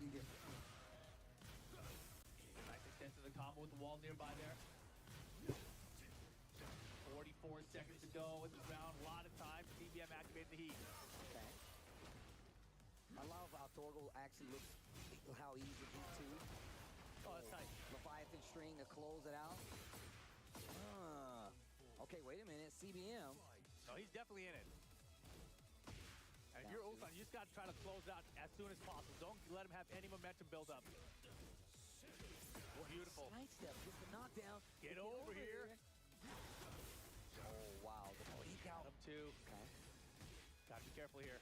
completely different. Nice extension of the combo with the wall nearby there. 44 seconds to go in this round. A lot of time. CBM activating the heat. Okay. I love how Thorgal actually looks, how easy it is too. Oh, that's tight. Leviathan string to close it out. Okay, wait a minute. CBM. No, he's definitely in it. And if you're Ulsan, you just got to try to close out as soon as possible. Don't let him have any momentum build up. Beautiful. Sidestep, get the knockdown. Get over here. Oh, wow. The peek out. Up two. Okay. Gotta be careful here.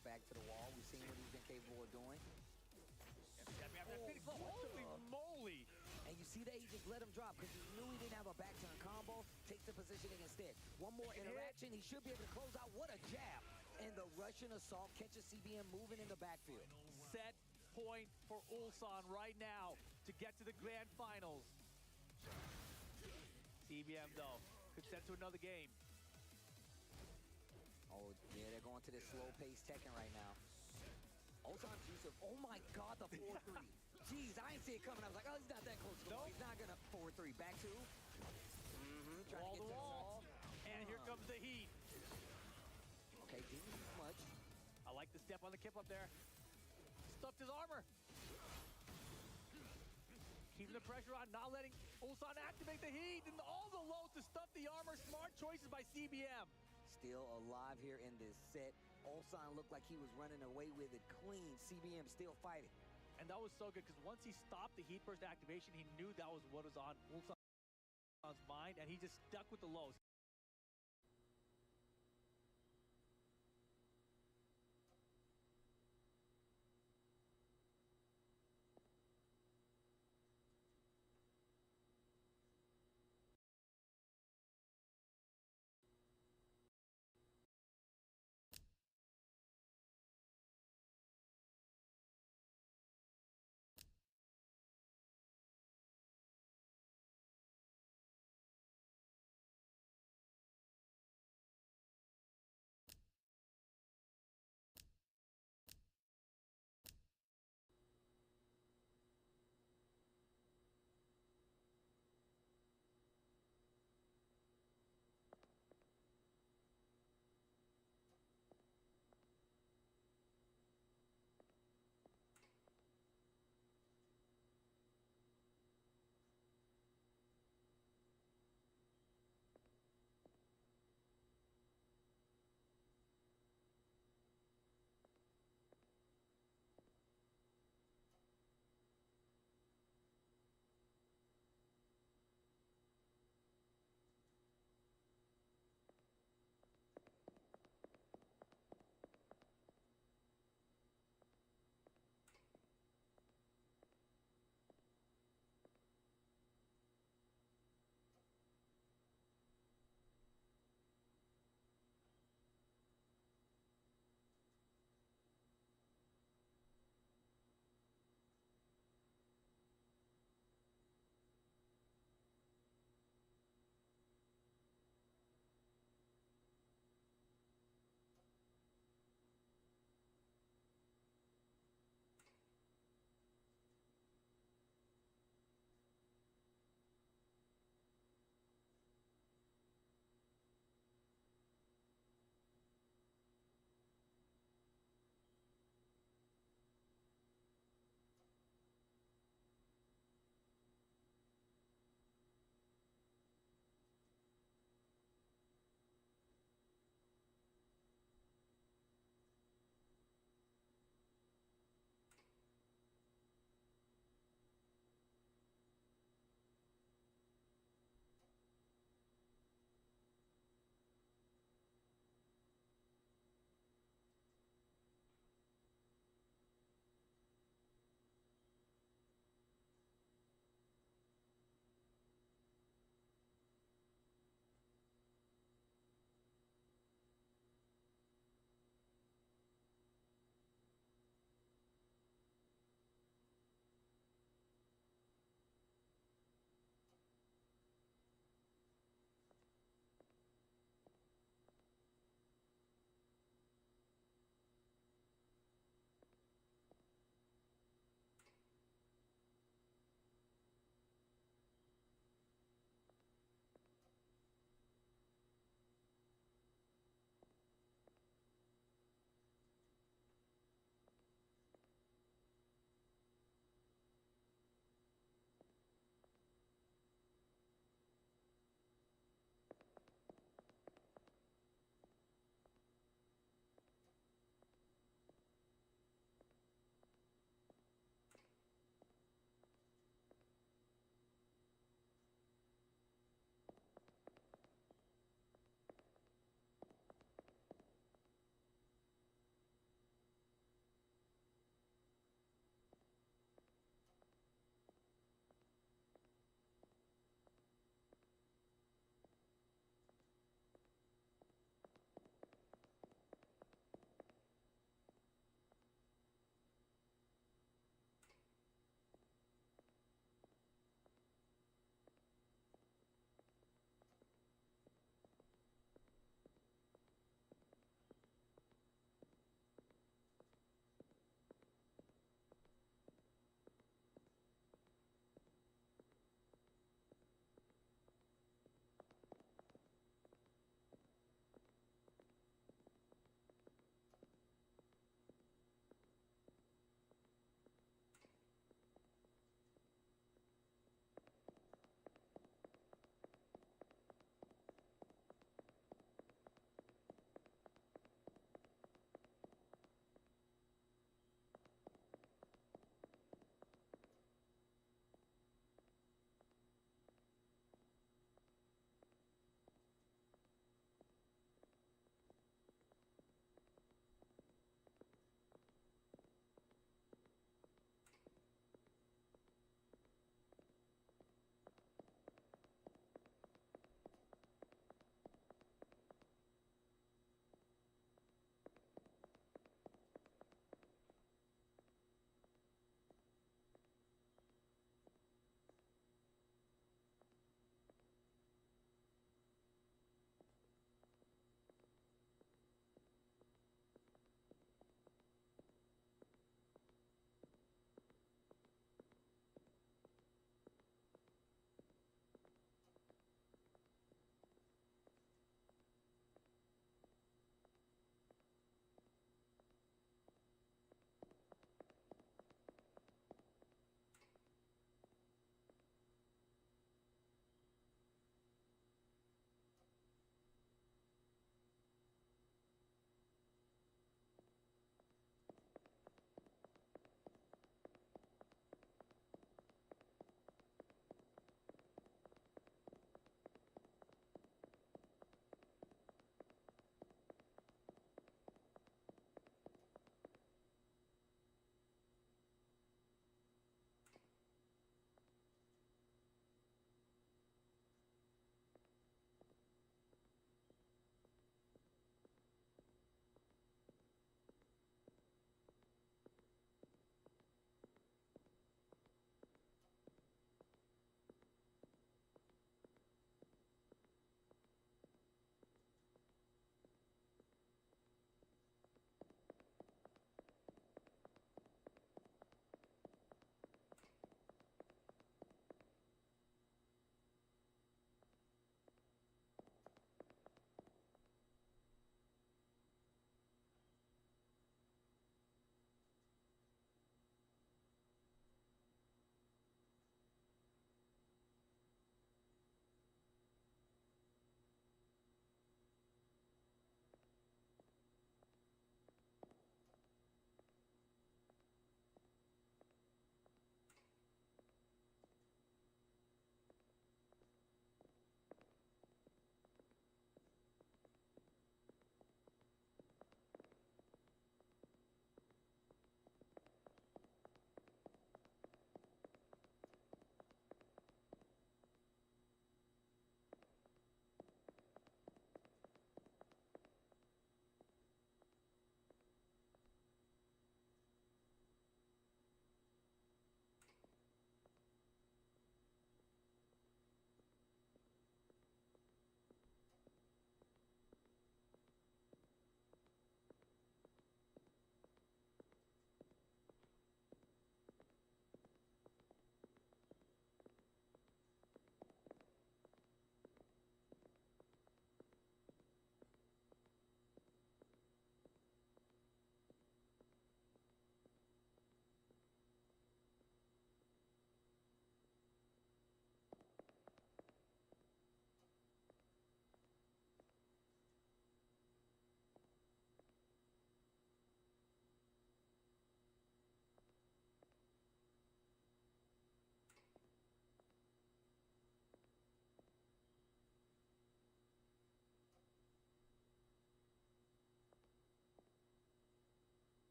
Back to the wall. We've seen what he's been capable of doing. Holy moly! And you see that he just let him drop because he knew he didn't have a back turn combo. Takes the positioning instead. One more interaction. He should be able to close out. What a jab. And the Russian assault catches CBM moving in the backfield. Set point for Ulsan right now to get to the grand finals. CBM, though, could set to another game. Oh, yeah, they're going to this slow-paced Tekken right now. Ulsan's use of, oh my God, the 4-3. Jeez, I didn't see it coming. I was like, oh, he's not that close. Nope. He's not going to 4-3. Back two. Trying Wall to get to to wall. And here comes the heat. Okay, didn't use much. I like the step on the kip up there. Stuffed his armor. Keeping the pressure on, not letting Ulsan activate the heat. And all the lows to stuff the armor. Smart choices by CBM. Still alive here in this set. Ulsan looked like he was running away with it clean. CBM still fighting. And that was so good because once he stopped the heat burst activation, he knew that was what was on Ulsan's mind, and he just stuck with the lows.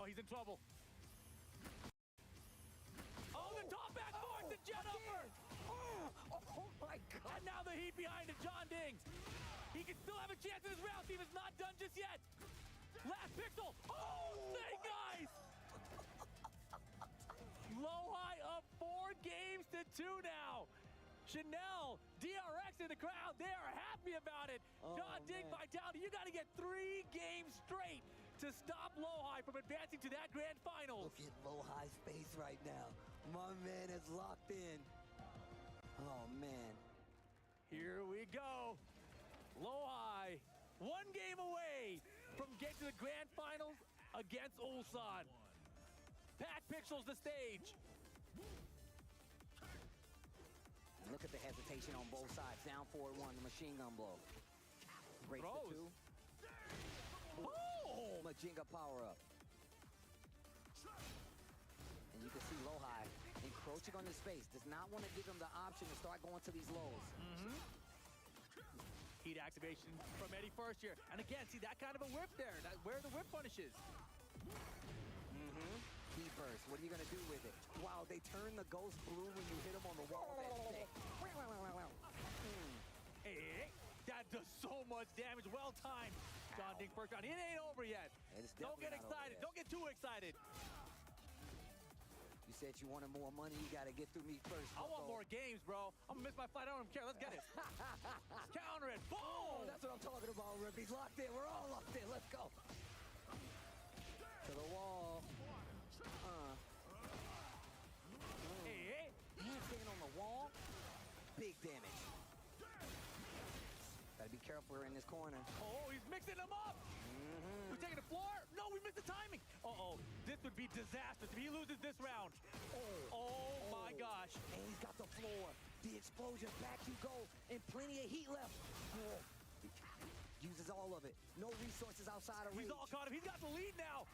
Oh, he's in trouble. Oh, the top back force to Jet Upper. Oh my God. And now the heat behind it, John Dings. He can still have a chance in this round. Team is not done just yet. Last pixel. Oh, snake eyes. Low high up 4 games to 2 now. Chanel, DRX in the crowd. They are happy about it. Oh, John Ding, man. Vitality, you got to get 3 games straight to stop Low High from advancing to that grand finals. Look at Low High's face right now. My man is locked in. Oh, man. Here we go. Low High, 1 game away from getting to the grand finals against Ulsan. Pack Pixels the stage. And look at the hesitation on both sides. Down 4-1, the machine gun blow. Breaks Throws. the 2. Oh! Majinga power up. And you can see Low High encroaching on the space. Does not want to give him the option to start going to these lows. Heat activation from Eddie first here. And again, see that kind of a whip there. That's where the whip punishes. Heat burst. What are you going to do with it? Wow, they turn the ghost blue when you hit him on the wall. That's sick. Hey, that does so much damage. Well timed. John Ding first round. It ain't over yet. It's Don't get definitely not over excited. yet. Don't get too excited. You said you wanted more money. You got to get through me first. I want bucko. more games, bro. I'm gonna miss my flight. I don't even care. Let's get it. Counter it. Oh, Boom! that's what I'm talking about, Rip. He's locked in. We're all locked in. Let's go. To the wall. Hey, Handstand on the wall. Big damage. Gotta be careful. We're in this corner. oh, he's mixing them up. We're taking the floor. No, we missed the timing. Uh-oh. This would be disastrous if he loses this round. Oh my gosh. And he's got the floor. The explosion. Back you go. And plenty of heat left. Uses all of it. No resources outside of He's reach. all caught up. He's got the lead now.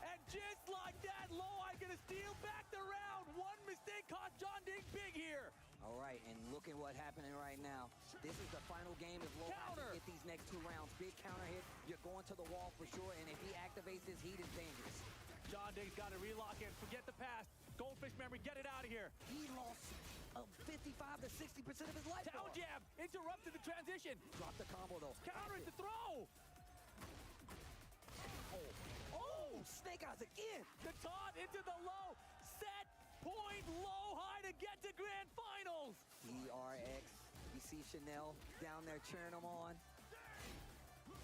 And just like that, Low High gonna steal back the round. One mistake cost John Ding big here. All right, and look at what's happening right now. This is the final game if Low High Counter. can get these next 2 rounds. Big counter hit. You're going to the wall for sure, and if he activates his heat, it's dangerous. John Ding's got to relock in. Forget the past. Goldfish memory. Get it out of here. He lost 55 to 60% of his life. Town bar. jab. Interrupted the transition. Drop the combo, though. Counter it to throw. Oh, Snake Eyes again. The taunt into the low. Set point Low High to get to grand finals. DRX. You see Chanel down there cheering him on.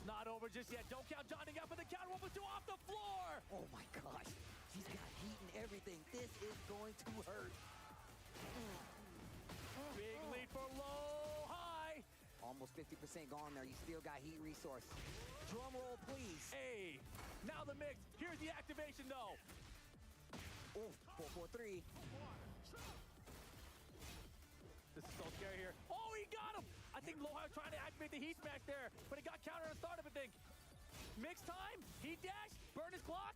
Not over just yet. Don't count John Ding out for the counter. 1 for 2 off the floor. Oh, my gosh. He's got heat and everything. This is going to hurt. Big lead for Low High. Almost 50% gone there. You still got heat resource. Drum roll, please. Hey, now the mix. Here's the activation, though. Oof, 4-4-3. This is so scary here. Oh, he got him. I think Low High was trying to activate the heat smash there, but he got countered at the start of it, I think. Mix time, heat dash, burn his clock.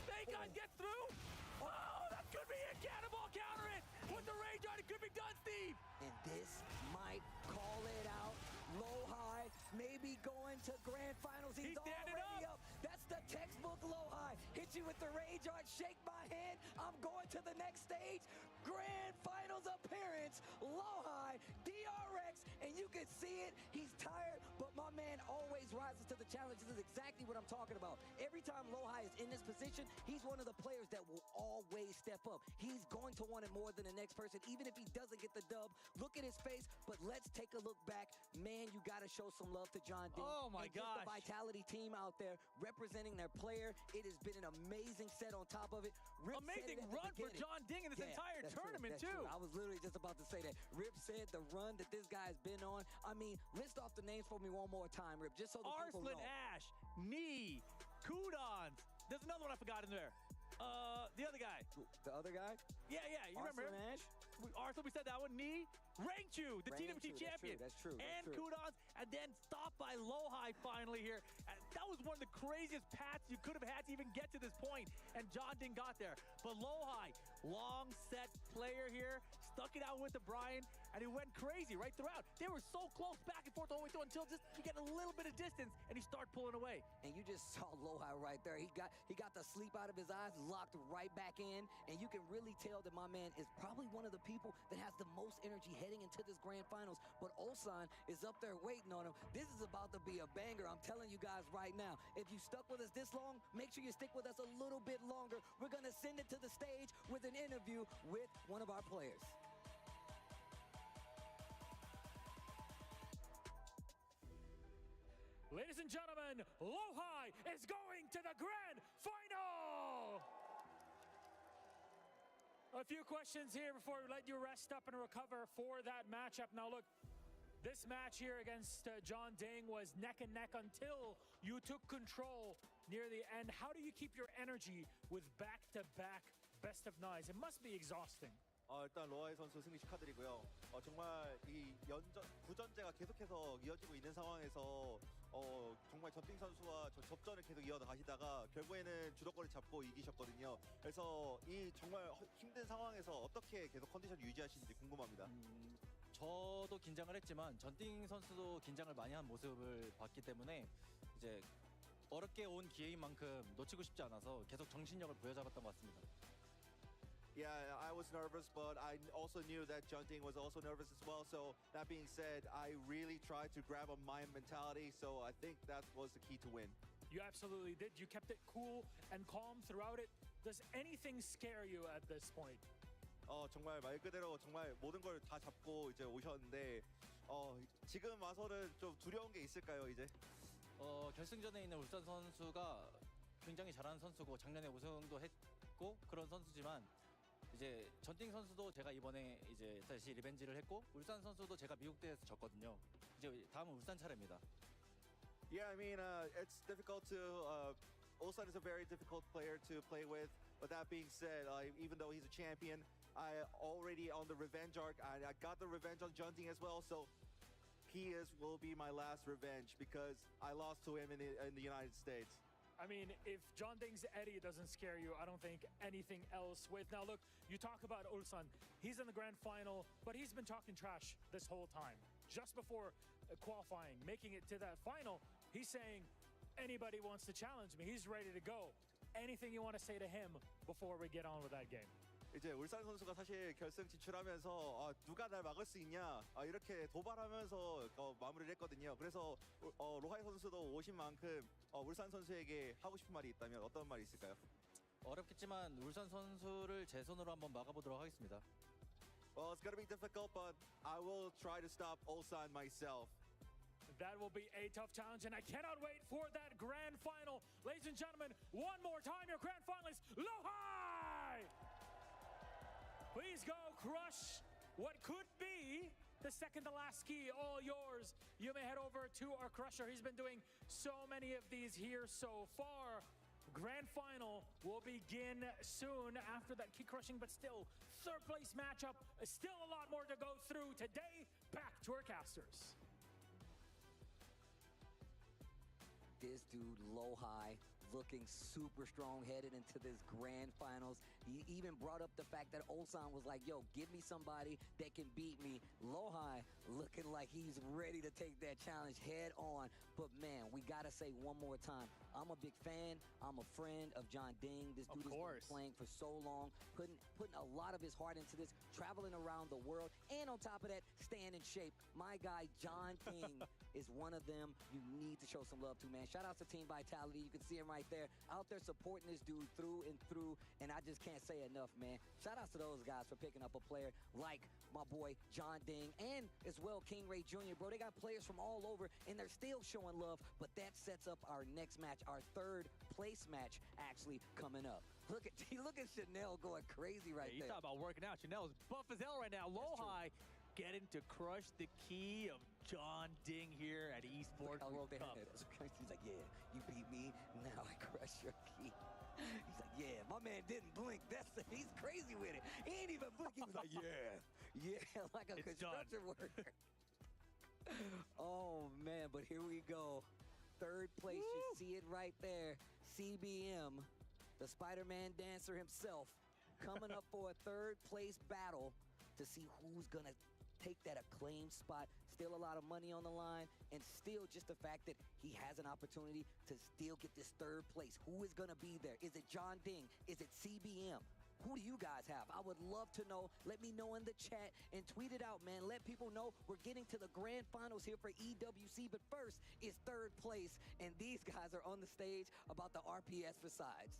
Snake Eyes gets through. Oh, that could be it. Cannonball counter it. With the rage on, it could be done, Steve. And this might call it out. Low High, maybe going to grand finals. He's standing already up. up. That's the textbook Low High. Hit you with the rage art, shake my hand. I'm going to the next stage. Grand finals appearance. Low High, DRX, and you can see it. He's tired, but my man always rises to the challenge. This is exactly what I'm talking about. Every time Low High is in this position, he's one of the players that will always step up. He's going to want it more than the next person, even if he doesn't get the dub. Look at his face, but let's take a look back. Man, you got to show some love to John Ding. Oh, my and just the gosh. Vitality team out there representing their player. It has been an amazing set on top of it. Rip said Amazing it at the run for beginning. John Ding in this Yeah, entire that's true, tournament, that's too. true. I was literally just about to say that. Rip said the run that this guy's been on. I mean, list off the names for me one more time, Rip, just so the people Arslan know. Ash, Knee, Kudons. There's another one I forgot in there. The other guy. The other guy? Yeah, you remember him? Arslan Ash? Arsenal, we said that one. Knee, Rangchu, the TWT champion. That's true. And Kudons, and then stopped by Lowhigh finally here. And that was one of the craziest paths you could have had to even get to this point, and John Ding got there. But Lowhigh, long set player here, stuck it out with the Brian, and he went crazy right throughout. They were so close back and forth all the way through until just you get a little bit of distance, and he started pulling away. And you just saw Lowhigh right there. He got the sleep out of his eyes, locked right back in, and you can really tell that my man is probably one of the people that has the most energy heading into this grand finals. But Ulsan is up there waiting on him. This is about to be a banger, I'm telling you guys right now. If you stuck with us this long, make sure you stick with us a little bit longer. We're gonna send it to the stage with an interview with one of our players. Ladies and gentlemen, Lowhigh is going to the grand final! A few questions here before we let you rest up and recover for that matchup. Now look, this match here against John Ding was neck and neck until you took control near the end. How do you keep your energy with back-to-back best of nines? It must be exhausting. 일단 로하이 선수 승리 축하드리고요. 정말 이 구전제가 계속해서 이어지고 있는 상황에서 정말 전팅 선수와 접전을 계속 이어가시다가 결국에는 주도권을 잡고 이기셨거든요. 그래서 이 정말 힘든 상황에서 어떻게 계속 컨디션을 유지하시는지 궁금합니다. 저도 긴장을 했지만 전띵 선수도 긴장을 많이 한 모습을 봤기 때문에 이제 어렵게 온 기회인 만큼 놓치고 싶지 않아서 계속 정신력을 부여잡았던 것 같습니다. Yeah, I was nervous, but I also knew that John Ding was also nervous as well. So that being said, I really tried to grab a mind mentality. So I think that was the key to win. You absolutely did. You kept it cool and calm throughout it. Does anything scare you at this point? 정말 말 그대로 정말 모든 걸 다 잡고 이제 오셨는데 지금 와서는 좀 두려운 게 있을까요, 이제? 결승전에 있는 울산 선수가 굉장히 잘하는 선수고 작년에 우승도 했고 그런 선수지만 이제 전띵 선수도 제가 이번에 이제 다시 리벤지를 했고 울산 선수도 제가 미국 대회에서 졌거든요. 이제 다음은 울산 차례입니다. Yeah, I mean, it's difficult to. Ulsan is a very difficult player to play with. But that being said, even though he's a champion, I already on the revenge arc. I got the revenge on John Ding as well. So will be my last revenge because I lost to him in the United States. I mean, if John Ding's Eddie doesn't scare you, I don't think anything else would. Now look, you talk about Ulsan. He's in the grand final, but he's been talking trash this whole time. Just before qualifying, making it to that final, he's saying, anybody wants to challenge me, he's ready to go. Anything you want to say to him before we get on with that game? 이제 울산 선수가 사실 결승 진출하면서 누가 날 막을 수 있냐 이렇게 도발하면서 마무리를 했거든요. 그래서 로하이 선수도 오신 만큼 울산 선수에게 하고 싶은 말이 있다면 어떤 말이 있을까요? 어렵겠지만 울산 선수를 제 손으로 한번 막아보도록 하겠습니다. Well, it's gonna be difficult, but I will try to stop Ulsan myself. That will be a tough challenge, and I cannot wait for that grand final. Ladies and gentlemen, one more time, your grand finalists, Lowhigh! Please go crush what could be the second to last ski, all yours. You may head over to our crusher. He's been doing so many of these here so far. Grand final will begin soon after that key crushing, but still, third place matchup. Still a lot more to go through today. Back to our casters. This dude, Lowhigh, looking super strong headed into this grand finals. He even brought up the fact that Ulsan was like, yo, give me somebody that can beat me. Lowhigh looking like he's ready to take that challenge head on. But man, we gotta say one more time, I'm a big fan, I'm a friend of John Ding. This dude has been playing for so long, putting a lot of his heart into this, traveling around the world, and on top of that, staying in shape. My guy, John Ding, is one of them you need to show some love to, man. Shout out to Team Vitality. You can see him right there, out there supporting this dude through and through, and I just can't say enough, man. Shout out to those guys for picking up a player like my boy John Ding, and as well King Ray Jr., bro. They got players from all over, and they're still showing love, but that sets up our next match, our third place match actually coming up. Look at Chanel going crazy right there. You talk about working out. Chanel's buff as hell right now. Lowhigh getting to crush the key of John Ding here at Esports I rolled their Cup. head. He's like, yeah, you beat me, now I crush your key. He's like, yeah, my man didn't blink. He's crazy with it. He ain't even blink. He was like, yeah, like a It's done. construction worker. Oh man, but here we go. Third place, you see it right there. CBM, the Spider-Man dancer himself, coming up for a third place battle to see who's gonna take that acclaimed spot. Still a lot of money on the line, and still just the fact that he has an opportunity to still get this third place. Who is gonna be there? Is it John Ding? Is it CBM? Who do you guys have? I would love to know. Let me know in the chat and tweet it out, man. Let people know we're getting to the grand finals here for EWC. But first is third place, and these guys are on the stage about the RPS for sides.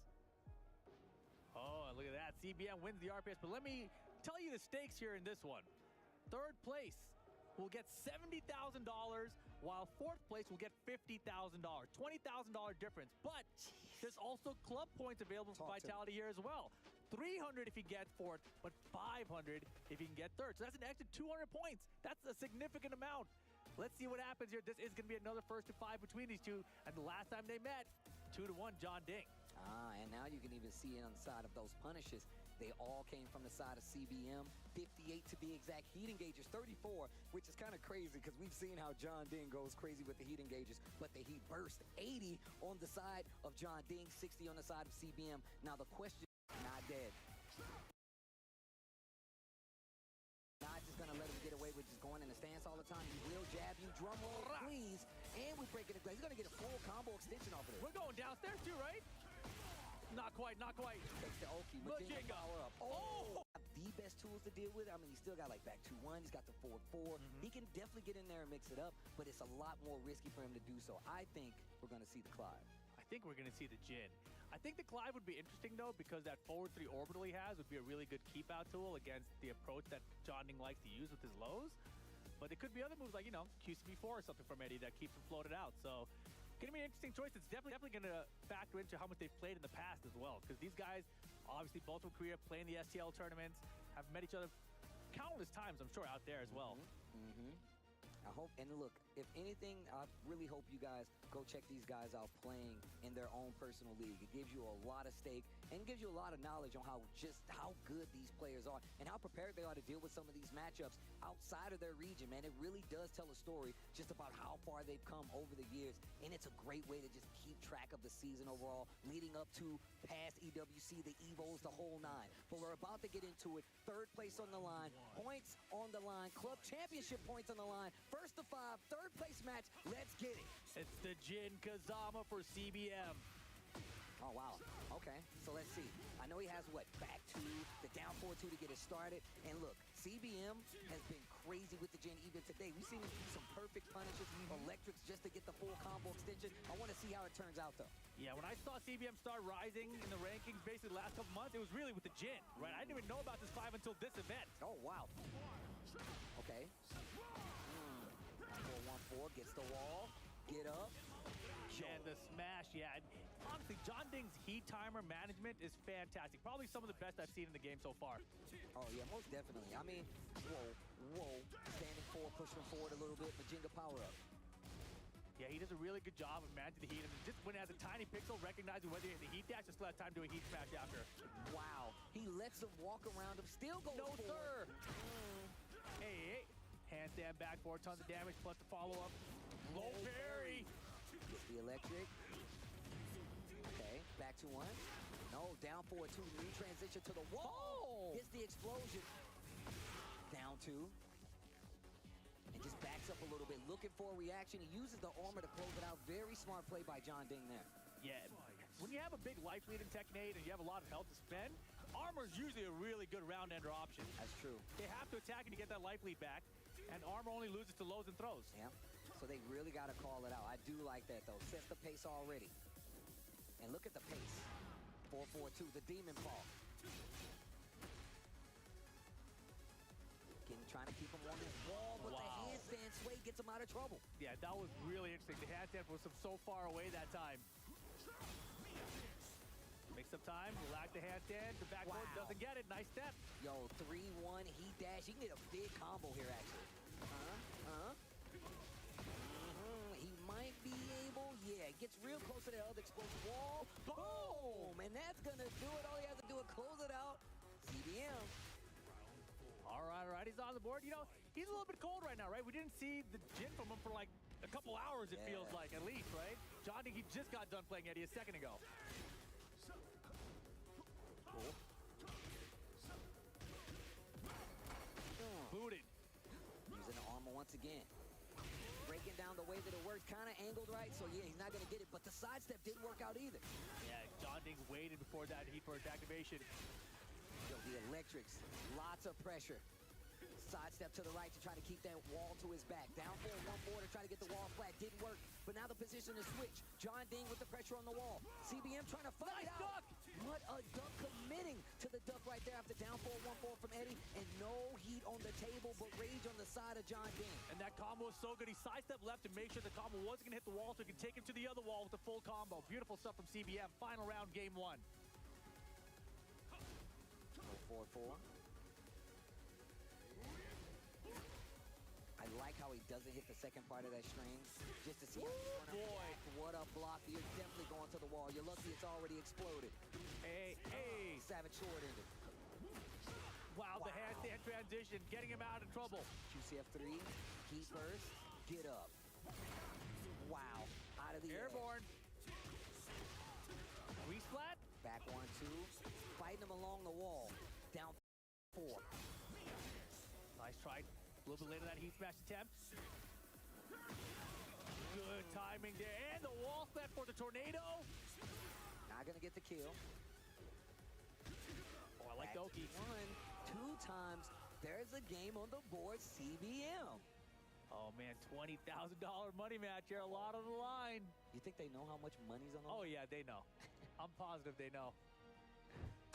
Oh, look at that. CBM wins the RPS. But let me tell you the stakes here in this one. Third place will get $70,000, while fourth place will get $50,000. $20,000 difference. But there's also club points available for Talk to me. Vitality here as well. 300 if you get fourth, but 500 if you can get third. So that's an extra 200 points. That's a significant amount. Let's see what happens here. This is going to be another 1st to 5 between these two. And the last time they met, 2-1, John Ding. And now you can even see it on the side of those punishes. They all came from the side of CBM. 58 to be exact. Heat engagers 34, which is kind of crazy because we've seen how John Ding goes crazy with the heat engagers. But the heat burst 80 on the side of John Ding, 60 on the side of CBM. Now the question, not dead. Not just gonna let him get away with just going in the stance all the time. He will jab you, drum roll, please. And we're breaking it. He's gonna get a full combo extension off of this. We're going downstairs too, right? Not quite, not quite. Takes the Oki, Majinga Majinga. power up. Oh! The best tools to deal with. I mean, he's still got like back 2-1. He's got the 4-4. He can definitely get in there and mix it up, but it's a lot more risky for him to do so. I think we're gonna see the Clive. I think we're going to see the Jin. I think the Clive would be interesting, though, because that forward 3 orbital he has would be a really good keep-out tool against the approach that John Ding likes to use with his lows. But it could be other moves like, you know, QCB4 or something from Eddie that keeps him floated out. So, going to be an interesting choice. It's definitely going to factor into how much they've played in the past as well. Because these guys, obviously, both from Korea, playing the STL tournaments, have met each other countless times, I'm sure, out there as well. I hope, and look, if anything, I really hope you guys go check these guys out playing in their own personal league. It gives you a lot of stake and gives you a lot of knowledge on how good these players are and how prepared they are to deal with some of these matchups outside of their region, man. It really does tell a story just about how far they've come over the years, and it's a great way to just keep track of the season overall, leading up to past EWC, the EVOs, the whole 9. But we're about to get into it. Third place on the line, points on the line, club championship points on the line. First to 5, third place match. Let's get it. It's the Jin Kazama for CBM. Oh, wow. Okay, so let's see. I know he has, what, back 2, the down 4-2 to get it started. And look, CBM has been crazy with the Jin even today. We've seen him do some perfect punishes, electrics just to get the full combo extension. I want to see how it turns out, though. Yeah, when I saw CBM start rising in the rankings basically the last couple months, it was really with the Jin, right? I didn't even know about this 5 until this event. Oh, wow. Okay. 4-1-4, gets the wall, get up. And the smash, yeah. And honestly, John Ding's heat timer management is fantastic. Probably some of the best I've seen in the game so far. Oh, yeah, most definitely. I mean, whoa. Standing forward, pushing forward a little bit. Majinga power up. Yeah, he does a really good job of managing the heat. And just when it has a tiny pixel, recognizing whether he hit the heat dash, just let time do a heat smash after. Wow. He lets him walk around him, still goes No, forward. sir. Hey. Handstand back for tons of damage, plus the follow-up. Low parry. Gets the electric. Okay, back to 1. No, down 4-2, new transition to the wall. Gets the explosion. Down 2. And just backs up a little bit, looking for a reaction. He uses the armor to close it out. Very smart play by John Ding there. Yeah, when you have a big life lead in Tekken 8 and you have a lot of health to spend, armor is usually a really good round ender option. That's true. They have to attack and to get that life lead back, and armor only loses to lows and throws. Yeah, so they really got to call it out. I do like that, though. Sets the pace already. And look at the pace. 4-4-2, the Demon Fall. Trying to keep him on this wall, but the handstand sway gets him out of trouble. Yeah, that was really interesting. The handstand was so far away that time. Mix up time, relax the handstand, the backboard Wow. doesn't get it, nice step. Yo, 3-1 heat dash. He can get a big combo here, actually. He might be able, yeah, gets real close to the other explosive wall. Boom! And that's gonna do it. All he has to do is close it out. CBM. All right, he's on the board. You know, he's a little bit cold right now, right? We didn't see the gym from him for like a couple hours, it feels Yeah. like, at least, right? John, he just got done playing Eddie a second ago. Cool. Booted. Using the armor once again. Breaking down the way that it works, kind of angled right, so yeah, he's not gonna get it, but the sidestep didn't work out either. Yeah, John Ding waited before that heat burst activation. Yo, the electrics, lots of pressure. Sidestep to the right to try to keep that wall to his back. Down 4-1-4 to try to get the wall flat. Didn't work, but now the position is switched. John Ding with the pressure on the wall. CBM trying to fight Nice it out. duck! What a duck, committing to the duck right there after down 4-1-4 from Eddie. And no heat on the table, but rage on the side of John Ding. And that combo was so good. He sidestepped left to make sure the combo wasn't going to hit the wall so he could take him to the other wall with the full combo. Beautiful stuff from CBM. Final round, game one. 4-4. I like how he doesn't hit the second part of that string, just to see how he's gonna boy. react. What a block. You're definitely going to the wall. You're lucky it's already exploded. Hey. Savage short-ended. Wow, the handstand transition, getting him out of trouble. QCF3, heat burst, get up. Wow, out of the air. Airborne. Squeeze flat. Back 1-2, fighting him along the wall. Down 4. Nice try. A little bit later that heat smash attempt. Good timing there. And the wall set for the tornado. Not gonna get the kill. Oh, I like Back Doki. to 1, 2 times. There's a game on the board, CBM. Oh, man, $20,000 money match here. A lot on the line. You think they know how much money's on the Oh, line? yeah, they know. I'm positive they know.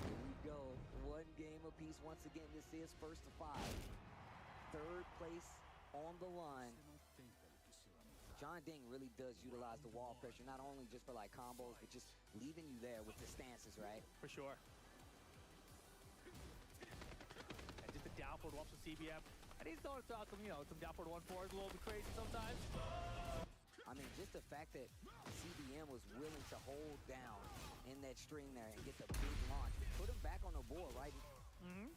Here we go. 1 game apiece once again. This is first to 5. 3rd place on the line. John Ding really does utilize the wall pressure, not only just for like combos, but just leaving you there with the stances, right? For sure. And just a down forward walks from CBM. And he's throwing out some, some down forward 1-4s, a little bit crazy sometimes. I mean, just the fact that CBM was willing to hold down in that string there and get the big launch, put him back on the board, right? Mm-hmm.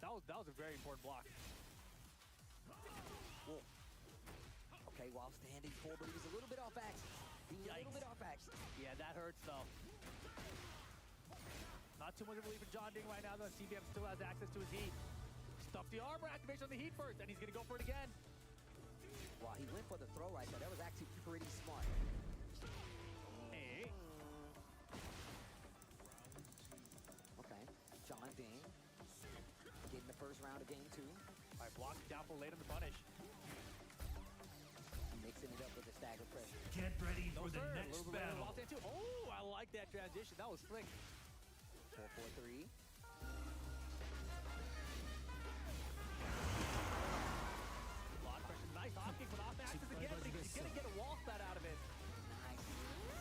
That was a very important block. Whoa. Okay, while standing full, but he was a little bit off axis. He was a little bit off axis. Yeah, that hurts though. Not too much of a belief in John Ding right now, though. CBM still has access to his heat. Stuffed the armor activation on the heat first, and he's gonna go for it again. Wow, he went for the throw right there. That was actually pretty smart. Hey. Okay, John Ding getting the first round of game 2. All right, block down for late on the punish. Mixing it up with the stagger pressure. Get ready No, for the sir. A next little bit later, battle. lost hand too. Oh, I like that transition. That was slick. 4-4-3. Block pressure. Nice hop kick, but off axis again. He's gonna get a wall spat out of it. Nice.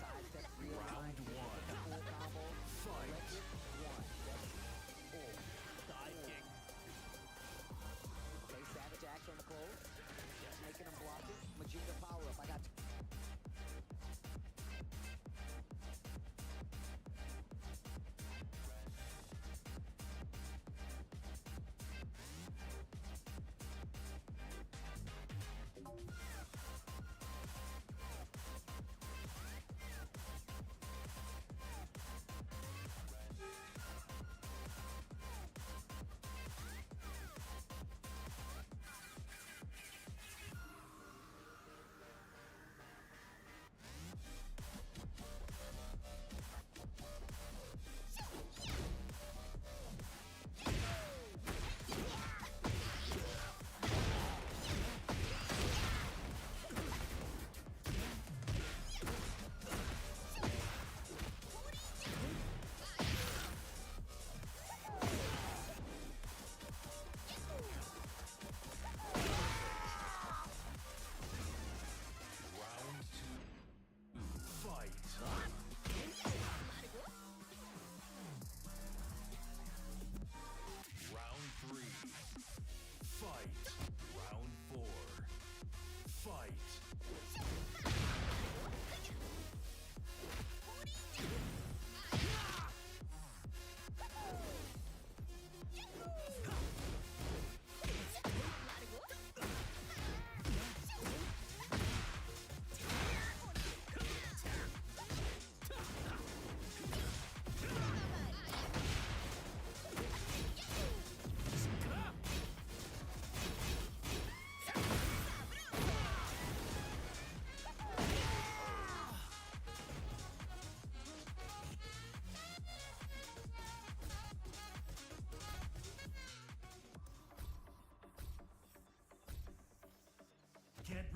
Sidestep real Round time. one. Full combo. Fight. Electric 1. That's 4. Side kick. Okay, Savage Axe on the close. Just making him block it. Majinga power up. I got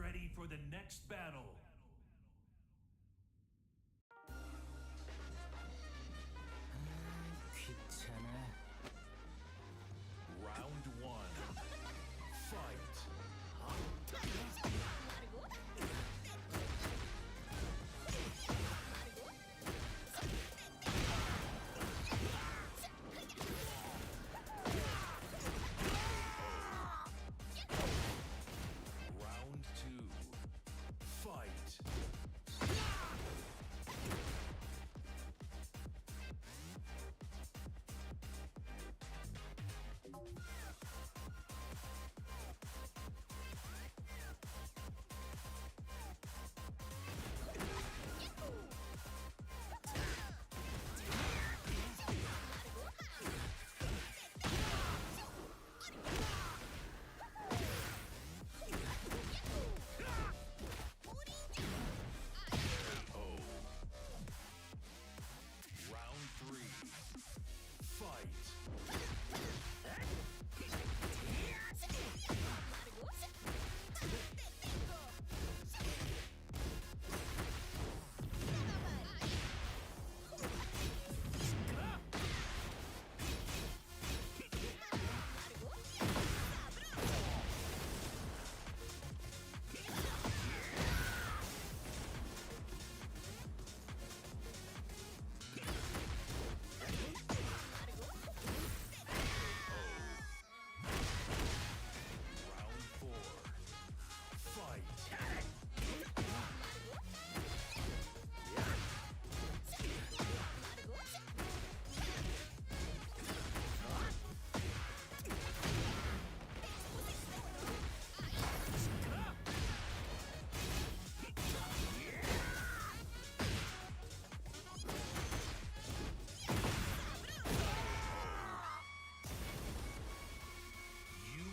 ready for the next battle. 귀찮아. Round one. Fight. Round two. Fight. Round three. Fight. Round four. Fight. You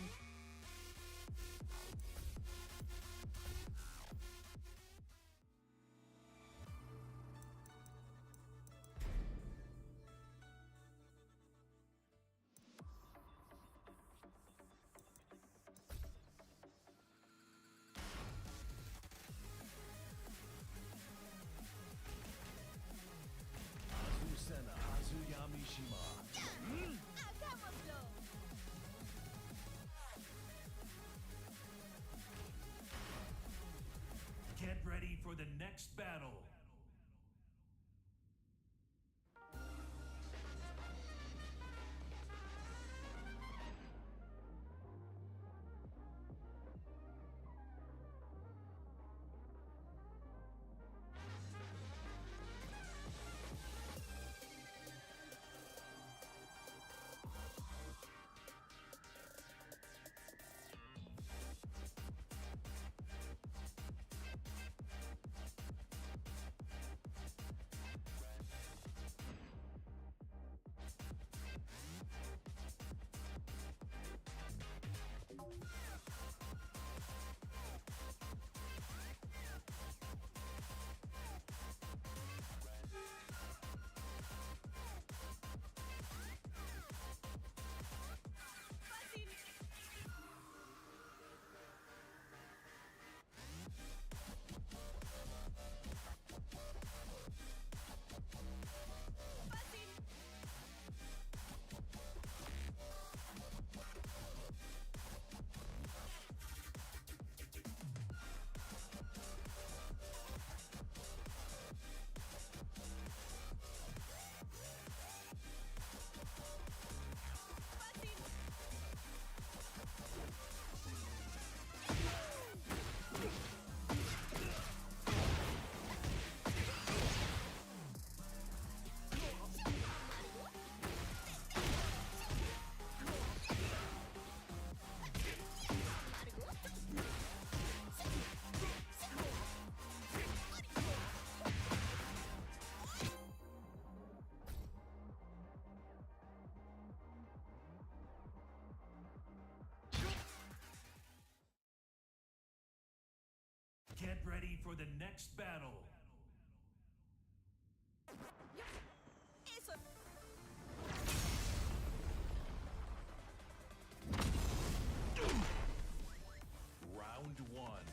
Azusena Azuyamishima. Get ready for the next battle. Get ready for the next battle. Round one.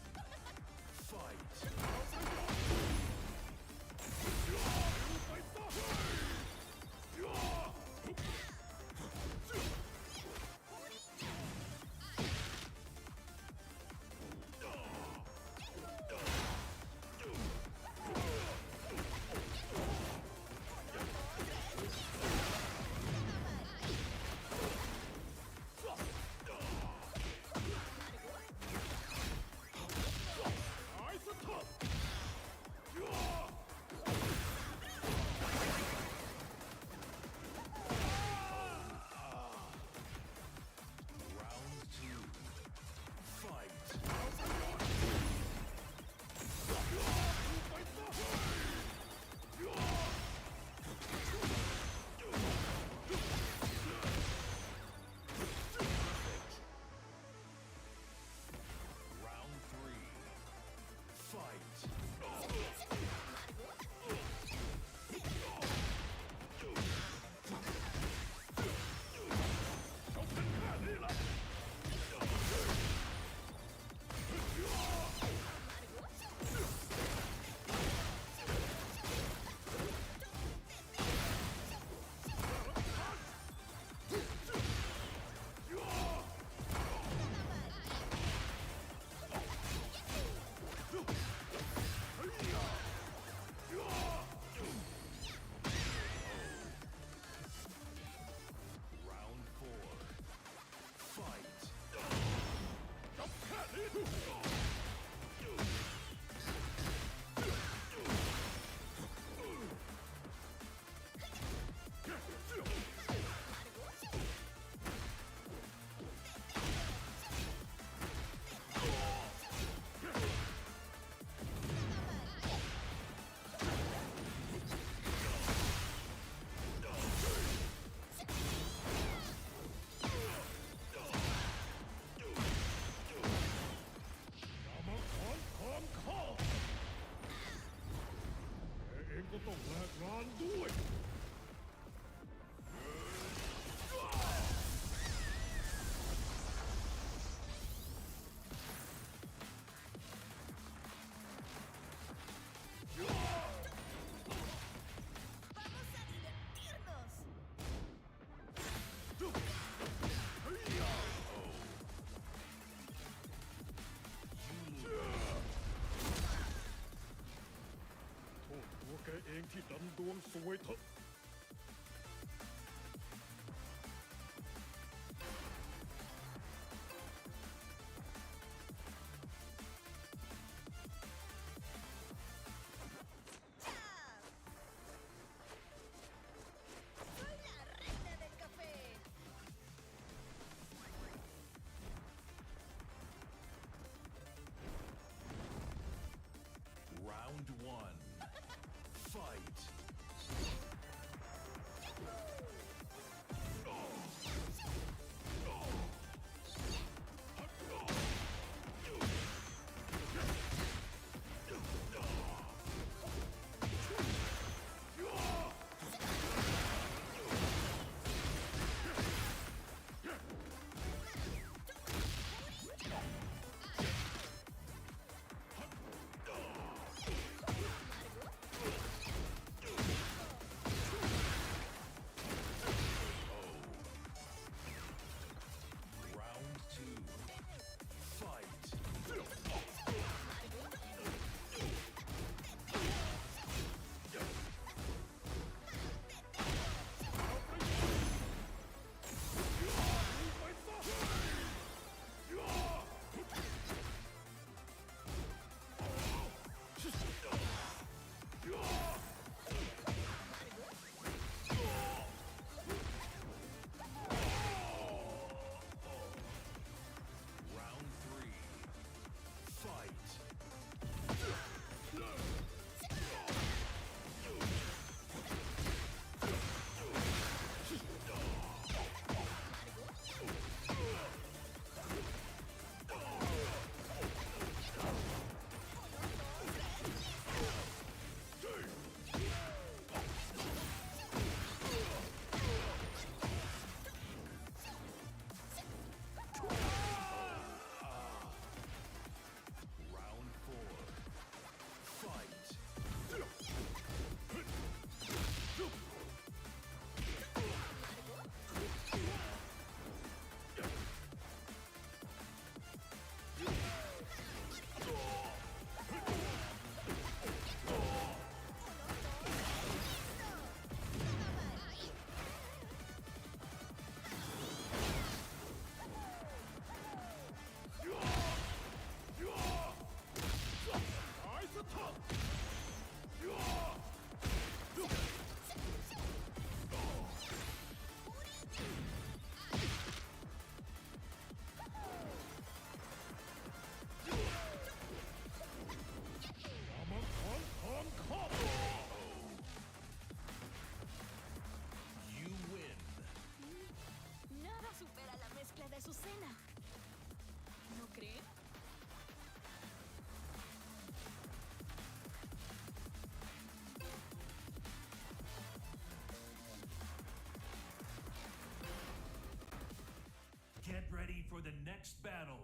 งที่ดำดวงสวยเถอะ Soy la reina del café. Round one. Fight. Round two. Fight. Round three. Fight. Round four. Fight. You win. Nada supera la mezcla de su cena. ¿No creen? Get ready for the next battle.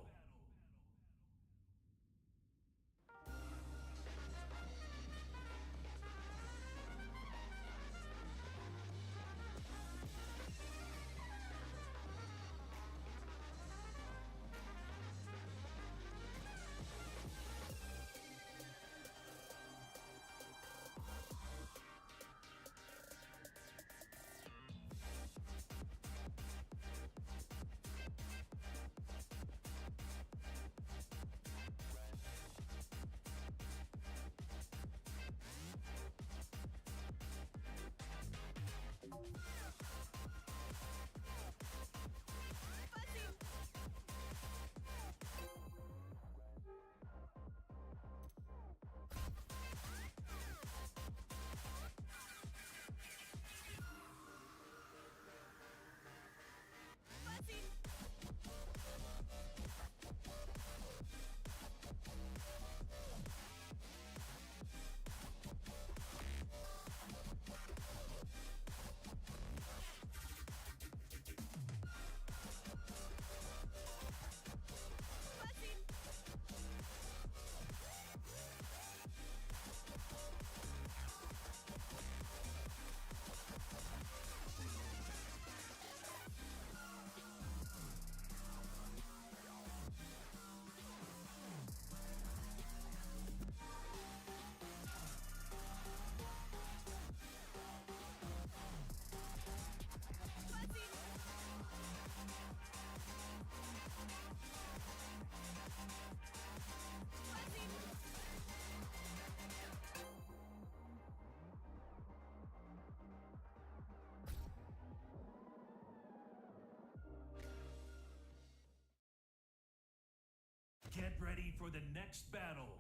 for the next battle.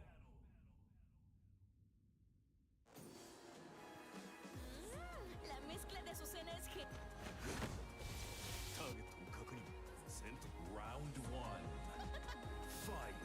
La mezcla de Azucena es genial. ターゲットを確認。セントラウンド1。ファイト。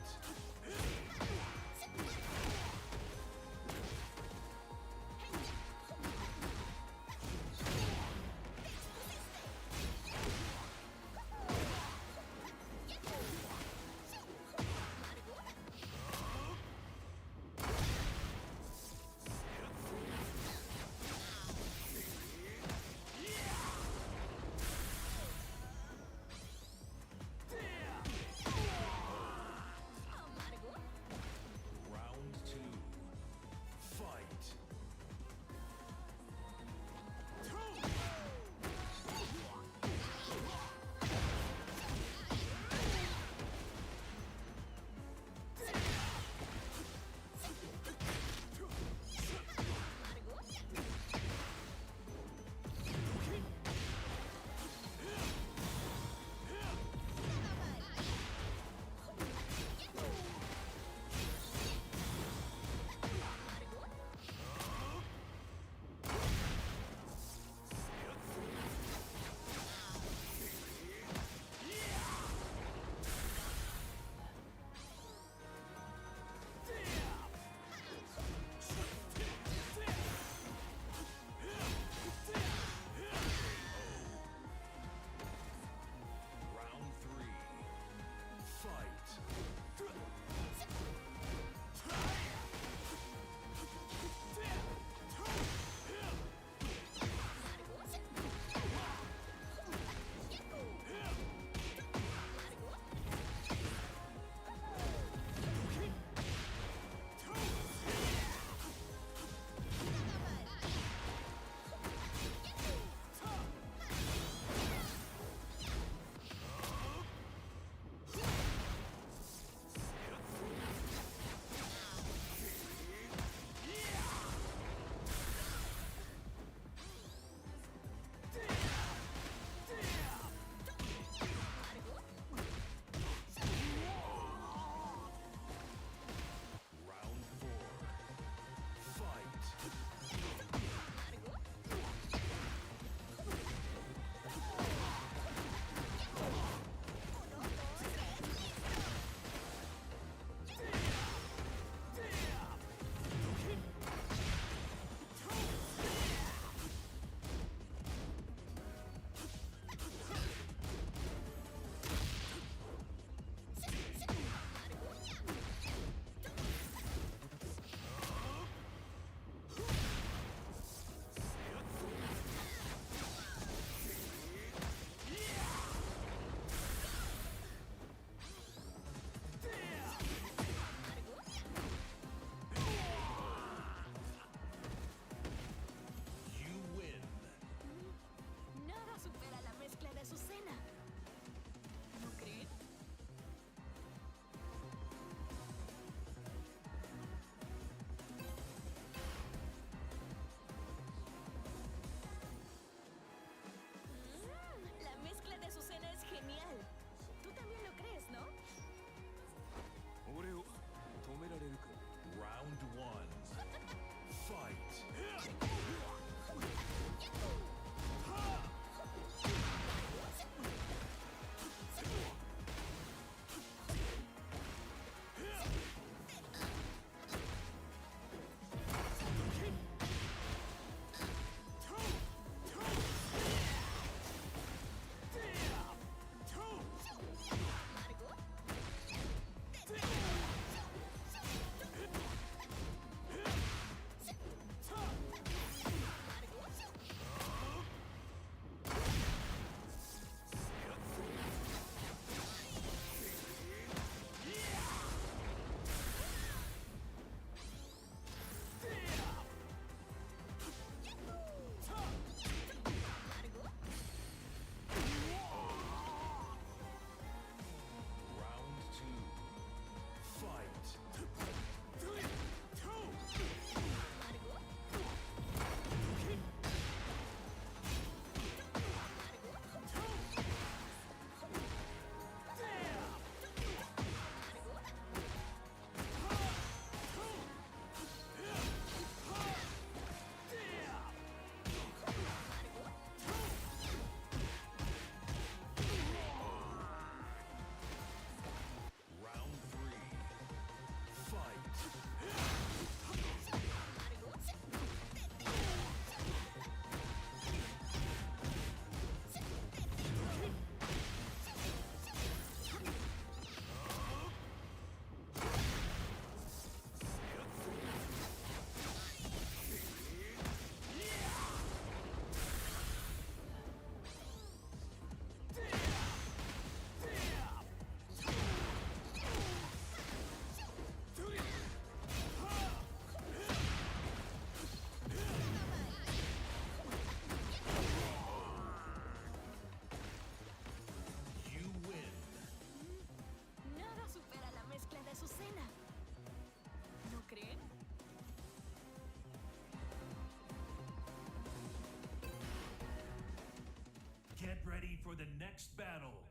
for the next battle.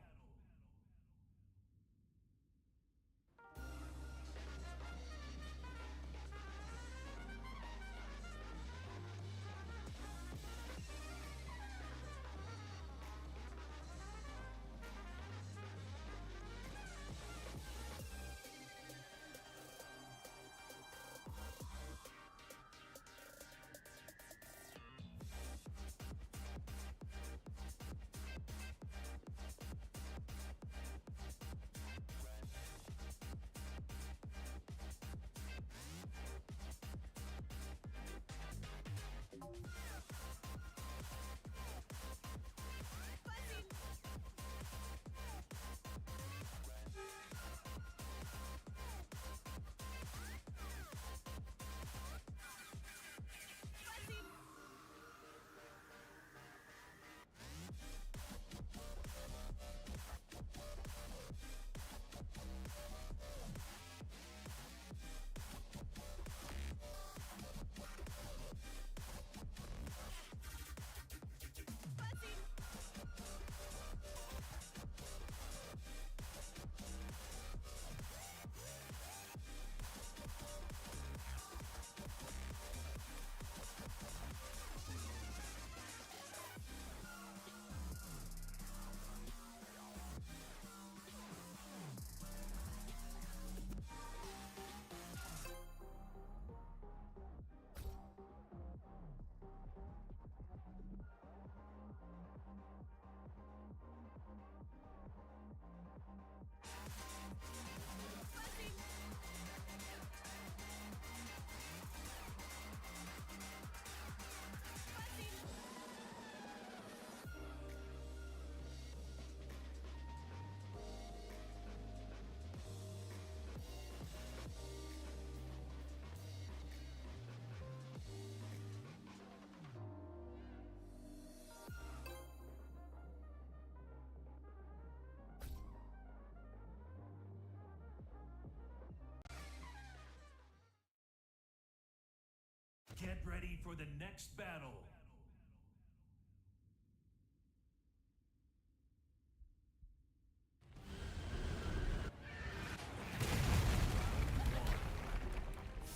Get ready for the next battle.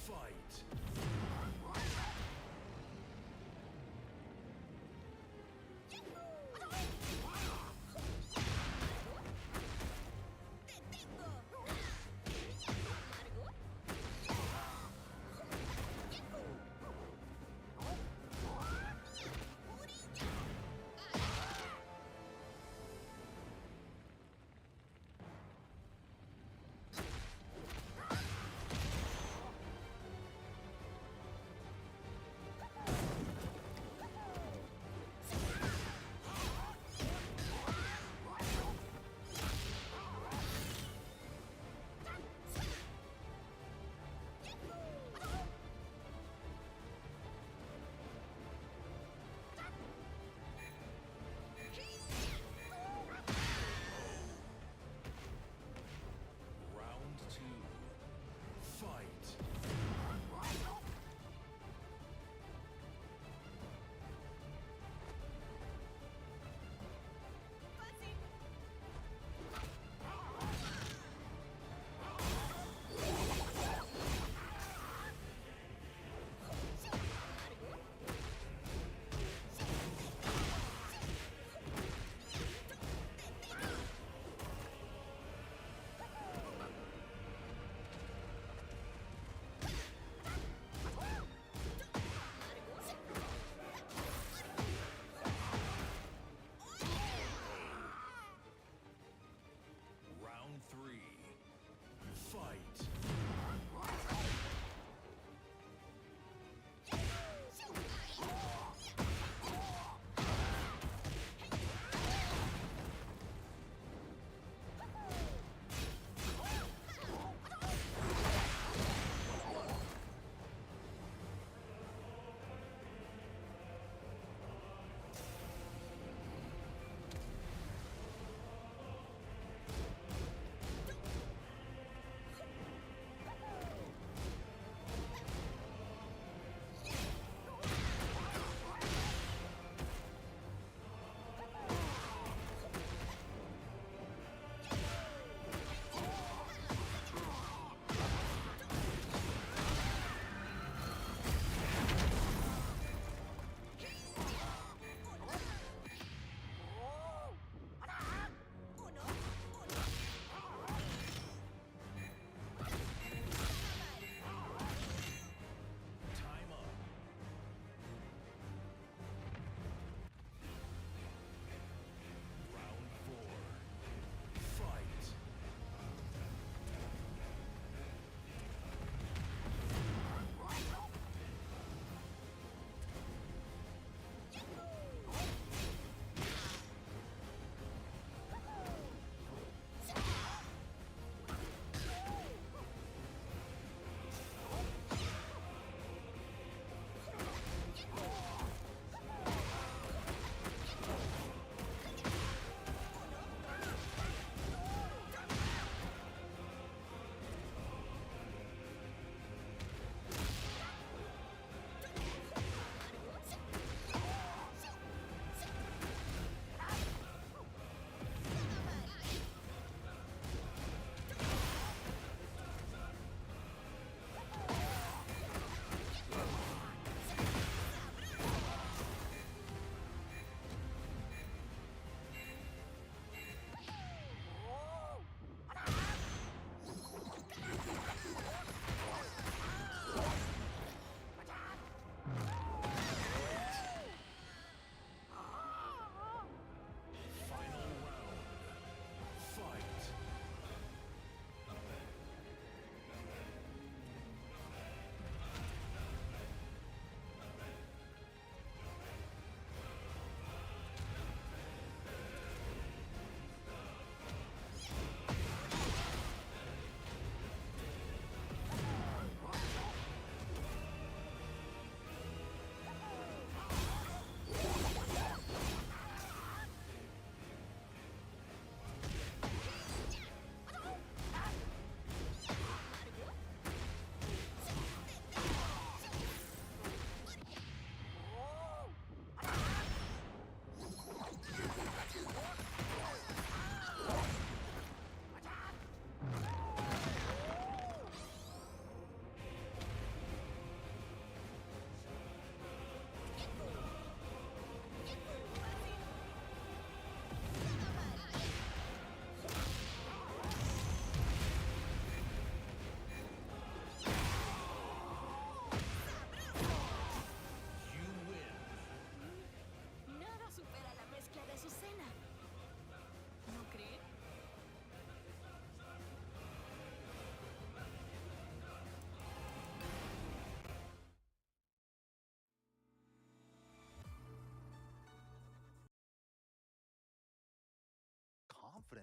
Fight. ¡Te tengo!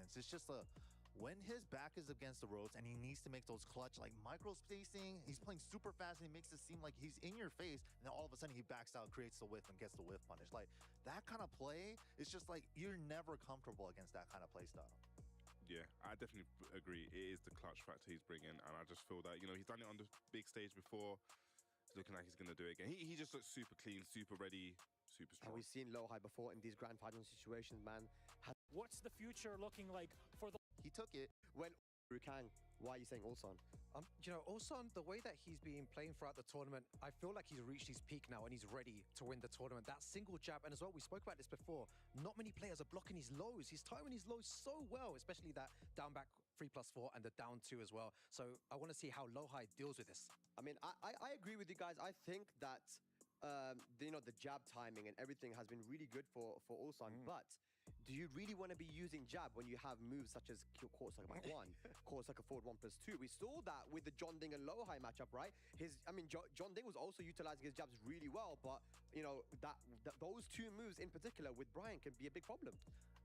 moments. It's just when his back is against the ropes and he needs to make those clutch, like micro spacing, he's playing super fast and he makes it seem like he's in your face. And then all of a sudden he backs out, creates the whiff and gets the whiff punish. Like that kind of play, it's just like you're never comfortable against that kind of play style. Yeah, I definitely agree. It is the clutch factor he's bringing. And I just feel that, he's done it on the big stage before. It's looking like he's going to do it again. He just looks super clean, super ready, super And strong. we've seen Lowhigh before in these grand final situations, man. What's the future looking like for the He took it. When Rukang, why are you saying Ulsan? Ulsan, the way that he's been playing throughout the tournament, I feel like he's reached his peak now and he's ready to win the tournament. That single jab, and as well, we spoke about this before, not many players are blocking his lows. He's timing his lows so well, especially that down back 3+4 and the down 2 as well. So I want to see how Lowhigh deals with this. I mean, I agree with you guys. I think that, the jab timing and everything has been really good for Ulsan, but do you really want to be using jab when you have moves such as Core Sucker back 1, Core Sucker forward 1+2? We saw that with the John Ding and Lowhigh matchup, right? John Ding was also utilizing his jabs really well, but those two moves in particular with Brian can be a big problem.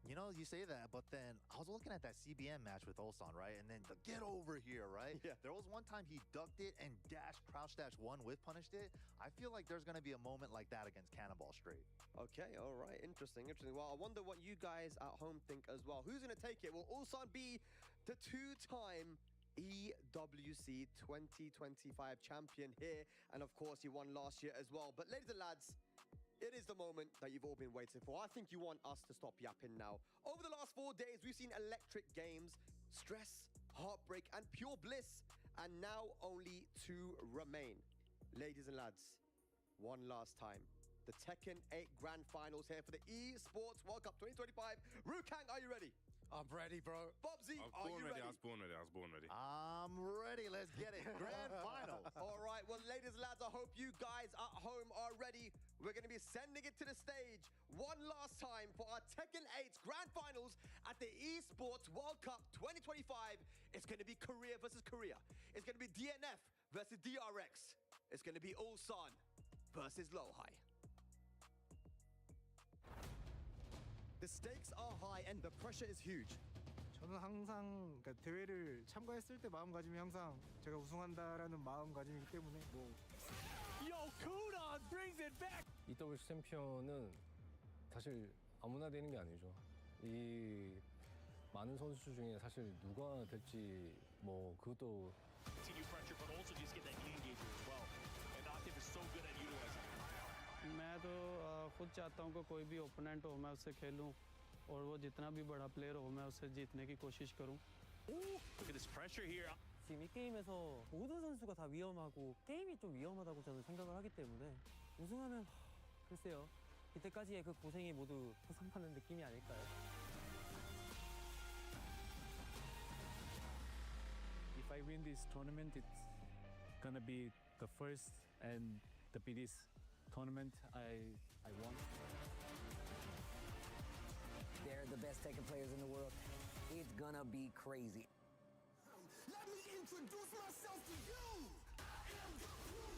You say that, but then I was looking at that CBM match with Ulsan, right? And then the get over here, right? Yeah. There was one time he ducked it and crouch dash 1 with punished it. I feel like there's going to be a moment like that against Cannonball Straight. Okay, all right. Interesting. Well, I wonder what you guys at home think as well. Who's going to take it? Will Ulsan be the 2-time EWC 2025 champion here? And of course, he won last year as well. But ladies and lads, it is the moment that you've all been waiting for. I think you want us to stop yapping now. Over the last 4 days, we've seen electric games, stress, heartbreak, and pure bliss. And now only 2 remain. Ladies and lads, one last time. The Tekken 8 Grand Finals here for the Esports World Cup 2025. Rukang, are you ready? I'm ready, bro. Bobsy, are you ready? I was born ready. I'm ready. Let's get it. Grand Finals. All right, well, ladies and lads, I hope you guys at home are ready. We're going to be sending it to the stage one last time for our Tekken 8 Grand Finals at the Esports World Cup 2025. It's going to be Korea versus Korea. It's going to be DNF versus DRX. It's going to be Ulsan versus Lowhigh. The stakes are high and the pressure is huge. 저는 항상 대회를 참가했을 때 마음가짐이 항상 제가 우승한다라는 마음가짐이기 때문에 Yo, Kudon brings it back. EWC 챔피언은 사실 아무나 되는 게 아니죠. 이 많은 선수 중에 사실 누가 될지 그것도 Continue pressure, but also just get that knee engager as well. And Octave is so good at utilizing it. मैं तो खुद चाहता हूँ कि कोई भी opponent हो मैं उससे खेलूँ और वो जितना भी बड़ा प्लेयर हो मैं उससे जीतने की कोशिश करूँ. Look at this pressure here. 지금 이 게임에서 모든 선수가 다 위험하고 게임이 좀 위험하다고 저는 생각을 하기 때문에 우승하면 글쎄요. 이때까지의 그 고생이 모두 보상받는 느낌이 아닐까요? If I win this tournament, it's gonna be the first and the biggest tournament I won. They're the best Tekken players in the world. It's gonna be crazy. Let me introduce myself to you. I am the proof.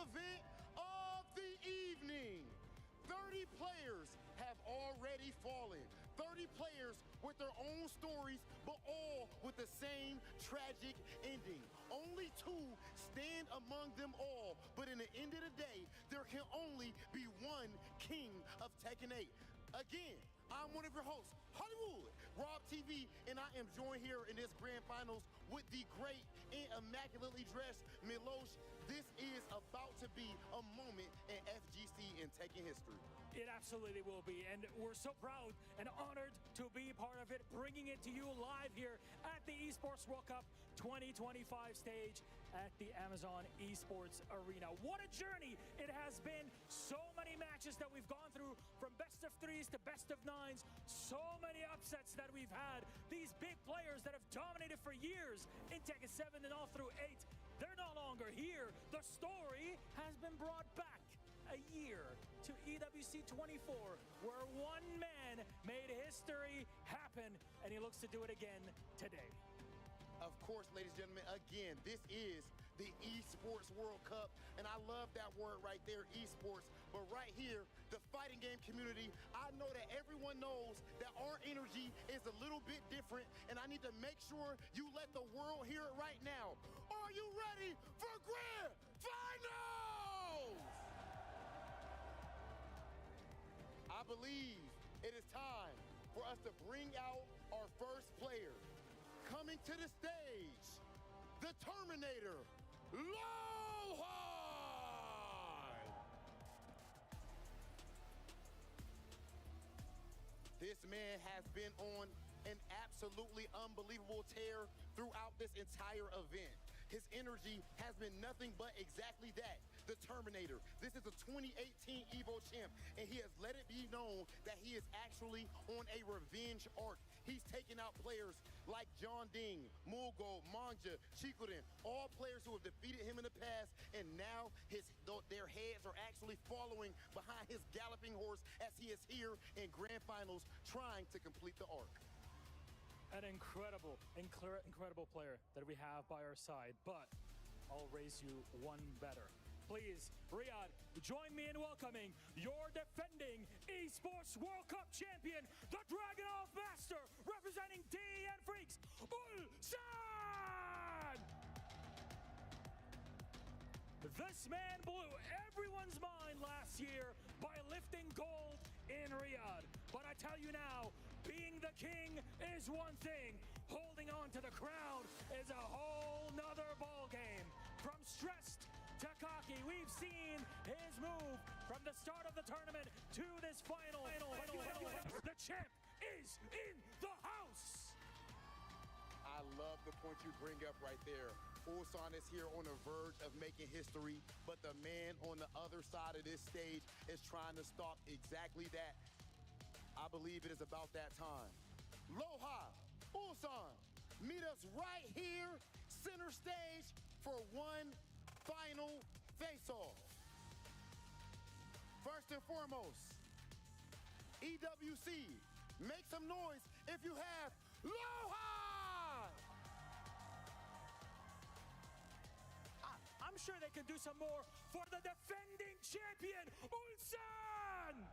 event of the evening. 30 players have already fallen. 30 players with their own stories, but all with the same tragic ending. Only 2 stand among them all, but in the end of the day, there can only be one king of Tekken 8. Again, I'm one of your hosts, Hollywood, Rob TV, and I am joined here in this grand finals with the great and immaculately dressed Milosh. This is about to be a moment in FGC and Tekken history. It absolutely will be, and we're so proud and honored to be part of it, bringing it to you live here at the Esports World Cup 2025 stage at the Amazon Esports Arena. What a journey it has been. So many matches that we've gone through, from best of 3s to best of 9s. So many upsets that we've had. These big players that have dominated for years in Tekken 7 and all through 8, they're no longer here. The story has been brought back a year to EWC 24, where one man made history happen, and he looks to do it again today. Of course, ladies and gentlemen, again, this is the Esports World Cup, and I love that word right there, esports. But right here, the fighting game community, I know that everyone knows that our energy is a little bit different, and I need to make sure you let the world hear it right now. Are you ready for Grand Finals? I believe it is time for us to bring out our first player. Coming to the stage, the Terminator, Lohai! This man has been on an absolutely unbelievable tear throughout this entire event. His energy has been nothing but exactly that, the Terminator. This is a 2018 EVO champ, and he has let it be known that he is actually on a revenge arc. He's taken out players like John Ding, Mulgo, Manja, Chikurin, all players who have defeated him in the past, and now their heads are actually following behind his galloping horse as he is here in Grand Finals trying to complete the arc. An incredible player that we have by our side, but I'll raise you one better. Please, Riyadh, join me in welcoming your defending Esports World Cup champion, the Dragunov Master, representing DEN Freaks, Ulsan! This man blew everyone's mind last year by lifting gold in Riyadh. But I tell you now, being the king is one thing. Holding on to the crown is a whole nother ball game. From stressed to cocky, we've seen his move from the start of the tournament to this final. The champ is in the house. I love the point you bring up right there. Ulsan is here on the verge of making history, but the man on the other side of this stage is trying to stop exactly that. I believe it is about that time. Lohai, Ulsan, meet us right here, center stage, for one final face-off. First and foremost, EWC, make some noise if you have Lohai! I'm sure they can do some more for the defending champion, Ulsan!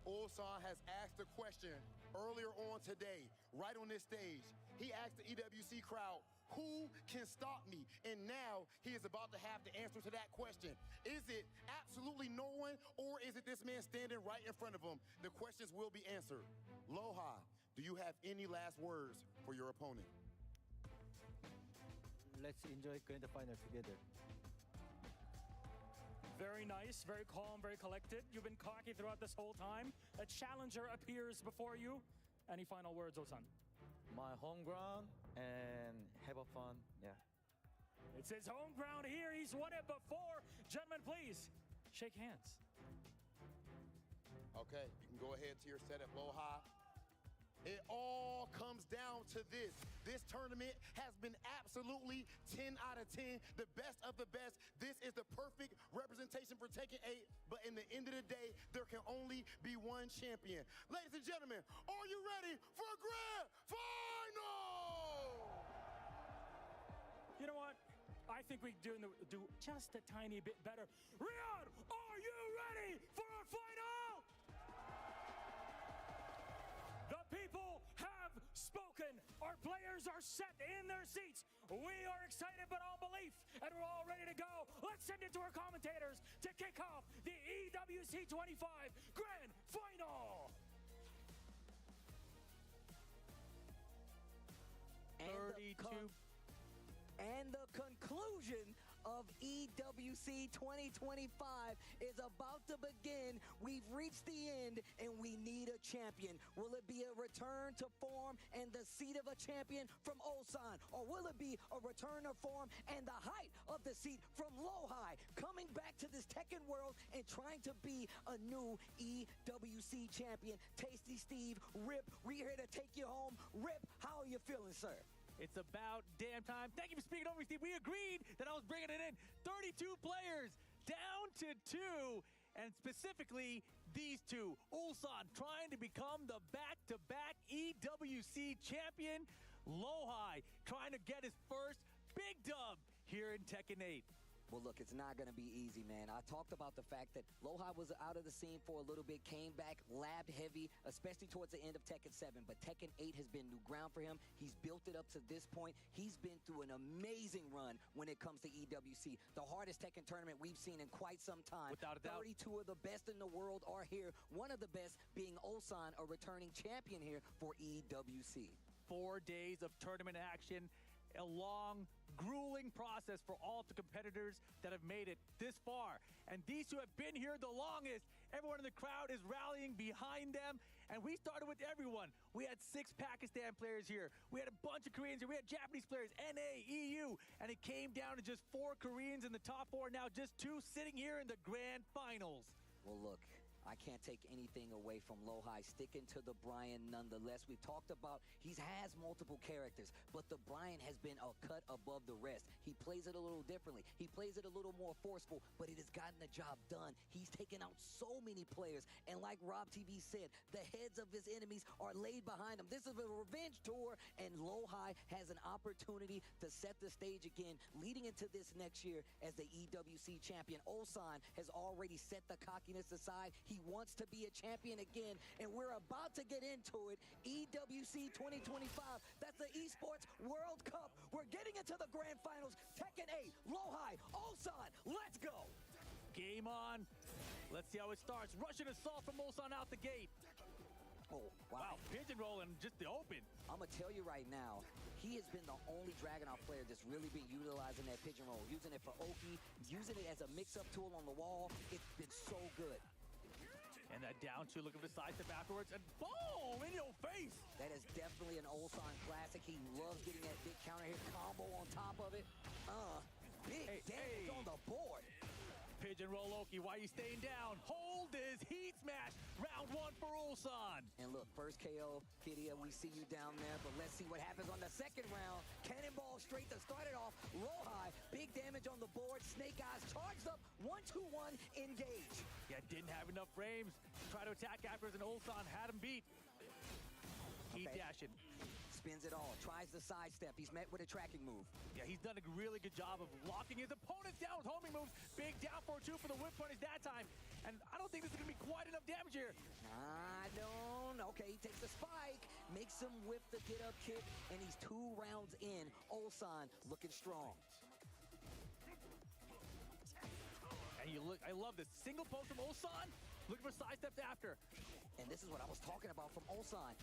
Ulsan has asked a question earlier on today, right on this stage. He asked the EWC crowd, who can stop me? And now he is about to have the answer to that question. Is it absolutely no one, or is it this man standing right in front of him? The questions will be answered. Lohai, do you have any last words for your opponent? Let's enjoy Grand Final together. Very nice, very calm, very collected. You've been cocky throughout this whole time. A challenger appears before you. Any final words, Ulsan? My home ground and have a fun, yeah. It's his home ground here. He's won it before. Gentlemen, please, shake hands. Okay, you can go ahead to your setup, Lohai. It all comes down to this. This tournament has been absolutely 10 out of 10, the best of the best. This is the perfect representation for Tekken 8, but in the end of the day, there can only be one champion. Ladies and gentlemen, are you ready for a Grand Final? You know what? I think we do just a tiny bit better. Riyadh, are you ready for our final? The people have spoken. Our players are set in their seats. We are excited beyond belief, and we're all ready to go. Let's send it to our commentators to kick off the EWC 25 Grand Final. And the conclusion of EWC 2025 is about to begin. We've reached the end and we need a champion. Will it be a return to form and the seat of a champion from Ulsan? Or will it be a return to form and the height of the seat from Lowhigh, coming back to this Tekken world and trying to be a new EWC champion? Tasty Steve, Rip, we're here to take you home. Rip, how are you feeling, sir? It's about damn time. Thank you for speaking over me, Steve. We agreed that I was bringing it in. 32 players down to 2, and specifically these two. Ulsan trying to become the back-to-back EWC champion. Lowhigh trying to get his first big dub here in Tekken 8. Well, look, it's not going to be easy, man. I talked about the fact that Lowhigh was out of the scene for a little bit, came back, labbed heavy, especially towards the end of Tekken 7. But Tekken 8 has been new ground for him. He's built it up to this point. He's been through an amazing run when it comes to EWC. The hardest Tekken tournament we've seen in quite some time. Without a doubt. 32 of the best in the world are here. One of the best being Ulsan, a returning champion here for EWC. 4 days of tournament action. A long, grueling process for all of the competitors that have made it this far. And these two have been here the longest. Everyone in the crowd is rallying behind them. And we started with everyone. We had 6 Pakistan players here. We had a bunch of Koreans here. We had Japanese players, NA, EU. And it came down to just 4 Koreans in the top 4. Now just 2 sitting here in the grand finals. Well, look, I can't take anything away from Lowhigh, sticking to the Brian nonetheless. We've talked about he has multiple characters, but the Brian has been a cut above the rest. He plays it a little differently. He plays it a little more forceful, but it has gotten the job done. He's taken out so many players, and like Rob TV said, the heads of his enemies are laid behind him. This is a revenge tour, and Lowhigh has an opportunity to set the stage again, leading into this next year as the EWC champion. Ulsan has already set the cockiness aside. He wants to be a champion again, and we're about to get into it. EWC 2025, that's the Esports World Cup. We're getting into the grand finals. Tekken 8, Lowhigh, Ulsan, let's go. Game on. Let's see how it starts. Russian assault from Ulsan out the gate. Oh, wow. Pigeon rolling just the open. I'm going to tell you right now, he has been the only Dragunov player that's really been utilizing that pigeon roll, using it for Oki, using it as a mix-up tool on the wall. It's been so good. And that down 2, looking for the side step afterwards, and boom, in your face. That is definitely an Ulsan classic. He loves getting that big counter hit combo on top of it. Big damage on the board. Pigeon roll Loki, why are you staying down? Hold his heat smash. Round 1 for Ulsan. And look, first KO, Kidia, we see you down there, but let's see what happens on the second round. Cannonball straight to start it off. Lowhigh, big damage on the board. Snake Eyes charged up. 1-2-1, engage. Yeah, didn't have enough frames to try to attack afterwards, and Ulsan had him beat. Heat dashing. Spins it all, tries the sidestep. He's met with a tracking move. Yeah, he's done a really good job of locking his opponents down with homing moves. Big down 4-2 for the whip punish that time. And I don't think this is going to be quite enough damage here. I don't. Okay, he takes the spike, makes him whip the get-up kick, and he's 2 rounds in. Ulsan looking strong. And you look, I love this. Single post from Ulsan, looking for side steps after. And this is what I was talking about from Ulsan.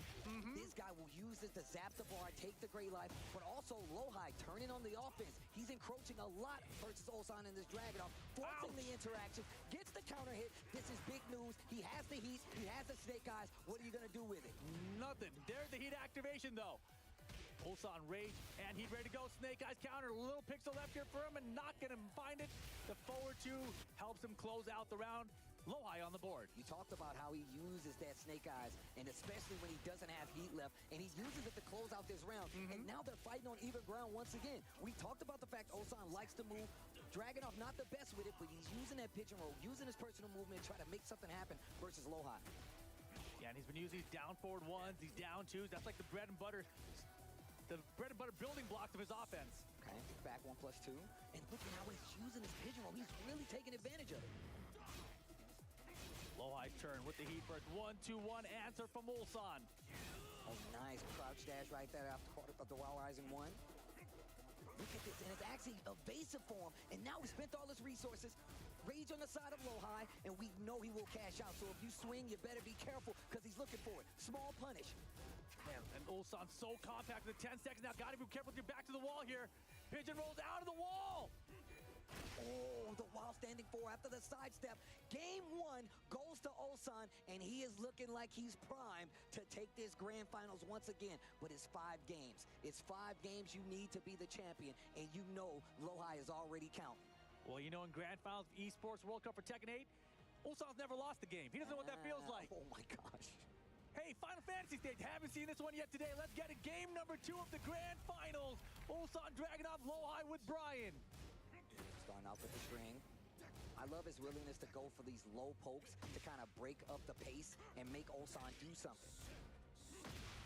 This guy will use this to zap the bar, take the gray life, but also Lowhigh turning on the offense. He's encroaching a lot versus Ulsan in this Dragunov, forcing the interaction, gets the counter hit. This is big news. He has the heat, he has the Snake Eyes. What are you going to do with it? Nothing. There's the heat activation, though. Ulsan rage, and he's ready to go. Snake Eyes counter, a little pixel left here for him, and not going to find it. The forward 2 helps him close out the round. Lowhigh on the board. You talked about how he uses that Snake Eyes, and especially when he doesn't have heat left, and he uses it to close out this round. And now they're fighting on even ground once again. We talked about the fact Ulsan likes to move. Dragunov not the best with it, but he's using that pigeon roll, using his personal movement to try to make something happen versus Lowhigh. Yeah, and he's been using these down forward 1s, these down 2s. That's like the bread and butter building blocks of his offense. Okay, back 1+2. And look at how he's using his pigeon roll. He's really taking advantage of it. Lohai's turn with the heat first. 1-2-1 answer from Ulsan. Oh, nice crouch dash right there after the Wild Rising 1. Look at this, and it's actually evasive for him. And now he spent all his resources. Rage on the side of Lohai, and we know he will cash out. So if you swing, you better be careful because he's looking for it. Small punish. Man, and Ulsan so compact with 10 seconds now. Gotta be careful with your back to the wall here. Pigeon rolls out of the wall. Oh, the wild standing 4 after the sidestep. Game 1 goes to Ulsan, and he is looking like he's primed to take this grand finals once again. But it's 5 games. It's 5 games you need to be the champion, and you know Lohai is already counting. Well, you know, in grand finals of Esports World Cup for Tekken 8, Ulsan's never lost a game. He doesn't know what that feels like. Oh my gosh. Hey, Final Fantasy stage. Haven't seen this one yet today. Let's get it. Game number 2 of the grand finals. Ulsan Dragunov Lohai with Brian. Starting out with the string. I love his willingness to go for these low pokes to kind of break up the pace and make Ulsan do something.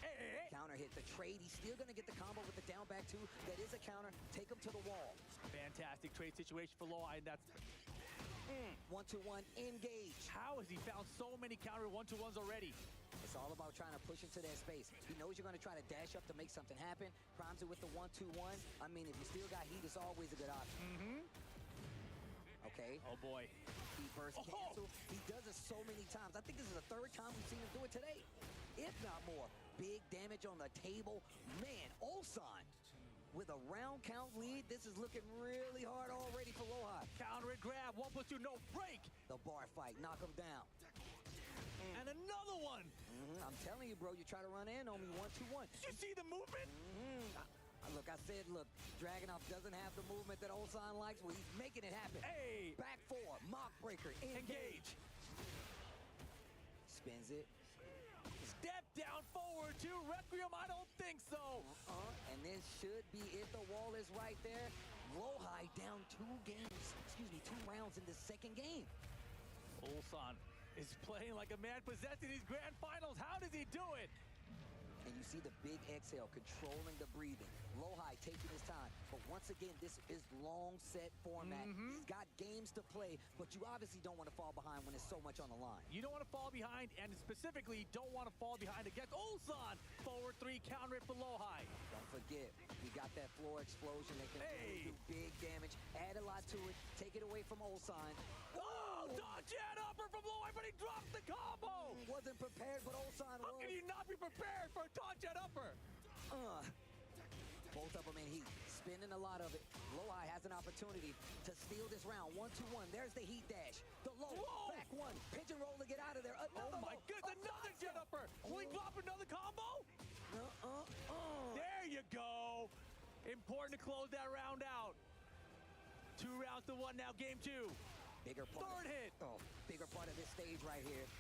Hey. Counter hit the trade. He's still going to get the combo with the down back 2. That is a counter. Take him to the wall. Fantastic trade situation for Lohai, and that's 1-2-1 engage. How has he found so many counter 1-2-1s already? It's all about trying to push into that space. He knows you're going to try to dash up to make something happen. Primes it with the 1-2-1. I mean, if you still got heat, it's always a good option. Okay. Oh boy. He burst cancel. He does it so many times. I think this is the 3rd time we've seen him do it today, if not more. Big damage on the table. Man, Ulsan with a round count lead. This is looking really hard already for Lohai. Counter and grab. 1+2, no break. The bar fight, knock him down. And another one. I'm telling you, bro, you try to run in on me 1-2-1. Did you see the movement? Look, I said, look, Dragunov doesn't have the movement that Ulsan likes. Well, he's making it happen. Hey. Back 4, mock breaker, engage. Spins it. Step down forward to Requiem. I don't think so. And this should be it. The wall is right there. Lohai down 2 rounds in the 2nd game. Ulsan is playing like a man possessed in these grand finals. How does he do it? And you see the big exhale, controlling the breathing. Lohai taking his time. But once again, this is long set format. He's got games to play, but you obviously don't want to fall behind when there's so much on the line. You don't want to fall behind, and specifically, don't want to fall behind against Ulsan. Forward 3, counter it for Lohai. Don't forget, we got that floor explosion that can really do big damage. Add a lot to it. Take it away from Ulsan. Oh, dodge and upper from Lohai, but he drops the combo. Wasn't prepared, but Ulsan was. How can you not be prepared for a dodge and upper? Both of them in heat, spending a lot of it. Lohai has an opportunity to steal this round. 1-2-1. There's the heat dash. The low, back 1. Pigeon roll to get out of there. Another my goodness, another jet upper. Will he drop another combo? There you go. Important to close that round out. 2 rounds to 1 now, game 2. Bigger part. 3rd hit. Bigger part of this stage right here.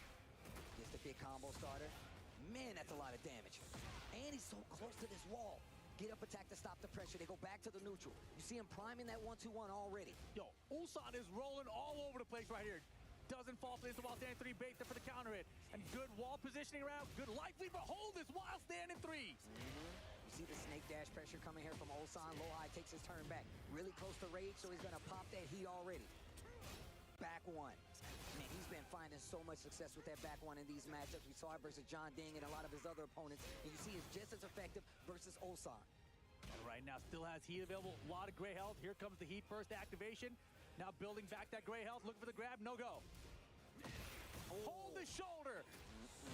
Just a big combo starter. Man, that's a lot of damage. And he's so close to this wall. Get up attack to stop the pressure. They go back to the neutral. You see him priming that 1-2-1 already. Yo, Ulsan is rolling all over the place right here. Doesn't fall for this while standing 3 bait there for the counter hit. And good wall positioning around. Good life lead, but hold this while standing 3s. You see the snake dash pressure coming here from Ulsan. Lohai takes his turn back. Really close to rage, so he's going to pop that heat already. Back 1. Man, he's been finding so much success with that back 1 in these matchups. We saw it versus John Ding and a lot of his other opponents. And you see it's just as effective versus Ulsan. And right now still has heat available. A lot of gray health. Here comes the heat first activation. Now building back that gray health. Looking for the grab. No go. Hold the shoulder.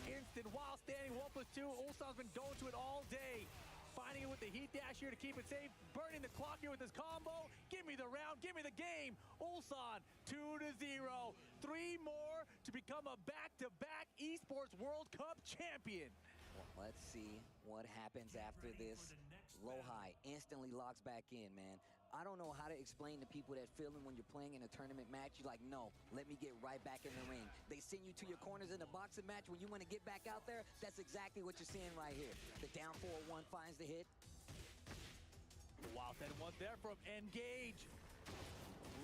Instant while standing 1+2. Ulsan's been going to it all day. Finding it with the heat dash here to keep it safe. Burning the clock here with his combo. Give me the round. Give me the game. Ulsan 2-0. 3 more to become a back-to-back Esports World Cup champion. Well, let's see what happens after this. Lohai instantly locks back in, man. I don't know how to explain to people that feeling when you're playing in a tournament match. You're like, no, let me get right back in the ring. They send you to your corners in a boxing match. When you want to get back out there, that's exactly what you're seeing right here. The down 4-1 finds the hit. Wow, that was there from Engage.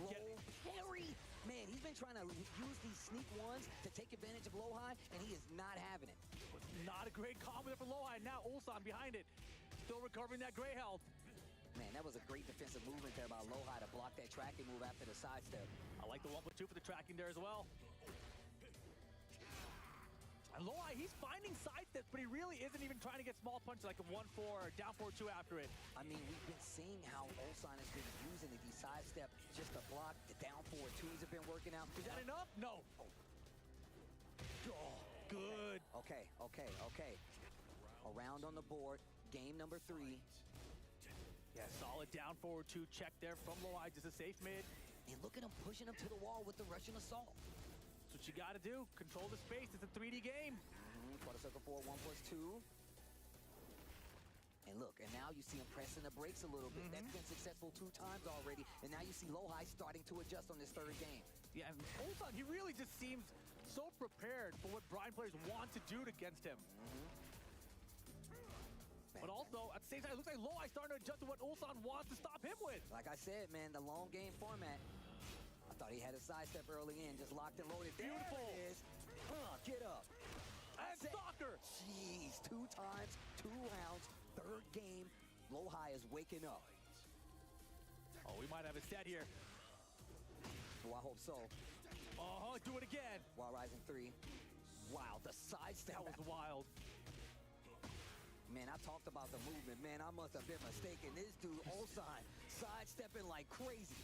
Low parry. Man, he's been trying to use these sneak ones to take advantage of Lohai, and he is not having it. Not a great combo there for Lohai. Now Ulsan behind it. Still recovering that gray health. Man, that was a great defensive movement there by Lohai to block that tracking move after the sidestep. I like the 1+2 for the tracking there as well. And Lohai, he's finding sidesteps, but he really isn't even trying to get small punches like a 1-4 or down 4-2 after it. I mean, we've been seeing how Ulsan has been using it. These sidestep just to block. The down 4-2s have been working out. Is that enough? No. Oh, good. Okay. Around on the board. Game number 3. Yeah, solid down 4-2 check there from Lohai. Just a safe mid. And look at him pushing him to the wall with the Russian assault. That's what you got to do. Control the space. It's a 3D game. Quarter circle 4, 1+2. And look, and now you see him pressing the brakes a little bit. That's been successful 2 times already. And now you see Lohai starting to adjust on this 3rd game. Yeah, and Ulsan, he really just seems so prepared for what Bryan players want to do against him. But also, at the same time, it looks like Lohai starting to adjust to what Ulsan wants to stop him with. Like I said, man, the long game format. I thought he had a sidestep early in, just locked and loaded. Beautiful. There it is. Get up. And soccer. Jeez, 2 times, 2 rounds, 3rd game. Lohai is waking up. Oh, we might have a set here. Oh, I hope so. Do it again. While rising 3. Wow, the sidestep. That was wild. Man, I talked about the movement. Man, I must have been mistaken. This dude, Ulsan, sidestepping like crazy.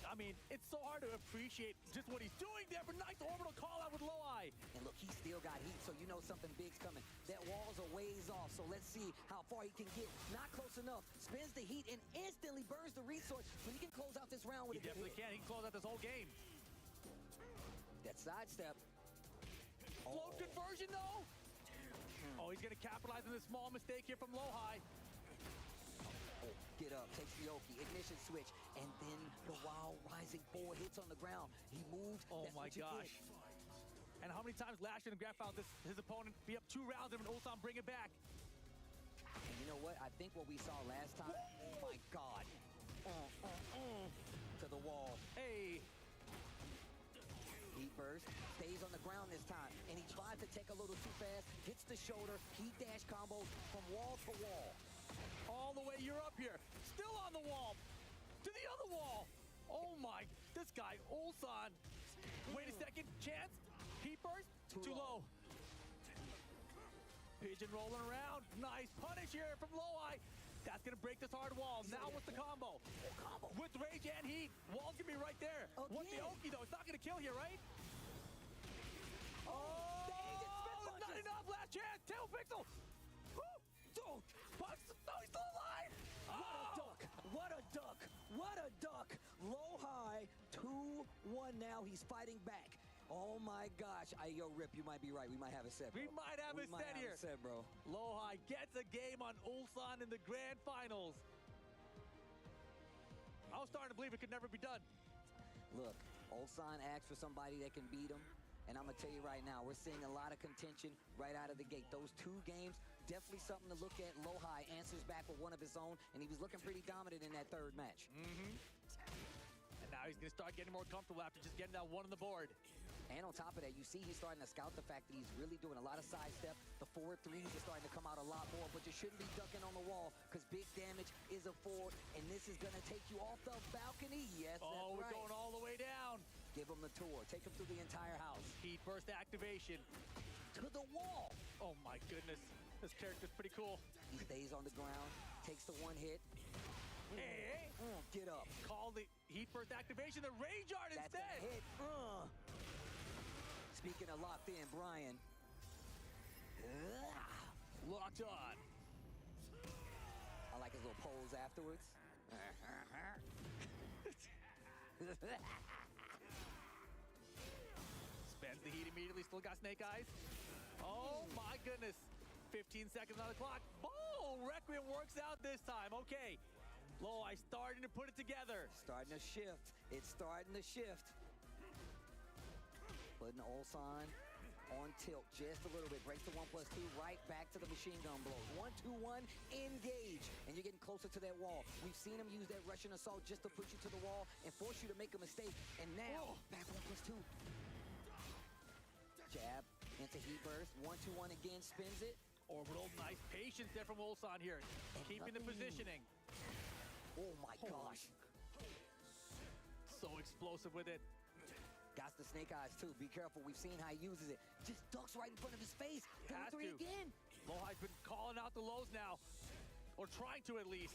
I mean, it's so hard to appreciate just what he's doing there, but nice orbital call out with Lohai. And look, he still got heat, so you know something big's coming. That wall's a ways off, so let's see how far he can get. Not close enough. Spins the heat and instantly burns the resource, so he can close out this round with He definitely can. He can close out this whole game. That sidestep. Float conversion, though. Oh, he's going to capitalize on this small mistake here from Lohai. Get up, takes the Oki, ignition switch, and then the wild rising 4 hits on the ground. He moved. Oh That's my what you gosh. get. And how many times last year in the grand final his opponent be up 2 rounds and Ulsan bring it back? And you know what? I think what we saw last time, oh my God. To the wall. Hey. Heat burst, stays on the ground this time, and he tries to take a little too fast, hits the shoulder, heat dash combos from wall to wall. All the way, you're up here. Still on the wall. To the other wall. Oh my, this guy, Ulsan. Wait a second, chance. Heat burst, too low. Pigeon rolling around. Nice punish here from Lohai. That's gonna break this hard wall. Now with the combo. With rage and heat. Wall's gonna be right there. With the Oki though, it's not gonna kill here, right? Oh, not enough. Last chance. Tail pixel. No, he's still alive! What a duck! What a duck! Lohai, 2-1 now. He's fighting back. Oh my gosh. Yo, Rip, you might be right. We might have a set, bro. We might have a set here. Bro. Lohai gets a game on Ulsan in the grand finals. I was starting to believe it could never be done. Look, Ulsan asked for somebody that can beat him. And I'm going to tell you right now, we're seeing a lot of contention right out of the gate. Those 2 games, definitely something to look at. Lohai answers back with one of his own, and he was looking pretty dominant in that 3rd match. And now he's going to start getting more comfortable after just getting that 1 on the board. And on top of that, you see he's starting to scout the fact that he's really doing a lot of sidestep. The forward 3s are starting to come out a lot more, but you shouldn't be ducking on the wall because big damage is a forward, and this is going to take you off the balcony. Yes, that's right. We're going all the way down. Give him the tour. Take him through the entire house. Heat burst activation. To the wall. Oh my goodness. This character's pretty cool. He stays on the ground, takes the 1 hit. Hey. Get up. Call the heat burst activation, the rage art That's instead. A hit. Speaking of locked in, Bryan. Locked on. I like his little pose afterwards. Spends the heat immediately, still got snake eyes. Oh my goodness. 15 seconds on the clock. Oh, Requiem works out this time. Okay. Lohai starting to put it together. Starting to shift. It's starting to shift. Putting Ulsan on tilt just a little bit. Breaks the 1+2 right back to the machine gun blows. 1-2-1, engage. And you're getting closer to that wall. We've seen him use that Russian assault just to push you to the wall and force you to make a mistake. And now, back 1+2. Jab into heat burst. 1-2-1 again, spins it. Orbital, nice patience there from Ulsan here. Keeping the positioning. Oh my gosh. So explosive with it. Got the snake eyes too. Be careful. We've seen how he uses it. Just ducks right in front of his face. Has Three to. again. Lohai's been calling out the lows now. Or trying to at least.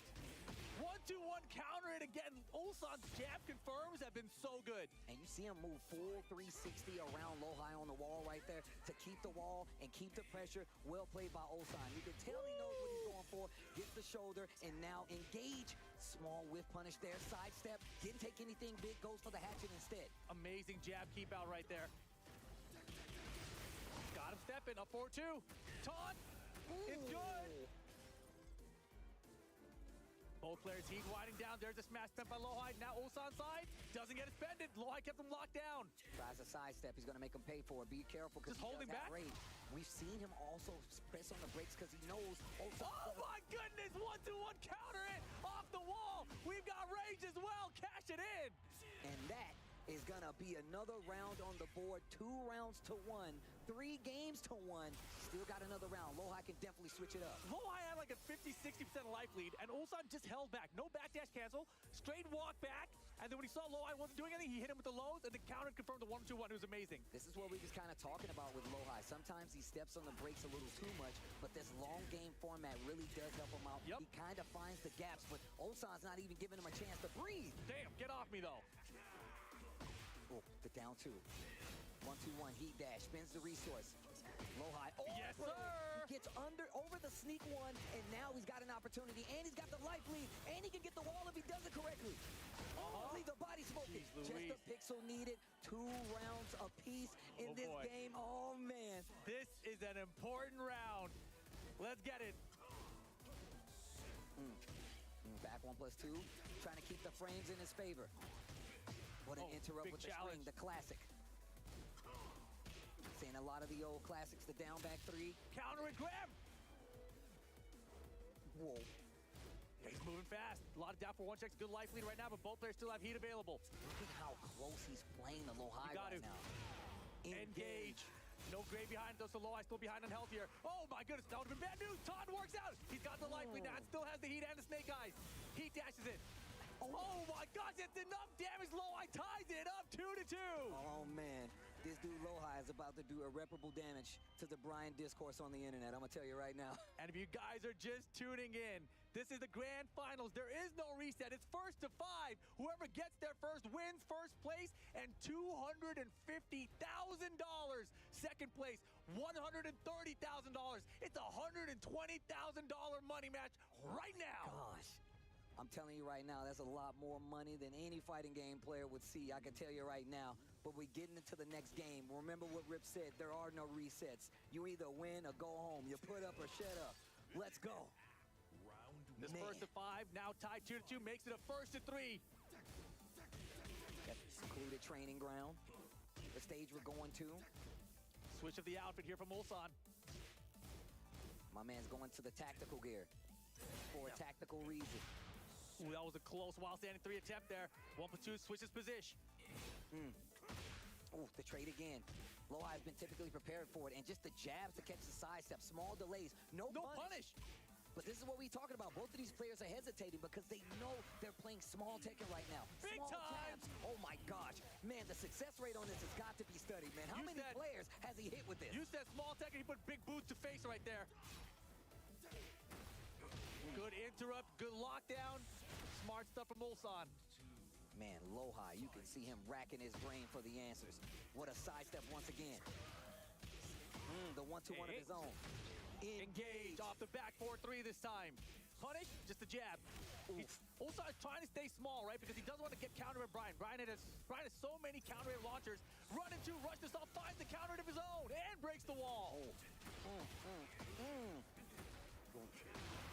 1-2-1 counter it again. Ulsan's jab confirms have been so good. And you see him move full 360 around Lohai on the wall right there to keep the wall and keep the pressure. Well played by Ulsan. You can tell he knows what he's going for. Gets the shoulder and now engage. Small whiff punish there. Sidestep. Didn't take anything big. Goes for the hatchet instead. Amazing jab keep out right there. Got him stepping. Up 4-2. Taunt. It's good. Both players heat winding down. There's a smash attempt by Lohai. Now Ulsan's side doesn't get it spended. Lohai kept him locked down. Tries a sidestep. He's going to make him pay for it. Be careful because Just holding back. Rage. We've seen him also press on the brakes because he knows. Oh my goodness! 1-2-1 counter it off the wall. We've got Rage as well. Cash it in. And that is going to be another round on the board. 2 rounds to 1. 3 games to 1. Still got another round. Lohai can definitely switch it up. Lohai had like a 50-60% life lead, and Ulsan just held back. No backdash cancel. Straight walk back. And then when he saw Lohai wasn't doing anything, he hit him with the lows, and the counter confirmed the 1-2-1. It was amazing. This is what we was kind of talking about with Lohai. Sometimes he steps on the brakes a little too much, but this long game format really does help him out. Yep. He kind of finds the gaps, but Ulsan's not even giving him a chance to breathe. Damn, get off me, though. Oh, the down 2. 1-2-1 heat dash, spins the resource. Lohai, yes, sir! He gets over the sneak 1, and now he's got an opportunity, and he's got the life lead, and he can get the wall if he does it correctly. Leave the body smoking. Jeez, Just a pixel needed. 2 rounds apiece in this boy. game. Oh, man. This is an important round. Let's get it. Back 1+2, trying to keep the frames in his favor. What an interrupt big with the challenge. string, the classic. Seeing a lot of the old classics, the down back 3. Counter and grab. Whoa. He's moving fast. A lot of down for 1 checks. Good life lead right now, but both players still have heat available. Look at how close he's playing the Lohai right now. Engage. No gray behind though, so Lohai still behind on health here. Oh my goodness, that would have been bad news. Todd works out. He's got the life lead now. It still has the heat and the snake eyes. Heat dashes it. Oh my gosh, it's enough damage. Lohai ties it up 2-2. Oh man, this dude Lohai is about to do irreparable damage to the Brian discourse on the internet. I'm gonna tell you right now. And if you guys are just tuning in, this is the grand finals. There is no reset. It's first to 5. Whoever gets there first wins first place and $250,000. Second place, $130,000. It's a $120,000 money match right now. Gosh. I'm telling you right now, that's a lot more money than any fighting game player would see. I can tell you right now. But we're getting into the next game. Remember what Rip said, there are no resets. You either win or go home. You put up or shut up. Let's go. This first to 5, now tied 2-2, makes it a first to 3. Got the secluded training ground. The stage we're going to. Switch of the outfit here from Ulsan. My man's going to the tactical gear for a tactical reason. Ooh, that was a close while standing 3 attempt there. 1+2 switches position. Ooh, the trade again. Lohai's been typically prepared for it, and just the jabs to catch the sidestep. Small delays. No punish. But this is what we're talking about. Both of these players are hesitating because they know they're playing small Tekken right now. Big small time! Jabs. Oh my gosh. Man, the success rate on this has got to be studied, man. How many players has he hit with this? You said small Tekken, he put big boots to face right there. Good interrupt, good lockdown. Smart stuff from Ulsan. Man, Lohai, you can see him racking his brain for the answers. What a sidestep once again. The 1-2-1 of his own. Engage off the back 4-3 this time. Punish, just a jab. Ulsan is trying to stay small, right? Because he doesn't want to get countered by Brian. Brian has so many counter launchers. Run into, rush this off, finds the counter of his own, and breaks the wall.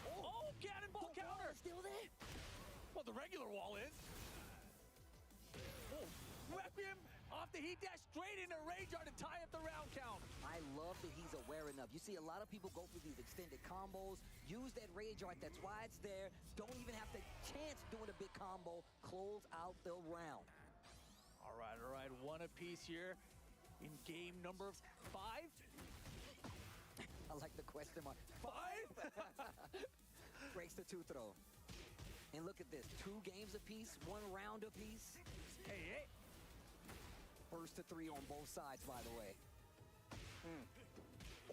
Oh, cannonball counter. Still there? Well, the regular wall is. Requiem off the heat dash straight into Rage Art to tie up the round count. I love that he's aware enough. You see a lot of people go through these extended combos, use that Rage Art, that's why it's there. Don't even have the chance doing a big combo. Close out the round. All right. 1 apiece here in game number 5. I like the question mark. 5? Breaks the 2 throw. And look at this, 2 games apiece, 1 round apiece. Hey. First to 3 on both sides, by the way.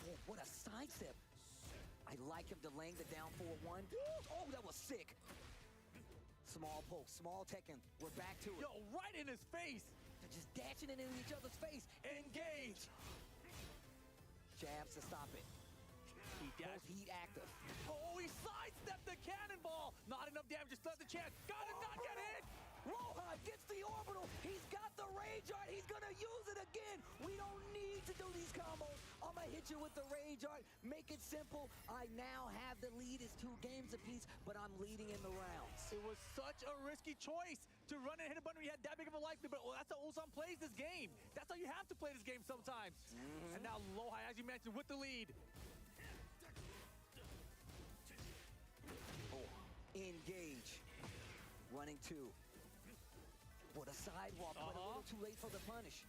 Oh, what a sidestep. I like him delaying the down 4-1. Oh, that was sick. Small poke, small Tekken. We're back to it. Yo, right in his face. They're just dashing it in each other's face. Engage. Jabs to stop it. Both heat active. Oh, he sidestepped the cannonball. Not enough damage, just let the chance. Got to not get hit. Rohan gets the orbital. He's got the rage art. He's gonna use it again. We don't need to do these combos. I'm gonna hit you with the rage art. Make it simple. I now have the lead. It's 2 games apiece, but I'm leading in the rounds. It was such a risky choice to run and hit a button when you had that big of a life lead, but that's how Ulsan plays this game. That's how you have to play this game sometimes. And now Lohai, as you mentioned, with the lead. Engage. Running 2. What a sidewalk, but a little too late for the punish.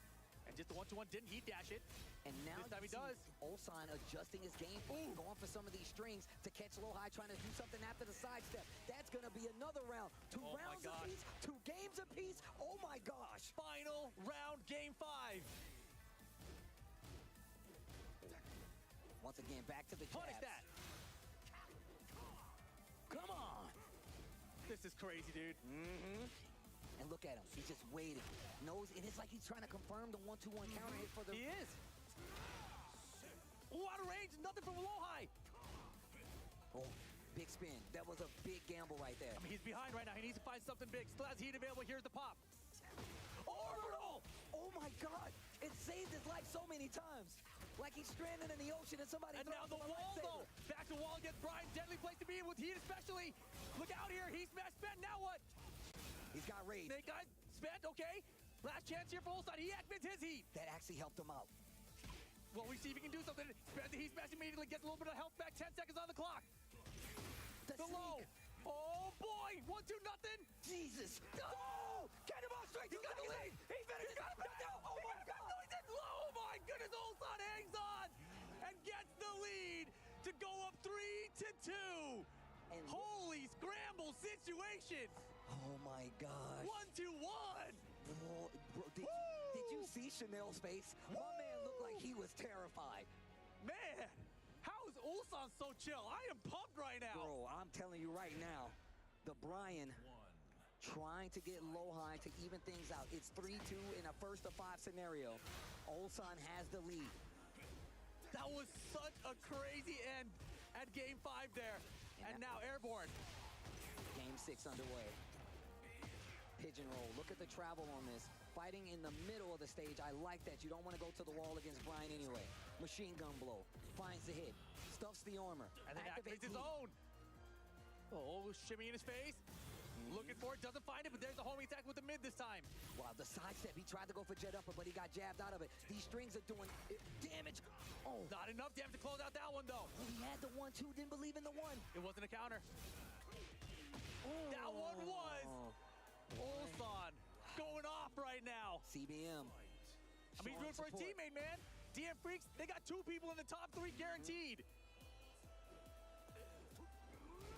And just the 1-2-1 didn't heat dash it. And now this time he does. Ulsan adjusting his game, going for some of these strings to catch Lohai, trying to do something after the sidestep. That's gonna be another round. 2 rounds apiece, 2 games apiece. Oh my gosh. Final round, game 5. Once again, back to the jabs. Punish that. Come on. This is crazy, dude. And look at him. He's just waiting. Knows, and it's like he's trying to confirm the 1-2-1 counter hit for the... He is. Ooh, out of range. Nothing from Lohai. Oh, big spin. That was a big gamble right there. I mean, he's behind right now. He needs to find something big. Still has heat available. Here's the pop. Orbital! Oh my God! It saved his life so many times. Like he's stranded in the ocean and somebody. And now the wall, though. Back to wall against Brian. Deadly place to be in with heat, especially. Look out here. Heat smash spent. Now what? He's got rage. Snake Eyes spent. Okay. Last chance here for Ulsan. He activates his heat. That actually helped him out. Well, we see if he can do something. Spend the heat smash immediately. Gets a little bit of health back. 10 seconds on the clock. The low. Oh boy. 1-2 nothing. Jesus. Oh! Cannonball straight. He's got the lead. He finished. Got him down. Oh my God. No, he didn't. Oh my goodness. Ulsan hangs on and gets the lead to go up 3-2. And holy scramble situation. Oh my gosh. 1-1. Bro, did you see Chanel's face? My man looked like he was terrified. Man, how is Ulsan so chill? I am pumped right now. Bro, I'm telling you right now, the Brian trying to get Lohai to even things out. It's 3-2 in a first of 5 scenario. Ulsan has the lead. That was such a crazy end at game 5 there. And now airborne. Game 6 underway. Pigeon roll. Look at the travel on this. Fighting in the middle of the stage. I like that. You don't want to go to the wall against Brian anyway. Machine gun blow. Finds the hit. Stuffs the armor. And then activates his own. Oh, shimmy in his face. Looking for it. Doesn't find it, but there's a homing attack with the mid this time. Wow, the sidestep. He tried to go for jet upper, but he got jabbed out of it. These strings are doing damage. Oh. Not enough damage to close out that one, though. He had the 1-2. Didn't believe in the 1. It wasn't a counter. That one was. Ulsan going off right now. CBM. I mean, he's doing for a teammate, man. DM Freaks, they got 2 people in the top 3 guaranteed.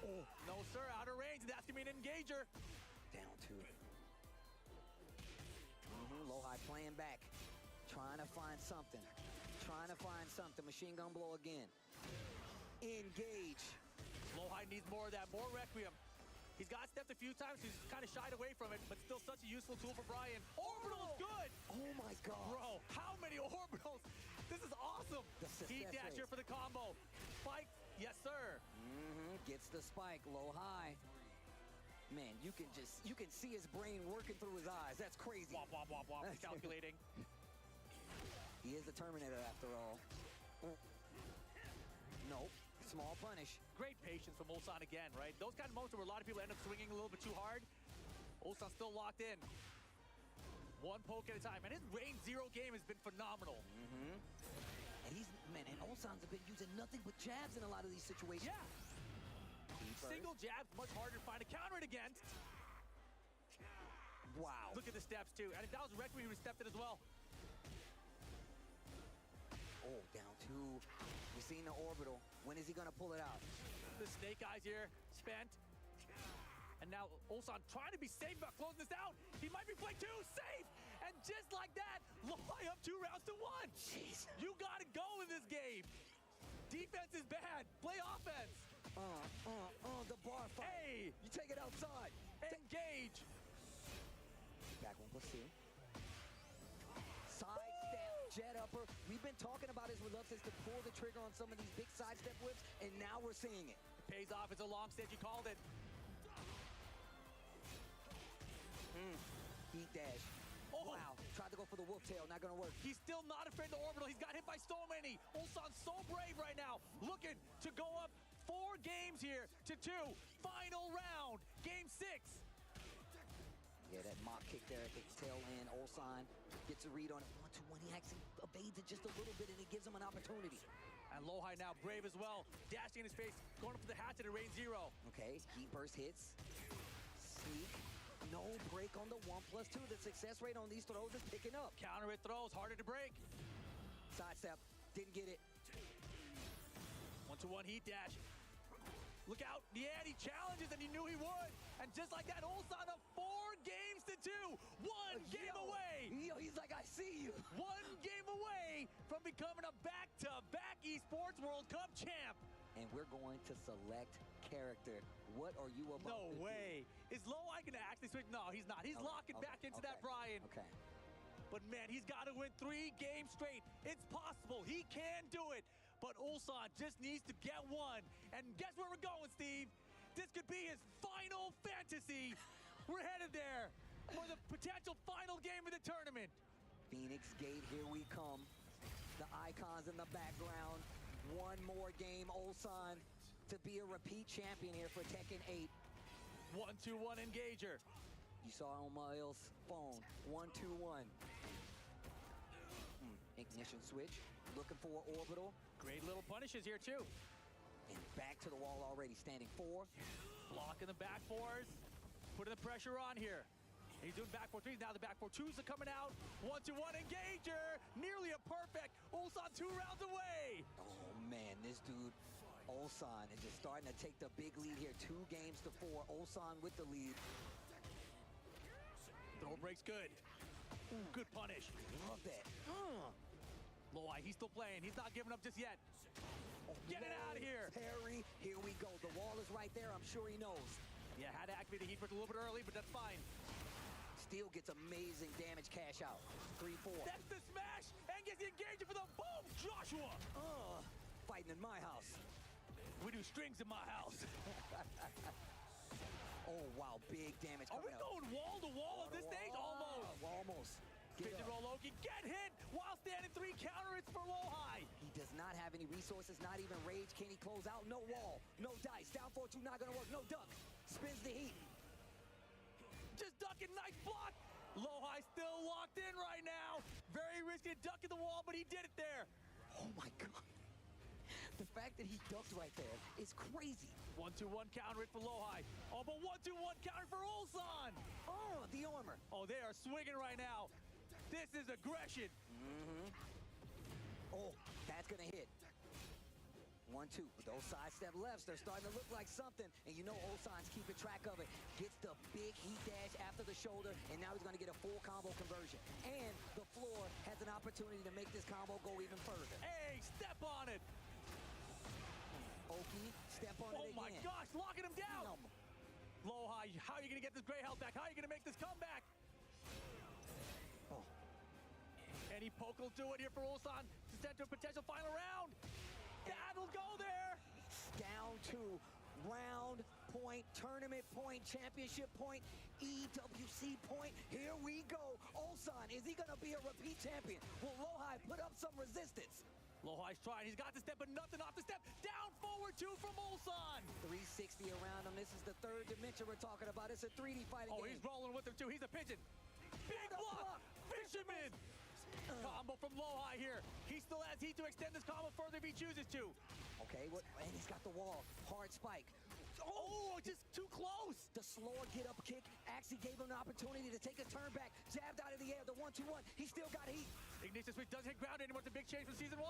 Oh, no, sir, out of range. That's going to be an engager. Down 2. Lohai playing back. Trying to find something. Machine gun blow again. Engage. Lohai needs more of that, more Requiem. He's got stepped a few times, he's kind of shied away from it, but still such a useful tool for Brian. Orbital's good! Oh my God. Bro, how many orbitals? This is awesome. Heat dash here for the combo. Spike, yes sir. Gets the spike, Lohai. Man, you can see his brain working through his eyes. That's crazy. Wop, wop, wop, wop, calculating. He is the Terminator after all. Nope. Small punish. Great patience from Ulsan again, right? Those kind of moments where a lot of people end up swinging a little bit too hard. Ulsan still locked in. 1 poke at a time. And his range 0 game has been phenomenal. And Ulsan's been using nothing but jabs in a lot of these situations. Yeah. Single jabs, much harder to find a counter it against. Wow. Look at the steps too. And if that was Requiem, he would have stepped it as well. Oh, down 2. We've seen the orbital. When is he gonna pull it out? The Snake Eyes here, spent. And now Ulsan trying to be safe about closing this out. He might be playing two, safe! And just like that, Lohi up 2 rounds to 1. Jeez. You gotta go in this game. Defense is bad. Play offense. The bar fight. Hey! You take it outside. Engage. Back 1+2. Sidestep, jet upper. We've been talking about his reluctance to pull the trigger on some of these big sidestep whips, and now we're seeing it. It pays off. It's a long stage. You called it. Heat dash. Oh. Wow. Tried to go for the wolf tail. Not going to work. He's still not afraid of the orbital. He's got hit by so many. Ulsan's so brave right now. Looking to go up 4 games here to 2. Final round. Game 6. Yeah, that mock kick there at the tail end. Ulsan gets a read on it. 1-2-1. He actually evades it just a little bit, and it gives him an opportunity. And Lohi now brave as well. Dashing in his face. Going up for the hatchet at range 0. Okay, heat burst hits. Sneak. No break on the 1+2. The success rate on these throws is picking up. Counter it throws. Harder to break. Sidestep. Didn't get it. 1-2-1 heat dash. Look out. Yeah, he challenges, and he knew he would. And just like that, Ulsan up 4 games to 2. One game away. Yo, he's like, I see you. 1 game away from becoming a back-to-back Esports World Cup champ. And we're going to select character. What are you about No to way. Is Lohi going to actually switch? No, he's not. He's locking back into that Brian. Okay. But man, he's got to win 3 games straight. It's possible. He can do it. But Ulsan just needs to get 1. And guess where we're going, Steve? This could be his final fantasy. We're headed there for the potential final game of the tournament. Phoenix Gate, here we come. The icons in the background. 1 more game, Ulsan, to be a repeat champion here for Tekken 8. 1-2-1 engager. You saw on Miles' phone. 1-2-1. Ignition switch. Looking for orbital. Great little punishes here too. And back to the wall already. Standing 4. Blocking the back 4s. Putting the pressure on here. He's doing back 4-3s. Now the back 4-2s are coming out. 1-2-1 engager. Nearly a perfect. Ulsan 2 rounds away. Oh man, this dude, Ulsan, is just starting to take the big lead here. 2 games to 4. Ulsan with the lead. Throw break's good. Ooh, good punish. Love that. Lohi, he's still playing. He's not giving up just yet. Get it out of here. Parry. Here we go. The wall is right there. I'm sure he knows. Yeah, had to activate the heat burst a little bit early, but that's fine. Steel gets amazing damage cash out. 3-4. That's the smash, and gets the engager for the boom, Joshua. Fighting in my house. We do strings in my house. Oh, wow, big damage Are we coming out. going wall to wall at this stage? Almost. Almost. Pigeon roll Loki, get hit while standing 3 counter hits for Lohi. He does not have any resources, not even rage. Can he close out? No wall, no dice. Down 4-2, not gonna work. No duck. Spins the heat. Just ducking, nice block. Lohi still locked in right now. Very risky to duck in the wall, but he did it there. Oh my God. The fact that he ducked right there is crazy. 1-2-1 counter hit for Lohi. Oh, but 1-2-1 counter for Ulsan. Oh, the armor. Oh, they are swinging right now. This is aggression. Oh, that's gonna hit. 1-2. Those sidestep lefts, they're starting to look like something. And you know Ulsan's keeping track of it. Gets the big heat dash after the shoulder, and now he's gonna get a full combo conversion. And the floor has an opportunity to make this combo go even further. Hey, step on it. Oki, step on it again. Oh my gosh, locking him down. Lohi, how are you gonna get this gray health back? How are you gonna make this comeback? Any poke will do it here for Ulsan to send to a potential final round. That'll go there. Down to round point, tournament point, championship point, EWC point. Here we go. Ulsan, is he going to be a repeat champion? Will Lohi put up some resistance? Lohi's trying. He's got the step, but nothing off the step. Down forward 2 from Ulsan. 360 around him. This is the 3rd dimension we're talking about. It's a 3D fighting game. Oh, he's rolling with him too. He's a pigeon. Big block. Fisherman. Combo from Lohi here. He still has heat to extend this combo further if he chooses to. Okay, and he's got the wall. Hard spike. Oh, just too close. The slower get-up kick actually gave him an opportunity to take a turn back. Jabbed out of the air, the 1-2-1. He still got heat. Ignition switch doesn't hit ground anymore. It's a big change from season 1.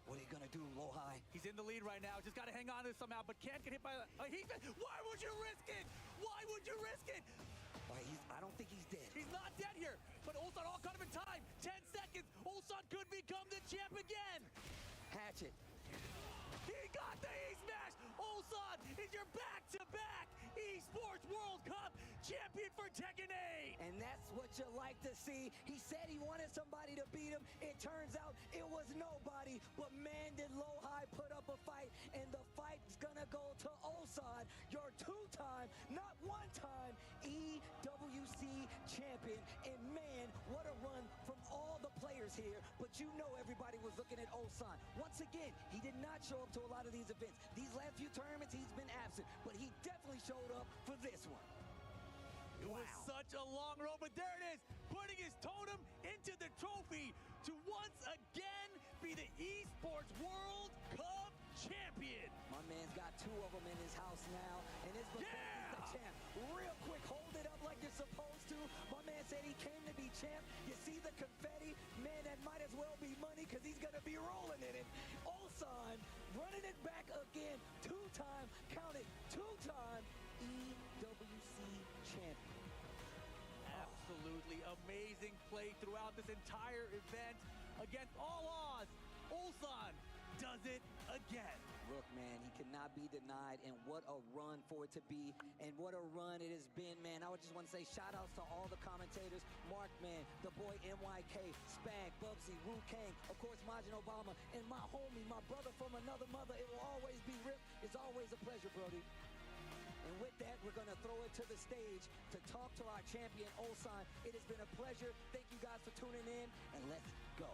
What are you going to do, Lohi? He's in the lead right now. Just got to hang on to this somehow, but can't get hit by a heat. Why would you risk it? would you risk it? I don't think he's dead. He's not dead here, but Ulsan all caught him in time. 10 seconds. Ulsan could become the champ again. Hatchet. He got the E-Smash! Ulsan is your back-to-back Esports World Cup champion for Tekken 8! And that's what you like to see. He said he wanted somebody to beat him. It turns out it was nobody, but man, did Lowhigh put up a fight, and the fight's gonna go to Ulsan, your two-time, not one-time, EWC champion. And man, what a run from all the players here, but you know everybody was looking at Ulsan. Once again, he did not show up to a lot of these events. These last few tournaments, he's been absent, but he definitely showed up for this one. It was such a long road, but there it is, putting his totem into the trophy to once again be the Esports World Cup champion. My man's got two of them in his house now, and it's because he's the champ. Real quick, hold it up like you're supposed to. My man said he came to be champ. You see the confetti? Man, that might as well be money because he's going to be rolling in it. Ulsan running it back again. Two-time, count it, two-time EWC champion. Absolutely amazing play throughout this entire event against all odds. Ulsan does it again. Look, man, he cannot be denied, and what a run for it to be, and what a run it has been, man. I would just want to say shout-outs to all the commentators, Mark, man, the boy MYK, Spag, Bubsy, Wu Kang, of course, Majin Obama, and my homie, my brother from another mother. It will always be Rip. It's always a pleasure, Brody. And with that, we're going to throw it to the stage to talk to our champion, Ulsan. It has been a pleasure. Thank you guys for tuning in, and let's go.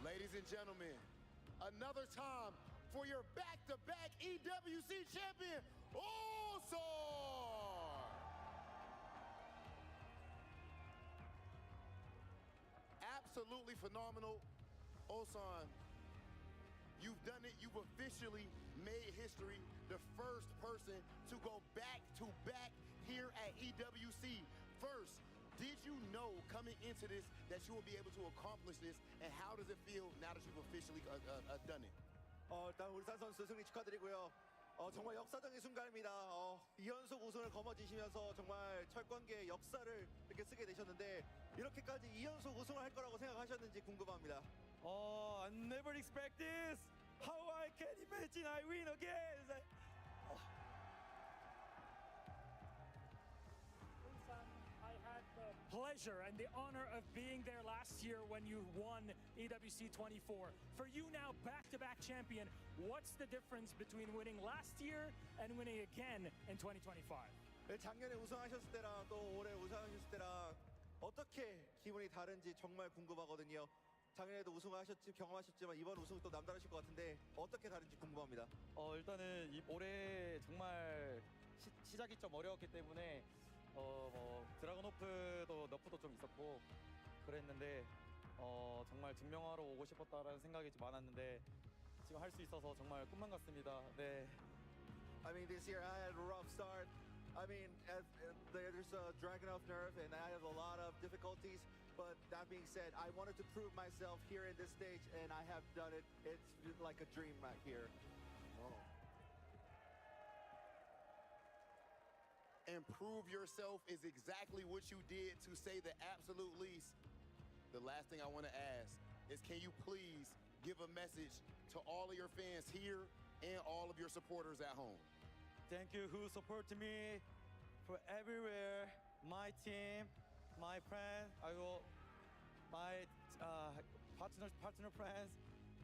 Ladies and gentlemen, another time for your back-to-back EWC champion, Ulsan! Absolutely phenomenal. Ulsan, you've done it. You've officially made history. The first person to go back-to-back here at EWC. First, did you know coming into this that you will be able to accomplish this, and how does it feel now that you've officially done it? 일단 울산 선수 승리 축하드리고요. 정말 역사적인 순간입니다. 2연속 우승을 거머쥐시면서 정말 철권계의 역사를 이렇게 쓰게 되셨는데 이렇게까지 2연속 우승을 할 거라고 생각하셨는지 궁금합니다. I never expect this. How I can imagine I win again? I had the pleasure and the honor of being there last year when you won EWC 24. For you now, back-to-back champion, what's the difference between winning last year and winning again in 2025? 작년에 우승하셨을 때랑 또 올해 우승하셨을 때랑 어떻게 기분이 다른지 정말 궁금하거든요. 작년에도 경험하셨지만 이번 우승은 또 남다르실 것 같은데 어떻게 다른지 궁금합니다. 일단은 올해 정말 시작이 좀 어려웠기 때문에 드라곤 오프도 너프도 좀 있었고 그랬는데 정말 증명하러 오고 싶었다라는 생각이 좀 많았는데 지금 할 수 있어서 정말 꿈만 같습니다. 네. I mean, this year I had a rough start. I mean, there's a Dragunov nerf, and I have a lot of difficulties. But that being said, I wanted to prove myself here in this stage, and I have done it. It's like a dream right here. And prove yourself is exactly what you did, to say the absolute least. The last thing I want to ask is, can you please give a message to all of your fans here and all of your supporters at home? Thank you who support me for everywhere. My team, my friends, my partner friends,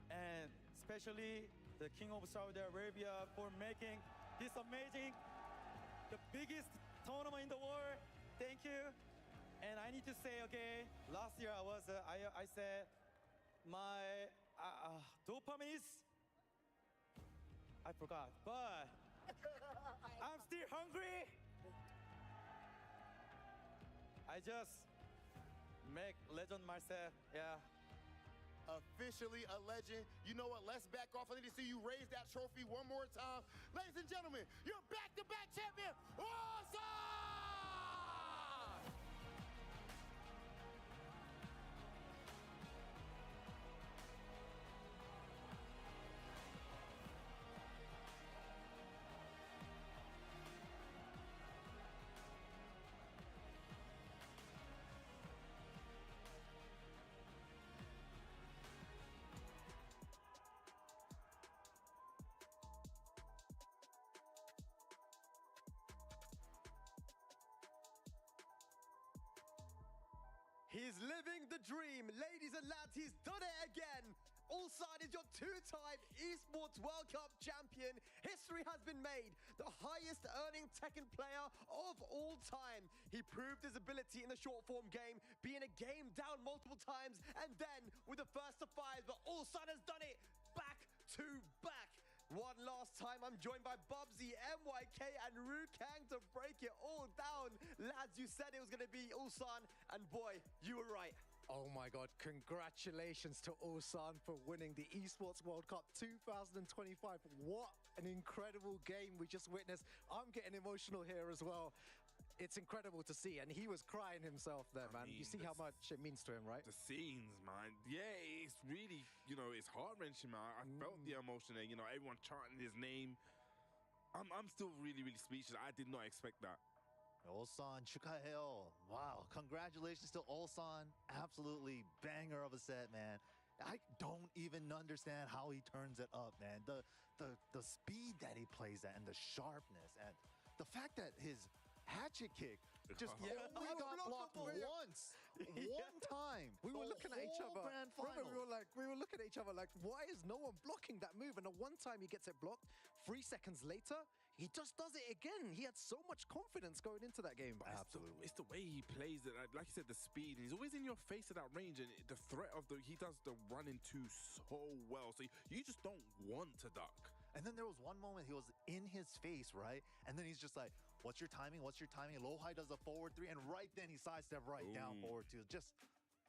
and especially the King of Saudi Arabia for making this amazing, the biggest tournament in the world. Thank you. And I need to say, okay, last year I said my dopamine is, I forgot, but I'm still hungry. I just make legend myself, yeah. Officially a legend. You know what? Let's back off. I need to see you raise that trophy one more time. Ladies and gentlemen, your back-to-back champion, Ulsan! He's living the dream. Ladies and lads, he's done it again. Ulsan is your two-time Esports World Cup champion. History has been made. The highest earning Tekken player of all time. He proved his ability in the short form game, being a game down multiple times, and then with the first to five, but Ulsan has done it back to back. One last time, I'm joined by Bubsy, MYK, and Rukang to break it all down. Lads, you said it was going to be Ulsan, and boy, you were right. Oh my God, congratulations to Ulsan for winning the Esports World Cup 2025. What an incredible game we just witnessed. I'm getting emotional here as well. It's incredible to see, and he was crying himself there, man. You see how much it means to him, right? The scenes, man. Yeah, it's really, you know, it's heart-wrenching, man. I felt the emotion there, you know, everyone chanting his name. I'm still really, really speechless. I did not expect that. Ulsan 축하해요. Wow, congratulations to Ulsan. Absolutely banger of a set, man. I don't even understand how he turns it up, man. The speed that he plays at and the sharpness and the fact that his hatchet kick just only got blocked once. One time. We were looking at each other. Grand Remember, final. we were looking at each other like, why is no one blocking that move? And the one time he gets it blocked, 3 seconds later, he just does it again. He had so much confidence going into that game. Absolutely. It's the way he plays it. Like you said, the speed. He's always in your face at that range. And the threat of he does the run into so well. So you just don't want to duck. And then there was one moment he was in his face, right? And then he's just like, what's your timing? What's your timing? Lohai does a forward 3, and right then he sidestepped right down forward 2. Just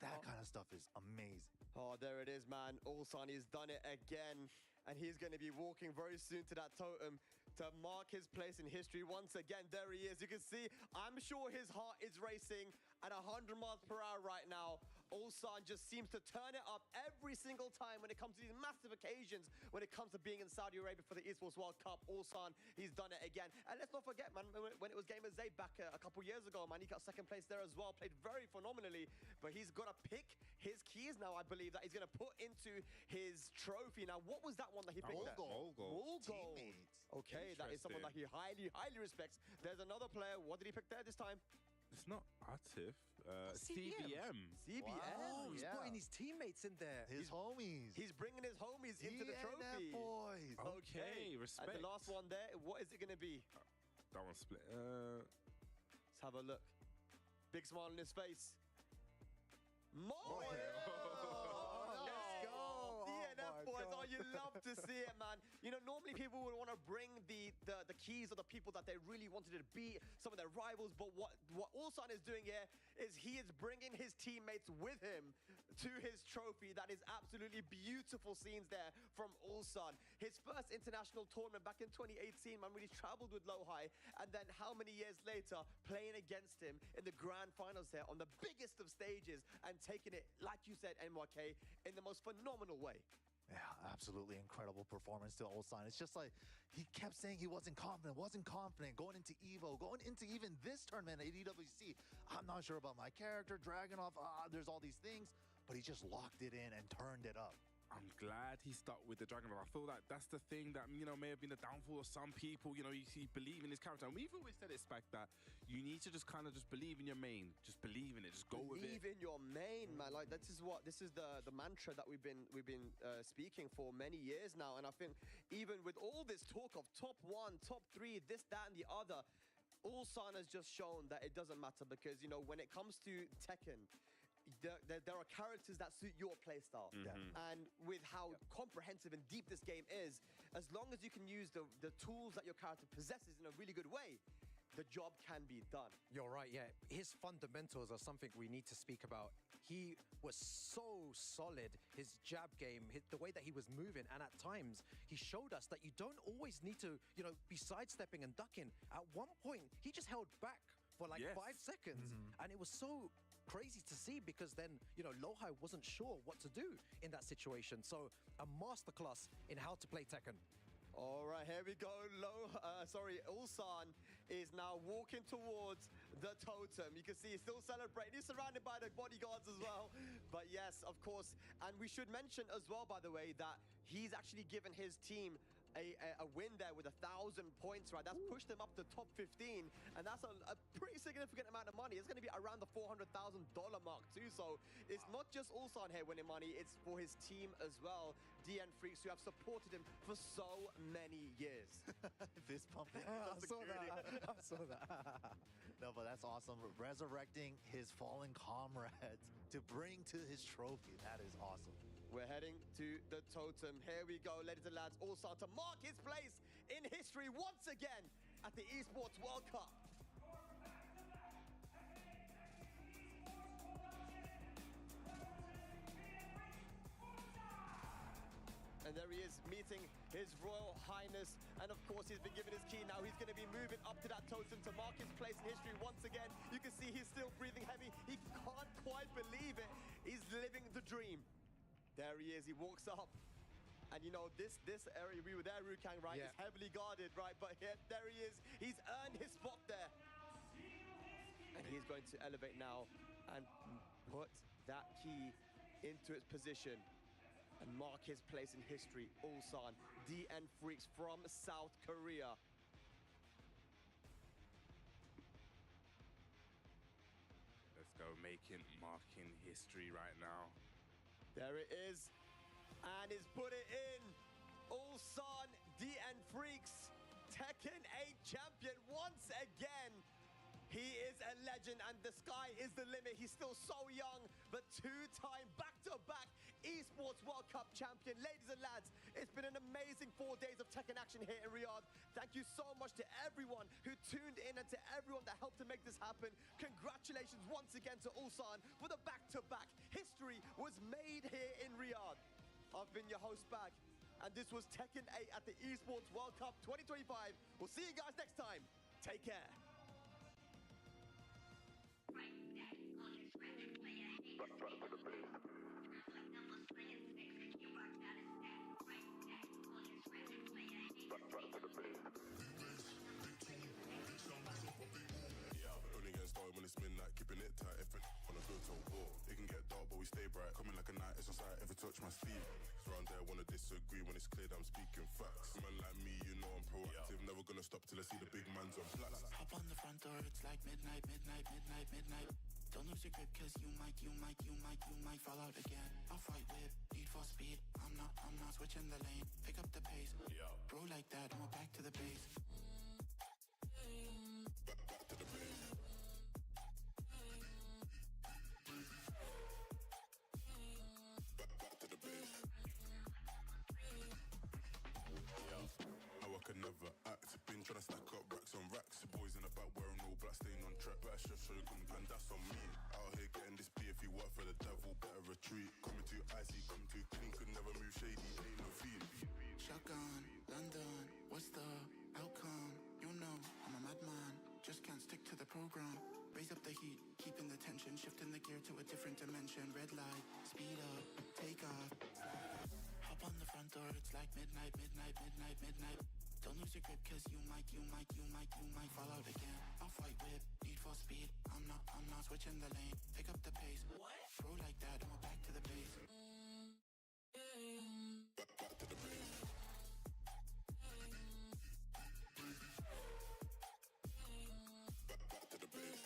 that kind of stuff is amazing. Oh, there it is, man. Ulsan, he's done it again. And he's going to be walking very soon to that totem to mark his place in history. Once again, there he is. You can see, I'm sure his heart is racing at 100 miles per hour right now. Ulsan just seems to turn it up every single time when it comes to these massive occasions, when it comes to being in Saudi Arabia for the Esports World Cup. Ulsan, he's done it again. And let's not forget, man, when it was Gamer Zaid back a couple years ago, man, he got second place there as well, played very phenomenally, but he's got to pick his keys now, I believe, that he's going to put into his trophy. Now, what was that one that he picked there? Mulgol. Teammates. Okay, that is someone that he highly, highly respects. There's another player. What did he pick there this time? It's not Atif. CBM. CBM. Oh, he's putting his teammates in there. His homies. He's bringing his homies into the trophy. boys. Okay, respect. And the last one there, what is it going to be? That one's split. Let's have a look. Big smile on his face. Mo! DNF boys, oh, you love to see it, man. You know, normally people would want to bring the keys of the people that they really wanted to beat, some of their rivals, but what Ulsan is doing here is he is bringing his teammates with him to his trophy. That is absolutely beautiful scenes there from Ulsan. His first international tournament back in 2018, man, when he traveled with Lohai, and then how many years later, playing against him in the grand finals there on the biggest of stages and taking it, like you said, NYK, in the most phenomenal way. Yeah, absolutely incredible performance to Ulsan. It's just like he kept saying he wasn't confident going into EVO, going into even this tournament at EDWC. I'm not sure about my character, Dragunov, there's all these things, but he just locked it in and turned it up. I'm glad he stuck with the Dragunov. I feel like that's the thing that, you know, may have been the downfall of some people. You know, you believe in his character. And we've always said it, Spec, that you need to just kind of just believe in your main. Just believe in it. Just go with it. Believe in your main, man. Like, this is the mantra that we've been speaking for many years now. And I think even with all this talk of top 1, top 3, this, that, and the other, Ulsan has just shown that it doesn't matter because, you know, when it comes to Tekken, there are characters that suit your playstyle. And with how comprehensive and deep this game is, as long as you can use the tools that your character possesses in a really good way, the job can be done. You're right, yeah. His fundamentals are something we need to speak about. He was so solid, his jab game, the way that he was moving, and at times he showed us that you don't always need to, you know, be sidestepping and ducking. At one point, he just held back for like 5 seconds, and it was so crazy to see because then, you know, Lohai wasn't sure what to do in that situation. So a masterclass in how to play Tekken. All right, here we go. Ulsan is now walking towards the totem. You can see he's still celebrating. He's surrounded by the bodyguards as well. But yes, of course. And we should mention as well, by the way, that he's actually given his team a win there with 1,000 points, right? That's pushed him up to top 15, and that's a pretty significant amount of money. It's going to be around the $400,000 mark too. So it's not just Ulsan here winning money; it's for his team as well. DN Freaks, who have supported him for so many years. Fist pumping. I saw that. I saw that. No, but that's awesome. Resurrecting his fallen comrades to bring to his trophy. That is awesome. We're heading to the totem. Here we go, ladies and lads. Ulsan to mark his place in history once again at the Esports World Cup. And there he is, meeting his Royal Highness. And of course, he's been given his key now. He's going to be moving up to that totem to mark his place in history once again. You can see he's still breathing heavy. He can't quite believe it. He's living the dream. There he is. He walks up. And you know, this area, we were there, Rukang, right? Yeah. It's heavily guarded, right? But here, there he is. He's earned his spot there. And he's going to elevate now and put that key into its position and mark his place in history. Ulsan, DN Freaks from South Korea. Let's go, marking history right now. There it is. And he's put it in. Ulsan, DN Freaks, Tekken 8 champion once again. He is a legend, and the sky is the limit. He's still so young, but two-time back-to-back Esports World Cup champion. Ladies and lads, it's been an amazing 4 days of Tekken action here in Riyadh. Thank you so much to everyone who tuned in and to everyone that helped to make this happen. Congratulations once again to Ulsan for the back-to-back. History was made here in Riyadh. I've been your host, Bag, and this was Tekken 8 at the Esports World Cup 2025. We'll see you guys next time. Take care. Only getting started when it's midnight, keeping it tight. If it wanna go to war, it can get dark, but we stay bright. Coming like a knight, it's on sight. Ever touch my sleeve? Around there wanna disagree when it's clear that I'm speaking facts. Man like me, you know I'm proactive. Never gonna stop till I see the big man's on flats. Hop on the front door, it's like midnight, midnight, midnight, midnight. Don't lose your grip, cause you might fall out again. Off-white whip, need for speed. I'm not switching the lane. Pick up the pace. Bro like that, and we're back to the base. Back to the base. Back to the base. How I can never act. Been trying to stack up racks on racks. Boys in the back wearing all black, staying on track. Better chef Shogun, and that's on me. Out here getting this beef. You work for the devil, better retreat. Coming too icy, come too clean. Could never move shady, ain't no feed. Shotgun, London, what's the outcome? You know, I'm a madman. Just can't stick to the program. Raise up the heat, keeping the tension. Shifting the gear to a different dimension. Red light, speed up, take off. Hop on the front door, it's like midnight, midnight, midnight, midnight. Don't lose your grip, cause you might fall out again. Off-white whip, need for speed. I'm not switching the lane. Pick up the pace. Bro like that, and we're back to the base. Back to the base. Back to the base.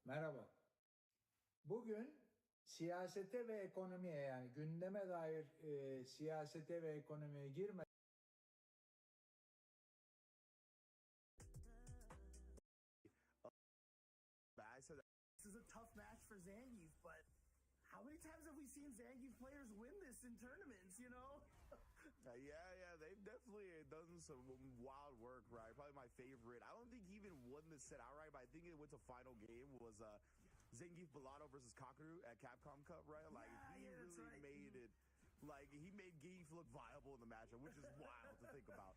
Merhaba. Bugün siyasete ve ekonomiye, yani gündeme dair siyasete ve ekonomiye girme. I said this is a tough match for Zangief, but how many times have we seen Zangief players win this in tournaments, you know? Yeah, they've definitely done some wild work, right? Probably my favorite. I don't think he even won the set outright, but I think it went to final game was Zangief Bellotto versus Kakaru at Capcom Cup, right? Like, he really made it. Like, he made Geef look viable in the matchup, which is wild to think about.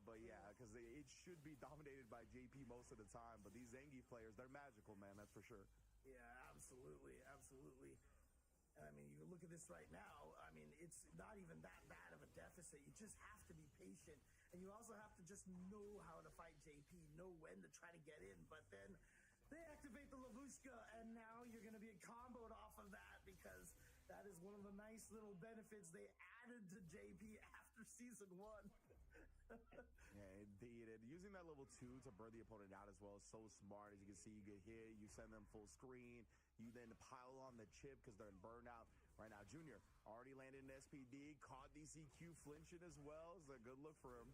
But yeah, because it should be dominated by JP most of the time. But these Zangief players, they're magical, man. That's for sure. Yeah, absolutely. I mean, you look at this right now. I mean, it's not even that bad of a deficit. You just have to be patient. And you also have to just know how to fight JP, know when to try to get in. But then they activate the Lavushka, and now you're going to be comboed off of that because that is one of the nice little benefits they added to JP after Season 1. Yeah, indeed. And using that level 2 to burn the opponent out as well is so smart. As you can see, you get hit, you send them full screen, you then pile on the chip because they're in burnout. Right now, Junior already landed an SPD, caught DCQ flinching as well. It's a good look for him.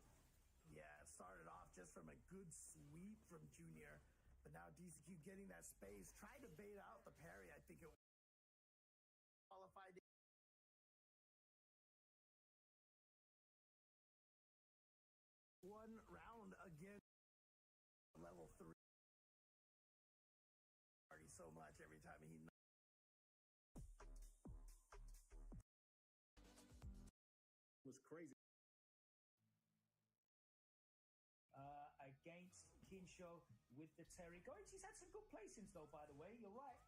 Yeah, it started off just from a good sweep from Junior, but now DCQ getting that space, tried to bait out the parry. I think it qualified. One round again, level 3. Party so much every time he. Was crazy. Against Kinsho with the Terry. Goichi's had some good placings though, by the way. You're right.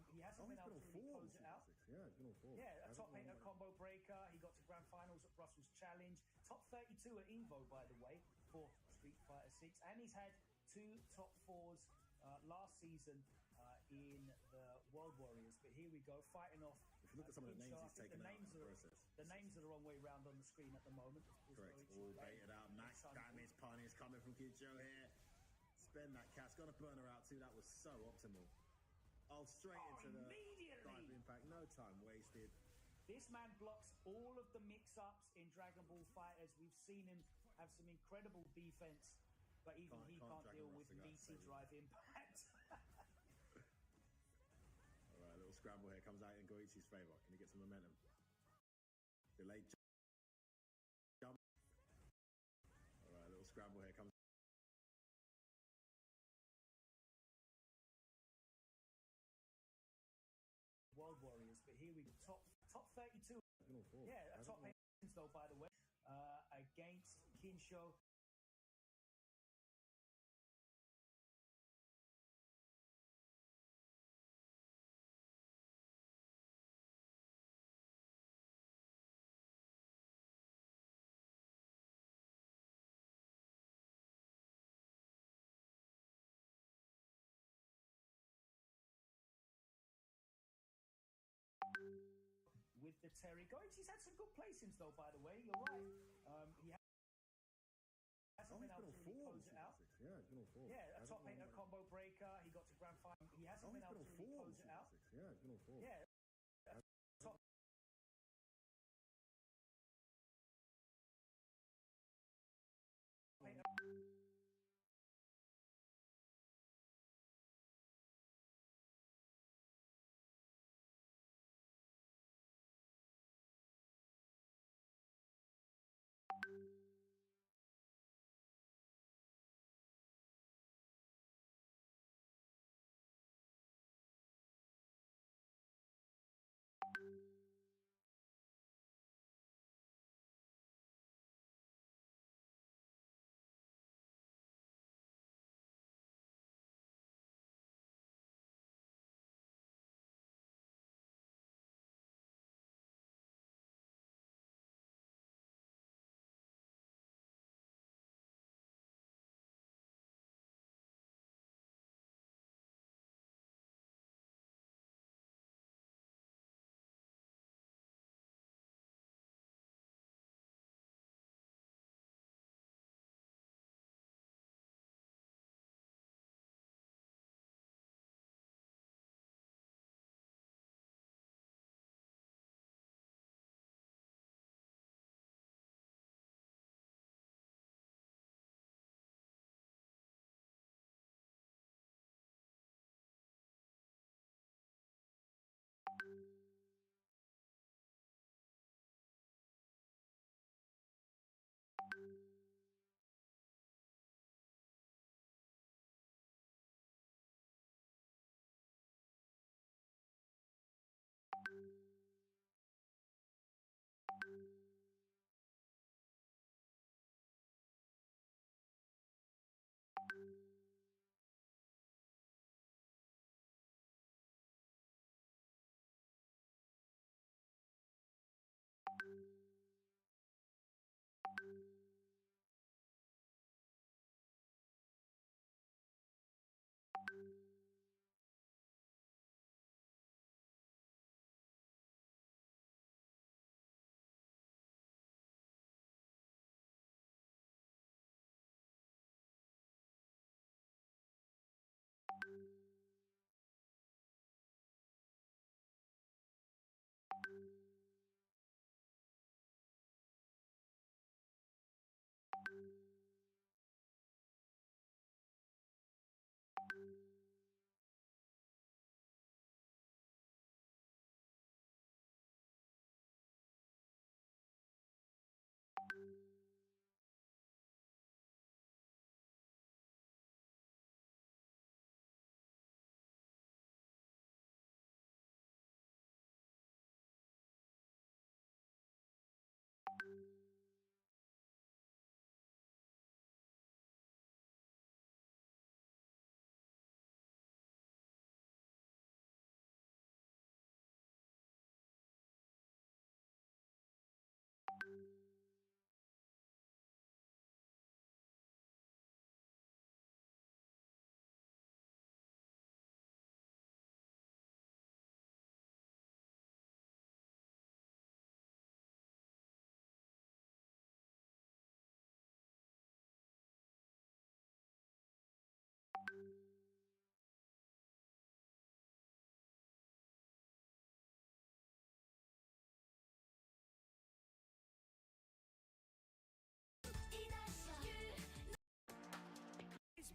He hasn't been able to really close it out. Yeah, he's been on 4. Yeah, a top 8 at Combo Breaker. He got to Grand Finals at Brussels Challenge. Top 32 at Evo, by the way, for Street Fighter 6. And he's had 2 top 4s last season in the World Warriors. But here we go, fighting off. If you look at some of the names he's taken out in the process. The names are the wrong way round on the screen at the moment. Correct. All baited out. Max damage punish coming from Kijo here. Spend that cast. Gonna burn her out too. That was so optimal. Oh, straight into the dive impact. No time wasted. This man blocks all of the mix-ups in Dragon Ball Fighters. We've seen him have some incredible defense, but even he can't deal with meaty drive impact. All right, a little scramble here comes out in Goichi's favor. Can he get some momentum? Delayed jump. All right, a little scramble here comes. World Warriors, but here we go. Top 32. Yeah, a top 8 though, by the way, against Kinsho. With the Terry. Goichi's had some good placings though, by the way. You're right. He hasn't been able to really close it out. Yeah, he's been on 4. Yeah, a top 8 at Combo Breaker. He got to Grand Final. He hasn't been able to really close it out. Yeah, he's been on 4. Yeah. Top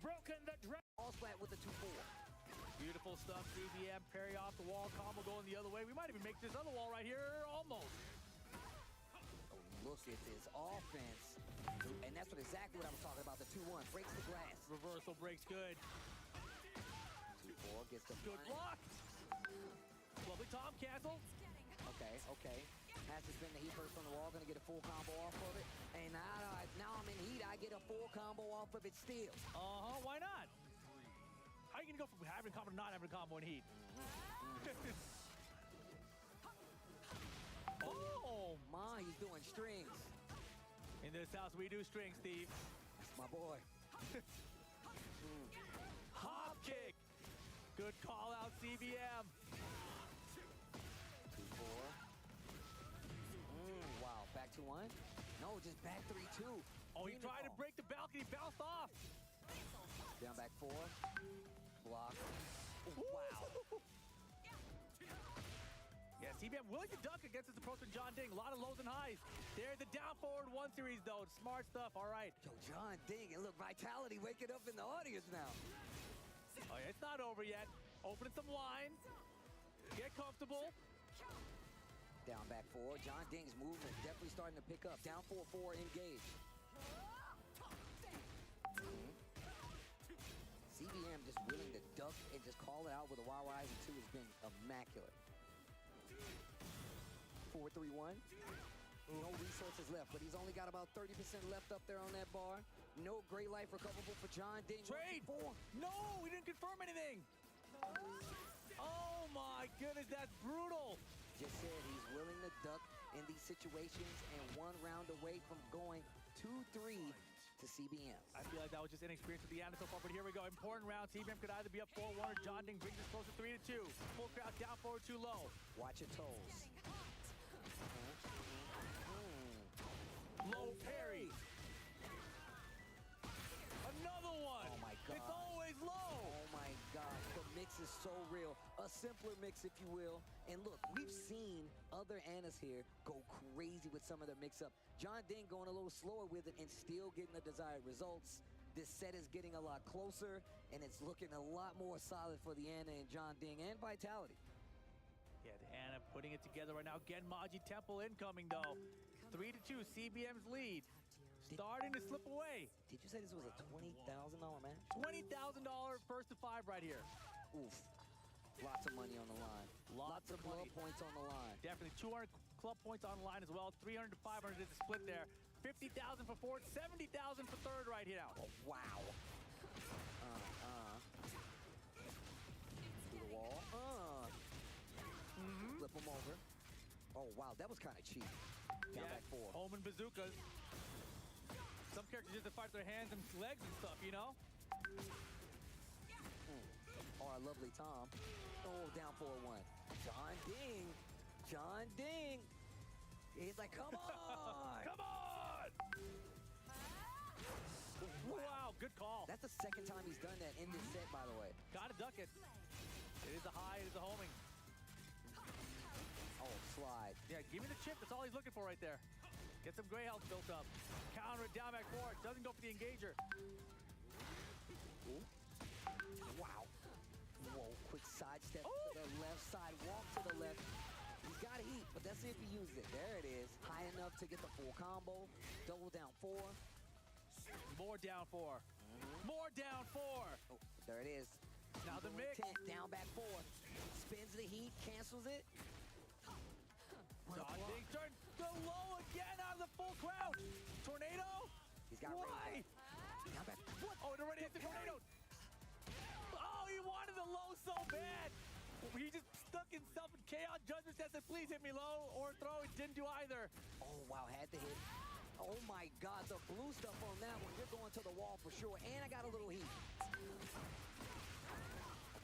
broken the dragon. All flat with the 2-4. Beautiful stuff. CBM parry off the wall. Combo going the other way. We might even make this other wall right here almost. Oh, look at this offense. And that's exactly what I was talking about. The 2-1 breaks the glass. Reversal breaks good. 2-4 gets the good block. Lovely Tom cancel. Okay. Has to spin the heat first on the wall. Gonna get a full combo off of it. And now I'm in heat. I get a full combo off of it still. Why not? How are you gonna go from having a combo to not having a combo in heat? Oh my, he's doing strings. In this house, we do strings, Steve. That's my boy. Hop kick. Good call out, CBM. 2-4. Wow, back to 1. No, just back 3-2. Oh, he tried to break the balcony, bounced off. Down back 4. Block. Wow. Yeah, CBM willing to duck against his approach with John Ding. A lot of lows and highs. There's the down forward 1 series, though. Smart stuff. All right. Yo, John Ding. And look, Vitality waking up in the audience now. Oh, yeah, it's not over yet. Opening some lines. Get comfortable. Down back 4. John Ding's movement definitely starting to pick up. Down 4-4, engage. CBM just willing to duck and just call it out with a Wild Rising 2 has been immaculate. 4-3-1. No resources left, but he's only got about 30% left up there on that bar. No great life recoverable for John Ding. Trade! No, we didn't confirm anything. Oh my goodness, that's brutal. Just said he's willing to duck in these situations and 1 round away from going 2-3 to CBM. I feel like that was just inexperience with the Ana so far, but here we go. Important round. CBM could either be up 4-1 or John Ding brings us closer 3-2. Full crowd down forward too low. Watch your toes. Low parry. Another one. Oh my God. It's always low. Oh my gosh, the mix is so real. A simpler mix, if you will. And look, we've seen other Anas here go crazy with some of their mix-up. John Ding going a little slower with it and still getting the desired results. This set is getting a lot closer, and it's looking a lot more solid for the Ana and John Ding and Vitality. Yeah, the Ana putting it together right now. Genmaji Temple incoming, though. 3-2, CBM's lead. Starting to slip away. Did you say this was a $20,000 match? $20,000 first to 5 right here. Oof. Lots of money on the line. Lots of club points on the line. Definitely 200 club points on the line as well. 300 to 500 is the split there. 50,000 for fourth, 70,000 for third right here now. Oh, wow. Through the wall. Flip them over. Oh, wow, that was kind of cheap. Down back 4. Omen bazookas. Some characters just fight their hands and legs and stuff, you know? Our lovely Tom. Oh, down 4-1. John Ding. John Ding. He's like, come on. Come on. Wow, good call. That's the second time he's done that in this set, by the way. Gotta duck it. It is a high, it is a homing. Oh, slide. Yeah, give me the chip. That's all he's looking for right there. Get some gray health built up. Counter it down back forward. Doesn't go for the engager. Ooh. Wow. Whoa, quick side step to the left side. Walk to the left. He's got heat, but let's see if he uses it. There it is. High enough to get the full combo. Double down 4. More down 4. More down 4. Oh, there it is. Now the mix. Down back 4. Spins the heat, cancels it. John Ding turn go low again out of the full crouch. Tornado? He's got why? Down back. What? Oh, it already hit the tornado. Oh, he wanted the low so bad. He just stuck himself in chaos. Judgment said, please hit me low or throw. It didn't do either. Oh, wow, had to hit. Oh my God, the blue stuff on that one. You're going to the wall for sure. And I got a little heat.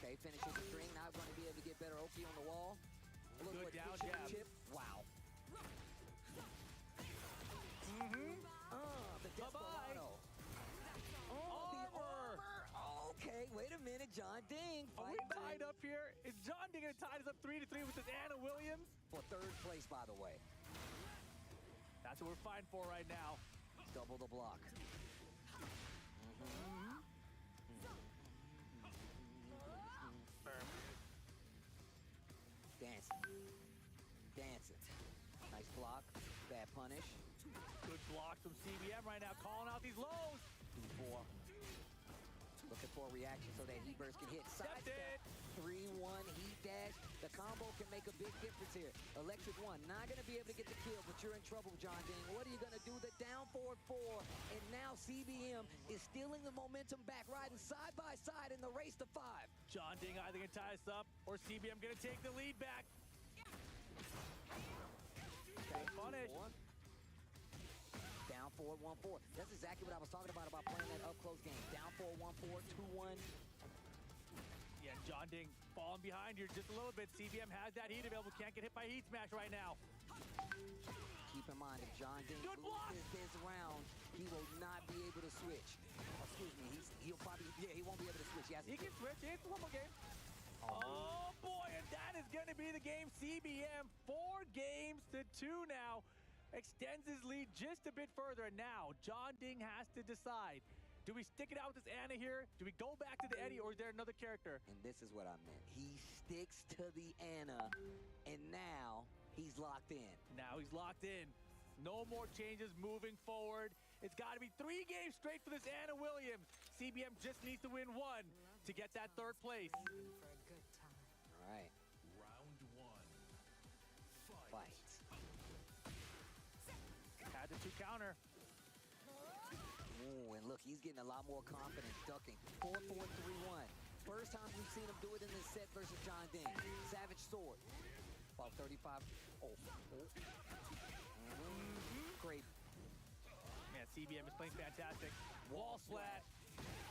Okay, finishes the string. Now I'm going to be able to get better Oki on the wall. Look Good what down chip, jab. chip. Wow. The Desperado. Oh, the armor. Okay, wait a minute. John Ding. Are we tied up here? Is John Ding going to tie us up 3-3 with this Ana Williams? For third place, by the way. That's what we're fighting for right now. Double the block. punish. Good blocks from CBM right now, calling out these lows. 2-4. Looking for a reaction so that Heat Burst can hit. Sidestep. 3-1 Heat dash. The combo can make a big difference here. Electric One not going to be able to get the kill, but you're in trouble, John Ding. What are you going to do? The down forward 4. And now CBM is stealing the momentum back, riding side by side in the race to 5. John Ding either going to tie us up or CBM going to take the lead back. Okay, punish. Down forward 1-4. That's exactly what I was talking about playing that up-close game. Down forward 1-4, 2-1. Yeah, John Ding falling behind here just a little bit. CBM has that heat available. Can't get hit by Heat Smash right now. Keep in mind, if John Ding loses this round, he will not be able to switch. Excuse me, he won't be able to switch. He can switch. It's one more game. Oh boy, and that is going to be the game. CBM 4 games to 2 now. Extends his lead just a bit further. And now John Ding has to decide. Do we stick it out with this Ana here? Do we go back to the Eddie, or is there another character? And this is what I meant. He sticks to the Ana, and now he's locked in. Now he's locked in. No more changes moving forward. It's got to be 3 games straight for this Ana Williams. CBM just needs to win 1 to get that 3rd place. All right. Round 1. Fight. Had the 2 counter. Ooh, and look, he's getting a lot more confidence ducking. 4-4-3-1. First time we've seen him do it in this set versus John Ding. Savage sword. About 35. Great. Man, CBM is playing fantastic. Wall splat.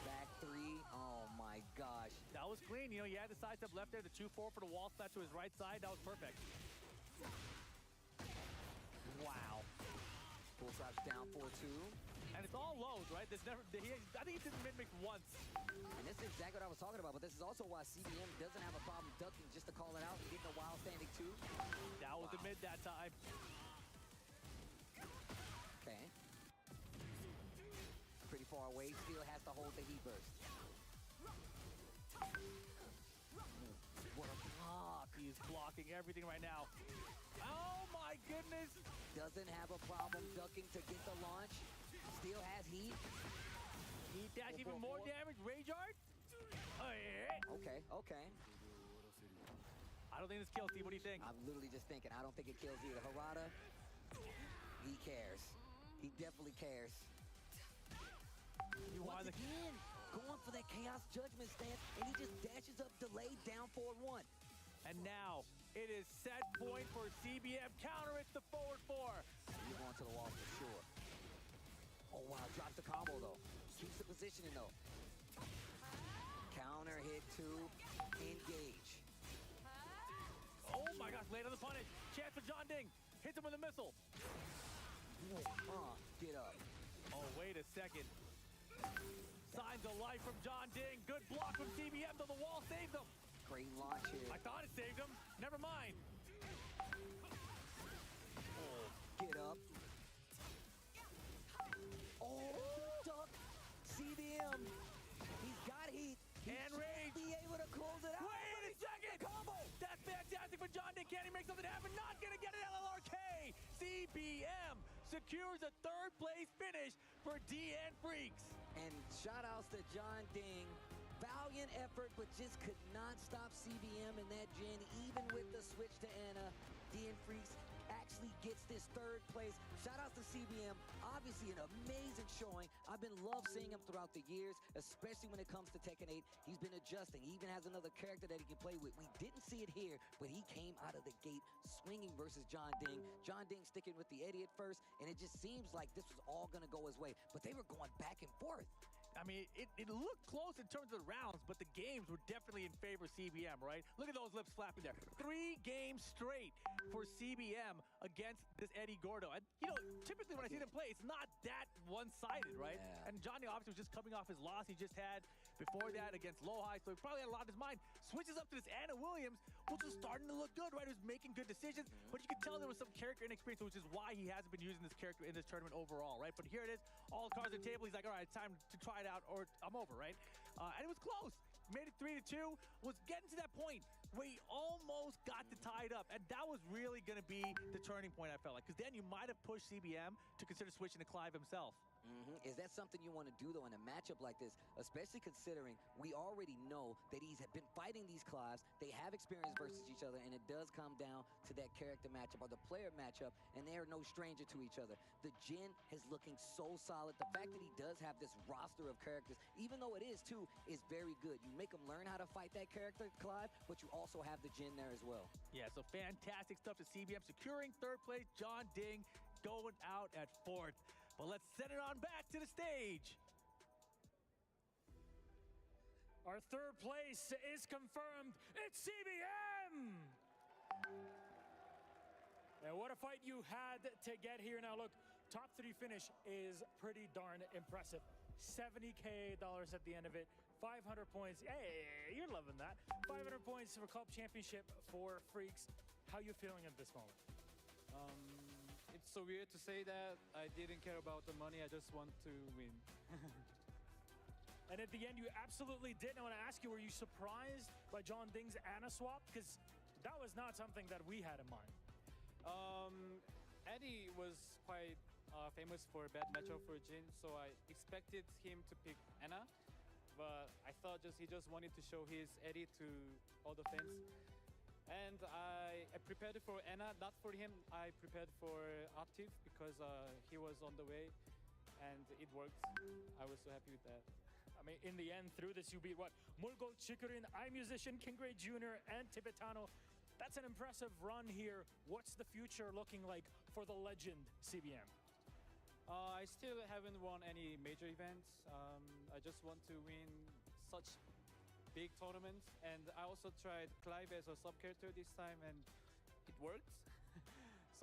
Back 3. Oh my gosh. That was clean. You know, he had the side step left there. The 2-4 for the wall splat to his right side. That was perfect. Wow. Full crouch down 4-2. And it's all lows, right? There's never. I think he did mid-mix once. And this is exactly what I was talking about, but this is also why CBM doesn't have a problem ducking just to call it out and getting a wild standing 2. That was the mid that time. Okay. Pretty far away. Still has to hold the Heat Burst. What a block. He's blocking everything right now. Oh my goodness. Doesn't have a problem ducking to get the launch. Still has heat. Heat dash even more damage. Rage art. Oh, yeah. Okay. I don't think this kills, Steve. What do you think? I'm literally just thinking. I don't think it kills either. Harada, he cares. He definitely cares. Once again, going for that Chaos Judgment stance, and he just dashes up delayed down forward 1. And now it is set point for CBM. Counter it to forward 4. You're going to the wall for sure. Oh wow, drops the combo though. Keeps the positioning though. Counter hit 2. Engage. Oh my gosh, late on the punish. Chance for John Ding. Hits him with a missile. Get up. Oh, wait a second. Signs of life from John Ding. Good block from CBM to the wall. Saved him. Great launch here. I thought it saved him. Never mind. Get up. Oh, duck. CBM. He's got heat. And rage. Be able to close it out. Wait a second. Combo. That's fantastic for John Ding. Can he make something happen? Not going to get an LLRK. CBM secures a 3rd place finish for DN Freaks. And shout outs to John Ding. Valiant effort, but just could not stop CBM in that gen, even with the switch to Ana. DN Freaks actually gets this 3rd place. Shout outs to CBM. Obviously an amazing showing. I've been love seeing him throughout the years, especially when it comes to Tekken 8. He's been adjusting. He even has another character that he can play with. We didn't see it here, but he came out of the gate swinging versus John Ding. John Ding sticking with the Eddie at first, and it just seems like this was all going to go his way. But they were going back and forth. I mean, it looked close in terms of the rounds, but the games were definitely in favor of CBM, right? Look at those lips flapping there. 3 games straight for CBM against this Eddie Gordo. And, you know, typically when I see them play, it's not that one-sided, right? Yeah. And Johnny obviously was just coming off his loss he just had before that against Lohai, so he probably had a lot in his mind. Switches up to this Anna Williams, which was starting to look good, right? He was making good decisions, but you could tell there was some character inexperience, which is why he hasn't been using this character in this tournament overall, right? But here it is, all the cards on the table. He's like, all right, it's time to try it out, or I'm over, right? And it was close. Made it 3-2, was getting to that point where he almost got the tied up, and that was really going to be the turning point, I felt like, because then you might have pushed CBM to consider switching to Clive himself. Is that something you want to do, though, in a matchup like this, especially considering we already know that he's been fighting these Clives, they have experience versus each other, and it does come down to that character matchup or the player matchup, and they are no stranger to each other. The Jhin is looking so solid. The fact that he does have this roster of characters, even though it is, too, is very good. You make him learn how to fight that character, Clive, but you also have the Jhin there as well. Yeah, so fantastic stuff to CBM, securing third place. John Ding going out at fourth. But let's send it on back to the stage. Our third place is confirmed. It's CBM! And what a fight you had to get here. Now look, top 3 finish is pretty darn impressive. $70K at the end of it. 500 points. Hey, you're loving that. 500 points for Club Championship for Freaks. How you feeling at this moment? It's so weird to say that. I didn't care about the money. I just want to win. And at the end, you absolutely did. I want to ask you, were you surprised by John Ding's Ana swap? Because that was not something that we had in mind. Eddie was quite famous for a bad matchup for Jhin, so I expected him to pick Ana. But I thought he just wanted to show his Eddie to all the fans. And I prepared for Ana, not for him. I prepared for Optiv because he was on the way, and it worked. I was so happy with that. I mean, in the end, through this, you beat what? Mulgo, Chikurin, iMusician, Kingray Jr., and Tibetano. That's an impressive run here. What's the future looking like for the legend CBM? I still haven't won any major events. I just want to win such big tournaments, and I also tried Clive as a sub-character this time, and it worked.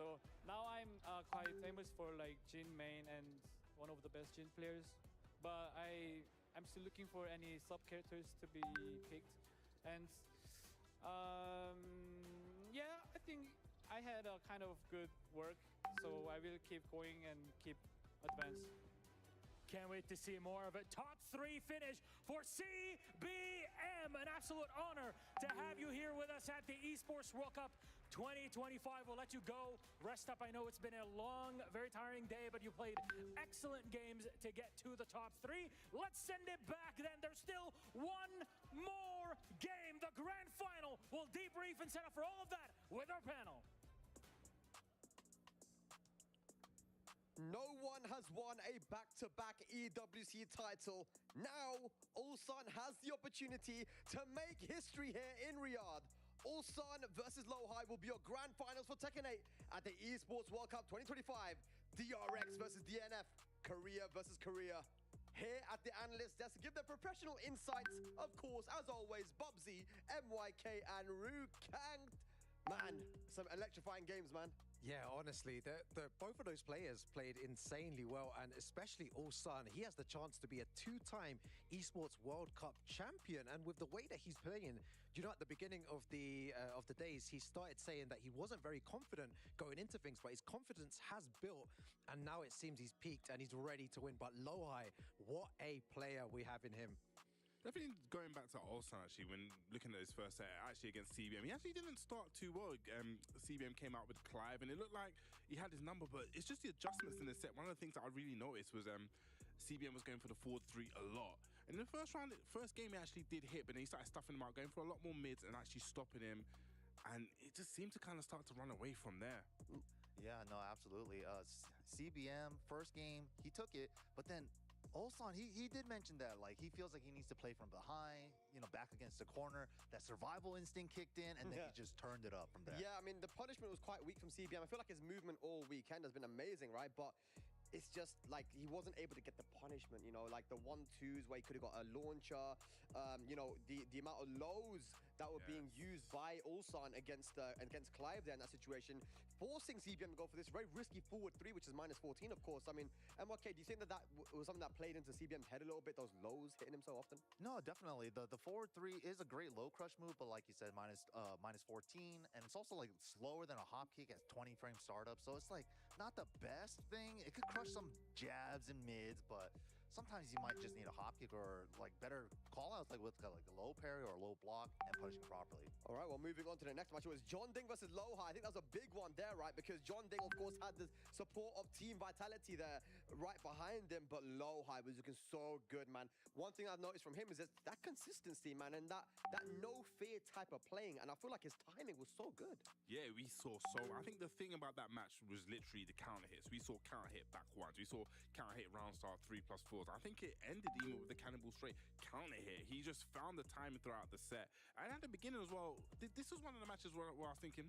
So now I'm quite famous for like Jhin main and one of the best Jhin players, but I'm still looking for any sub-characters to be picked. And yeah, I think I had a kind of good work, so I will keep going and keep advancing. Can't wait to see more of it. Top 3 finish for CBM. An absolute honor to have you here with us at the Esports World Cup 2025. We'll let you go. Rest up. I know it's been a long, very tiring day, but you played excellent games to get to the top 3. Let's send it back then. There's still one more game. The grand final. We'll debrief and set up for all of that with our panel. No one has won a back-to-back EWC title. Now, Ulsan has the opportunity to make history here in Riyadh. Ulsan versus Lohai will be your grand finals for Tekken 8 at the Esports World Cup 2025. DRX versus DNF, Korea versus Korea. Here at the analyst desk, give their professional insights, of course, as always, Bubsy, MYK, and Rukang. Man, some electrifying games, man. Yeah, honestly, both of those players played insanely well, and especially Ulsan. He has the chance to be a 2-time Esports World Cup champion, and with the way that he's playing, you know, at the beginning of the days, he started saying that he wasn't very confident going into things, but his confidence has built, and now it seems he's peaked and he's ready to win. But Lohai, what a player we have in him. Definitely going back to Ulsan, actually, when looking at his first set, actually against CBM, he actually didn't start too well. CBM came out with Clive, and it looked like he had his number, but it's just the adjustments in the set. One of the things that I really noticed was CBM was going for the forward 3 a lot. And in the first game, he actually did hit, but then he started stuffing him out, going for a lot more mids and actually stopping him. And it just seemed to kind of start to run away from there. Yeah, no, absolutely. CBM, first game, he took it, but then Ulsan, he did mention that, like, he feels like he needs to play from behind, you know, back against the corner. That survival instinct kicked in, and then he just turned it up from there. Yeah, I mean, the punishment was quite weak from CBM. I feel like his movement all weekend has been amazing, right? But it's just like he wasn't able to get the punishment, you know, like the 1-2s where he could have got a launcher. You know, the amount of lows that were being used by Ulsan against Clive there in that situation, forcing CBM to go for this very risky forward 3, which is -14, of course. I mean, MYK, do you think that was something that played into CBM's head a little bit, those lows hitting him so often? No, definitely. The forward 3 is a great low crush move, but like you said, -14, and it's also like slower than a hop kick at 20 frame startup, so it's like not the best thing. It could crush some jabs and mids, but sometimes you might just need a hop kick or like better call outs, like with like a low parry or a low block and punishing properly. All right, well, moving on to the next match, it was John Ding versus Loha. I think that was a big one there, right? Because John Ding, of course, had the support of Team Vitality there right behind him, but Loha was looking so good, man. One thing I've noticed from him is that consistency, man, and that no fear type of playing, and I feel like his timing was so good. Yeah, we saw so. I think the thing about that match was literally the counter hits. We saw counter hit back ones. We saw counter hit round start 3+4s. I think it ended even with the Cannonball straight counter hit. He just found the timing throughout the set. And at the beginning as well, this was one of the matches where I was thinking,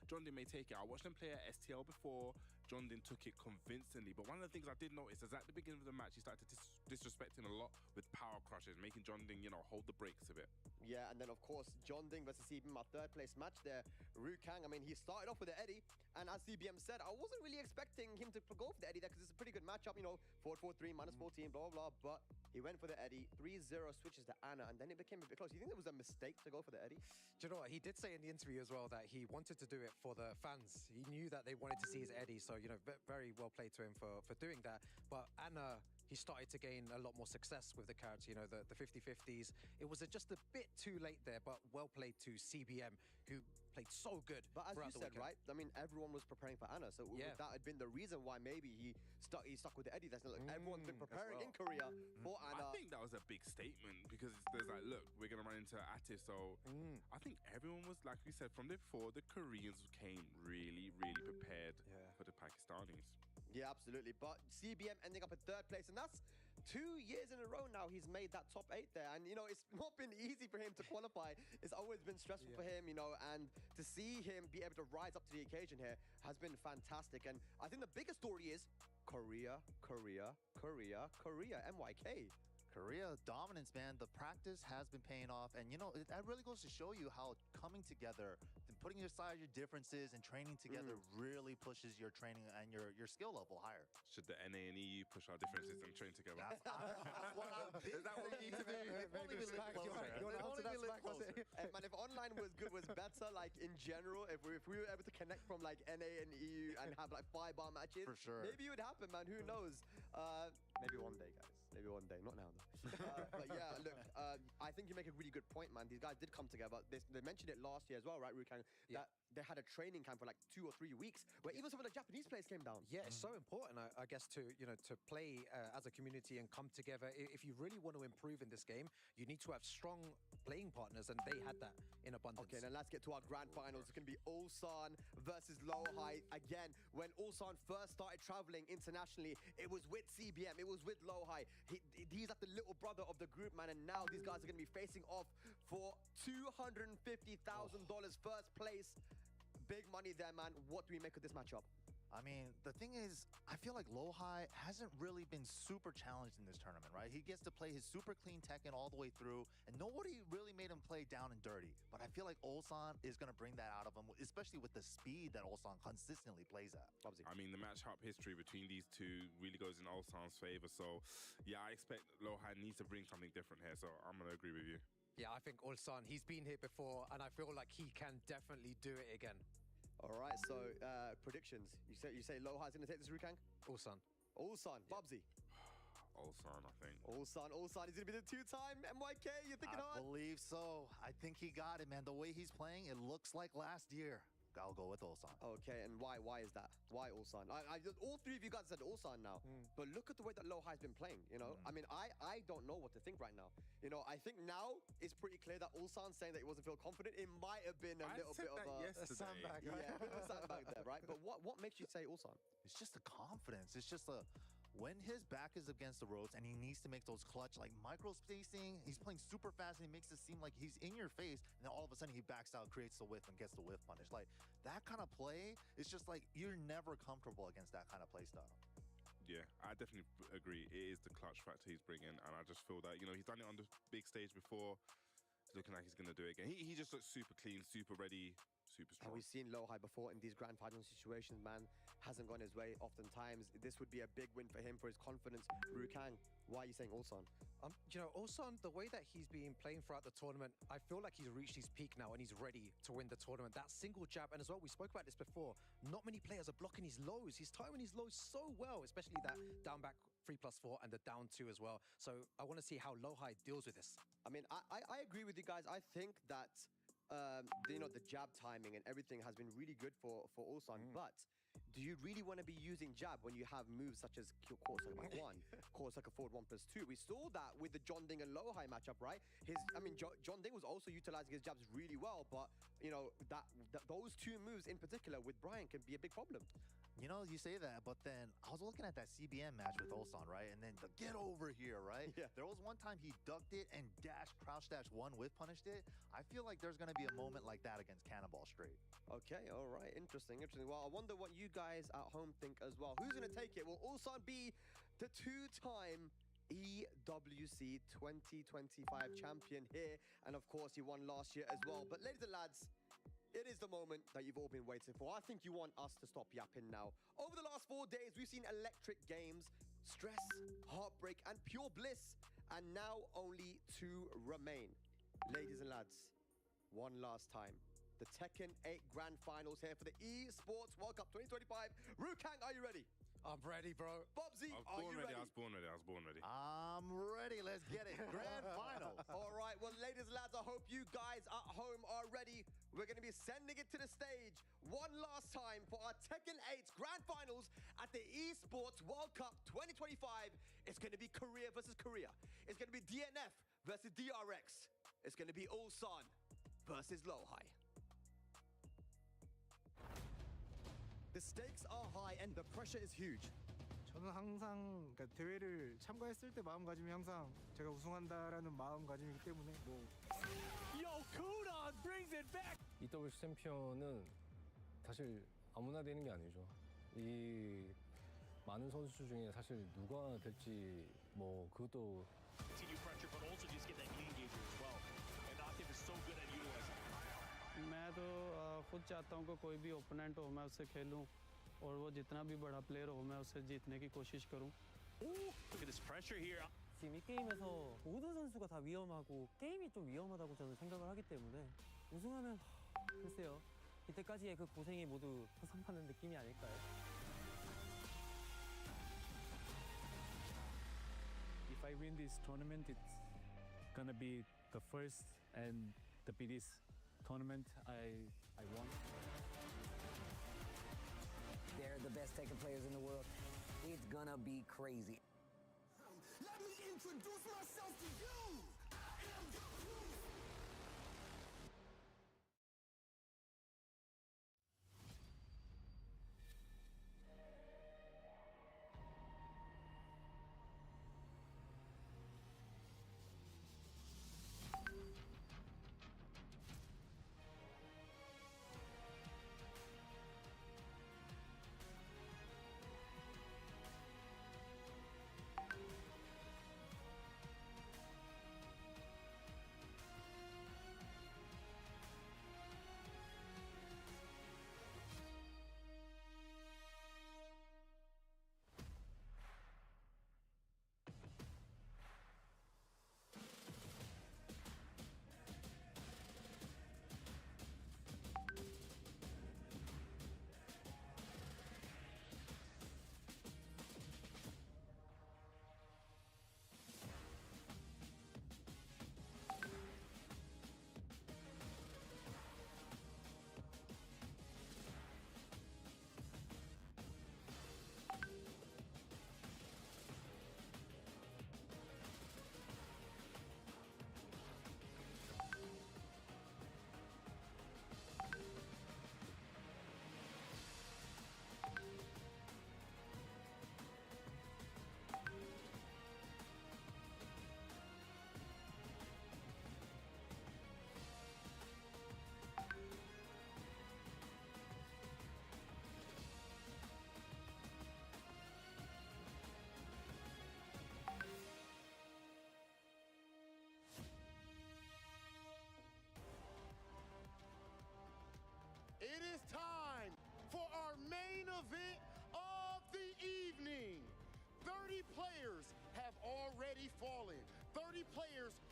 John Ding may take it. I watched him play at STL before. John Ding took it convincingly. But one of the things I did notice is at the beginning of the match, he started disrespecting a lot with power crushes, making John Ding, you know, hold the brakes a bit. Yeah, and then of course, John Ding versus CBM, our third place match there. Ru Kang, I mean, he started off with the Eddie, and as CBM said, I wasn't really expecting him to go for the Eddie there because it's a pretty good matchup, you know, 4-4-3, -14, blah, blah, blah, but he went for the Eddie, 3-0 switches to Ana, and then it became a bit close. You think it was a mistake to go for the Eddie? Do you know what? He did say in the interview as well that he wanted to do it for the fans. He knew that they wanted to see his Eddie, so, you know, very well played to him for doing that. But Ana, he started to gain a lot more success with the character, you know, the 50-50s. It was just a bit too late there, but well played to CBM, who played so good. But as you said, weekend. right? I mean, everyone was preparing for Ana, so that had been the reason why maybe he stuck with the Eddie. That's like everyone's been preparing in Korea for Ana. I think that was a big statement because there's like, look, we're gonna run into Atis, so I think everyone was, like we said from before, the Koreans came really, really prepared for the Pakistanis. Yeah, absolutely. But CBM ending up in third place, and that's 2 years in a row now he's made that top 8 there. And, you know, it's not been easy for him to qualify. It's always been stressful for him, you know, and to see him be able to rise up to the occasion here has been fantastic. And I think the biggest story is Korea, MYK. Korea dominance, man. The practice has been paying off, and you know that really goes to show you how coming together and putting aside your differences and training together really pushes your training and your skill level higher. Should the NA and EU push our differences and train together? Is that what we need to do? If only we lived closer. Man, if online was better, like in general, if we were able to connect from like NA and EU and have like 5-bar matches, for sure, maybe it would happen, man. Who knows? Maybe one day, guys. Maybe one day, not now though. But yeah, look, I think you make a really good point, man. These guys did come together. They mentioned it last year as well, right, Rukang? That they had a training camp for like 2 or 3 weeks where even some of the Japanese players came down. Yeah, it's so important, I guess, to to play as a community and come together. If you really want to improve in this game, you need to have strong playing partners, and they had that in abundance. Okay, now let's get to our grand finals. It's going to be Ulsan versus Lowhigh. Again, when Ulsan first started traveling internationally, it was with CBM, it was with Lowhigh. He's like the little brother of the group, man, and now these guys are going to be facing off for $250,000 first place. Big money there, man. What do we make of this matchup? I mean, the thing is, I feel like Lowhigh hasn't really been super challenged in this tournament, right? He gets to play his super clean Tekken all the way through, and nobody really made him play down and dirty. But I feel like Ulsan is going to bring that out of him, especially with the speed that Ulsan consistently plays at. I mean, the matchup history between these two really goes in Ulsan's favor. So, yeah, I expect Lowhigh needs to bring something different here. So, I'm going to agree with you. Yeah, I think Ulsan, he's been here before, and I feel like he can definitely do it again. All right, so predictions. You say Lowhigh's going to take this, Rukang? Ulsan. Bubsy. Ulsan, I think. Ulsan. He's going to be the 2-time MYK. You're thinking hard? I believe so. I think he got it, man. The way he's playing, it looks like last year. I'll go with Ulsan. Okay, and why? Why is that? Why Ulsan? All three of you guys said Ulsan now, but look at the way that Lowhigh's been playing. You know, I mean, I don't know what to think right now. You know, I think now it's pretty clear that Ulsan saying that he wasn't feel confident. It might have been a little bit of a sandbag, right? Yeah, a bit of a sandbag there, right? But what makes you say Ulsan? It's just the confidence. It's just when his back is against the ropes and he needs to make those clutch, like micro spacing, he's playing super fast and he makes it seem like he's in your face, and then all of a sudden he backs out, creates the whiff, and gets the whiff punish. Like, that kind of play, it's just like, you're never comfortable against that kind of play style. Yeah, I definitely agree. It is the clutch factor he's bringing, and I just feel that, you know, he's done it on the big stage before. It's looking like he's going to do it again. He just looks super clean, super ready, super strong. And we've seen Lohai before in these grand final situations, man. Hasn't gone his way oftentimes. This would be a big win for him, for his confidence. Rukang, why are you saying Ulsan? You know, Ulsan, the way that he's been playing throughout the tournament, I feel like he's reached his peak now and he's ready to win the tournament. That single jab, and as well, we spoke about this before, not many players are blocking his lows. He's timing his lows so well, especially that down back 3+4 and the down 2 as well. So I want to see how Lohai deals with this. I mean, I agree with you guys. I think that, you know, the jab timing and everything has been really good for Ulsan, but do you really want to be using jab when you have moves such as Core Circle back 1, Core Circle forward 1+2? We saw that with the John Ding and Lohai matchup, right? John Ding was also utilizing his jabs really well, but, you know, those two moves in particular with Brian can be a big problem. You know, you say that, but then I was looking at that CBM match with Ulsan, right? And then the get over here, right? Yeah. There was one time he ducked it and crouch dash 1 with punished it. I feel like there's going to be a moment like that against Cannonball Straight. Okay, all right. Interesting. Well, I wonder what you guys at home think as well. Who's going to take it? Will Ulsan be the 2-time EWC 2025 champion here? And of course, he won last year as well. But ladies and lads, it is the moment that you've all been waiting for. I think you want us to stop yapping now. Over the last 4 days, we've seen electric games, stress, heartbreak, and pure bliss. And now only 2 remain. Ladies and lads, one last time. The Tekken 8 Grand Finals here for the Esports World Cup 2025. Rukang, are you ready? I'm ready, bro. Bobsy, I are you ready? I was born ready. I'm ready. Let's get it. Grand Finals. All right. Well, ladies and lads, I hope you guys at home are ready. We're going to be sending it to the stage one last time for our Tekken 8 Grand Finals at the Esports World Cup 2025. It's going to be Korea versus Korea. It's going to be DNF versus DRX. It's going to be Ulsan versus Lohai. The stakes are high and the pressure is huge. 저는 항상 그러니까 대회를 참가했을 때 마음가짐이 항상 제가 우승한다라는 마음가짐이기 때문에 뭐 Yo, Kuda brings it back. EWC 챔피언은 사실 아무나 되는 게 아니죠. 이 많은 선수 중에 사실 누가 될지 뭐 그것도 Continue pressure, but also just get that knee engager as well. And Atif is so good at utilizing it. मैं तो खुद चाहता हूँ कि कोई भी opponent हो मैं उससे खेलूँ और वो जितना भी बड़ा प्लेयर हो मैं उससे जीतने की कोशिश करूँ. Look at this pressure here. 지금 이 게임에서 모든 선수가 다 위험하고 게임이 좀 위험하다고 저는 생각을 하기 때문에 우승하면 글쎄요. 이때까지의 그 고생이 모두 보상받는 느낌이 아닐까요? If I win this tournament, it's gonna be the first and the biggest tournament I won. They're the best Tekken players in the world. It's gonna be crazy. Let me introduce myself to you. I am your proof.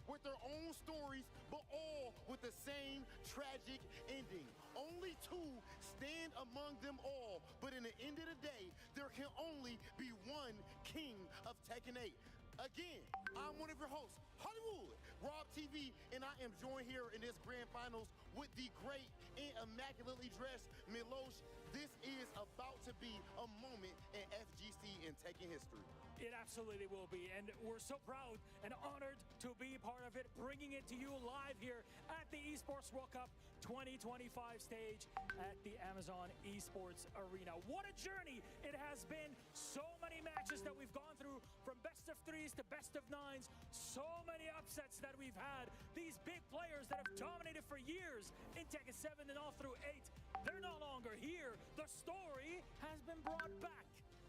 with their own stories, but all with the same tragic ending. Only two stand among them all, but in the end of the day, there can only be one king of Tekken 8. Again, I'm one of your hosts, Hollywood, Rob TV, and I am joined here in this grand finals with the great and immaculately dressed Milosh. This is about to be a moment in FGC and Tekken history. It absolutely will be, and we're so proud and honored to be part of it, bringing it to you live here at the Esports World Cup 2025 stage at the Amazon Esports Arena. What a journey it has been. So many matches that we've gone through, from best of threes to best of nines. So many upsets that we've had. These big players that have dominated for years in Tekken 7 and all through 8, they're no longer here. The story has been brought back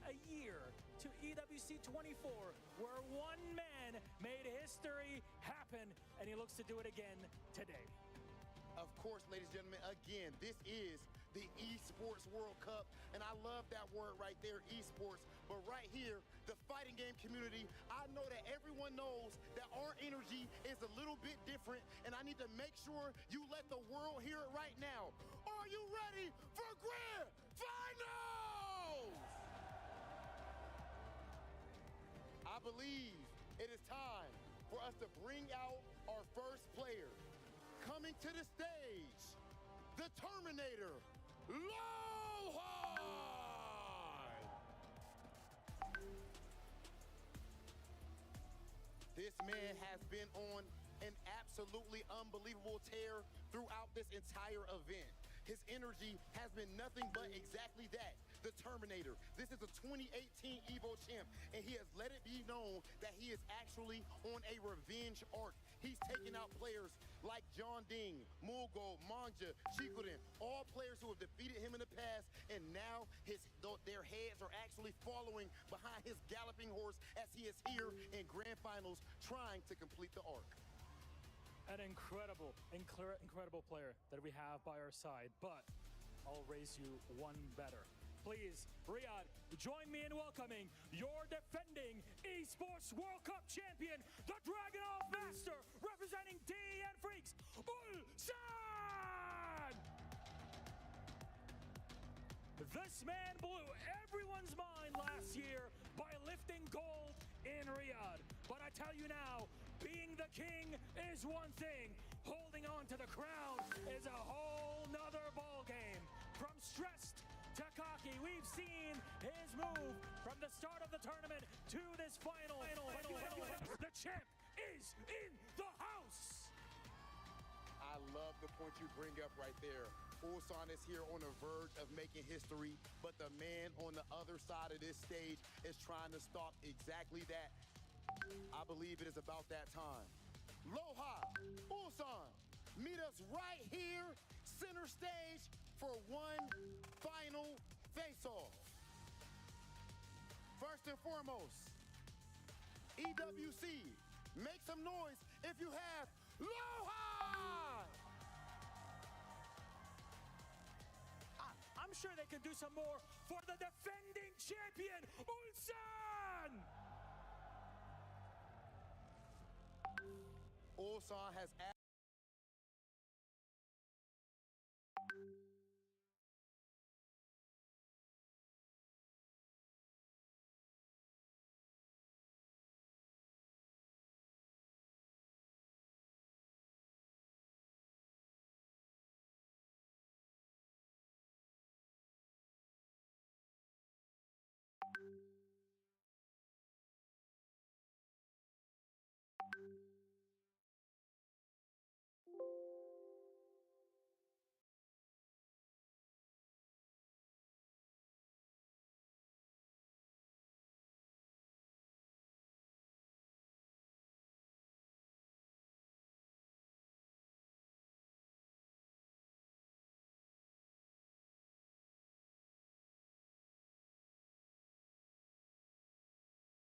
a year to EWC 24, where one man made history happen, and he looks to do it again today. Of course, ladies and gentlemen, again, this is the Esports World Cup, and I love that word right there, esports. But right here, the fighting game community, I know that everyone knows that our energy is a little bit different, and I need to make sure you let the world hear it right now. Are you ready for grand finals? I believe it is time for us to bring out our first player. Coming to the stage, the Terminator, Lowhigh! This man has been on an absolutely unbelievable tear throughout this entire event. His energy has been nothing but exactly that. The Terminator. This is a 2018 EVO champ, and he has let it be known that he is actually on a revenge arc. He's taken out players like John Ding, Mulgo, Manja, Shikuden, all players who have defeated him in the past, and now their heads are actually following behind his galloping horse as he is here in grand finals trying to complete the arc. An incredible player that we have by our side, but I'll raise you one better. Please, Riyadh, join me in welcoming your defending Esports World Cup champion, the Dragunov Master, representing DEN Freaks, Ulsan! This man blew everyone's mind last year by lifting gold in Riyadh. But I tell you now, being the king is one thing. Holding on to the crown is a whole nother ball game. From stressed to cocky, we've seen his move from the start of the tournament to this final. The champ is in the house. I love the point you bring up right there. Ulsan is here on the verge of making history, but the man on the other side of this stage is trying to stop exactly that. I believe it is about that time. Lowhigh, Ulsan, meet us right here, center stage, for one final face-off. First and foremost, EWC, make some noise if you have Lowhigh! I'm sure they can do some more for the defending champion, Ulsan! Ulsan has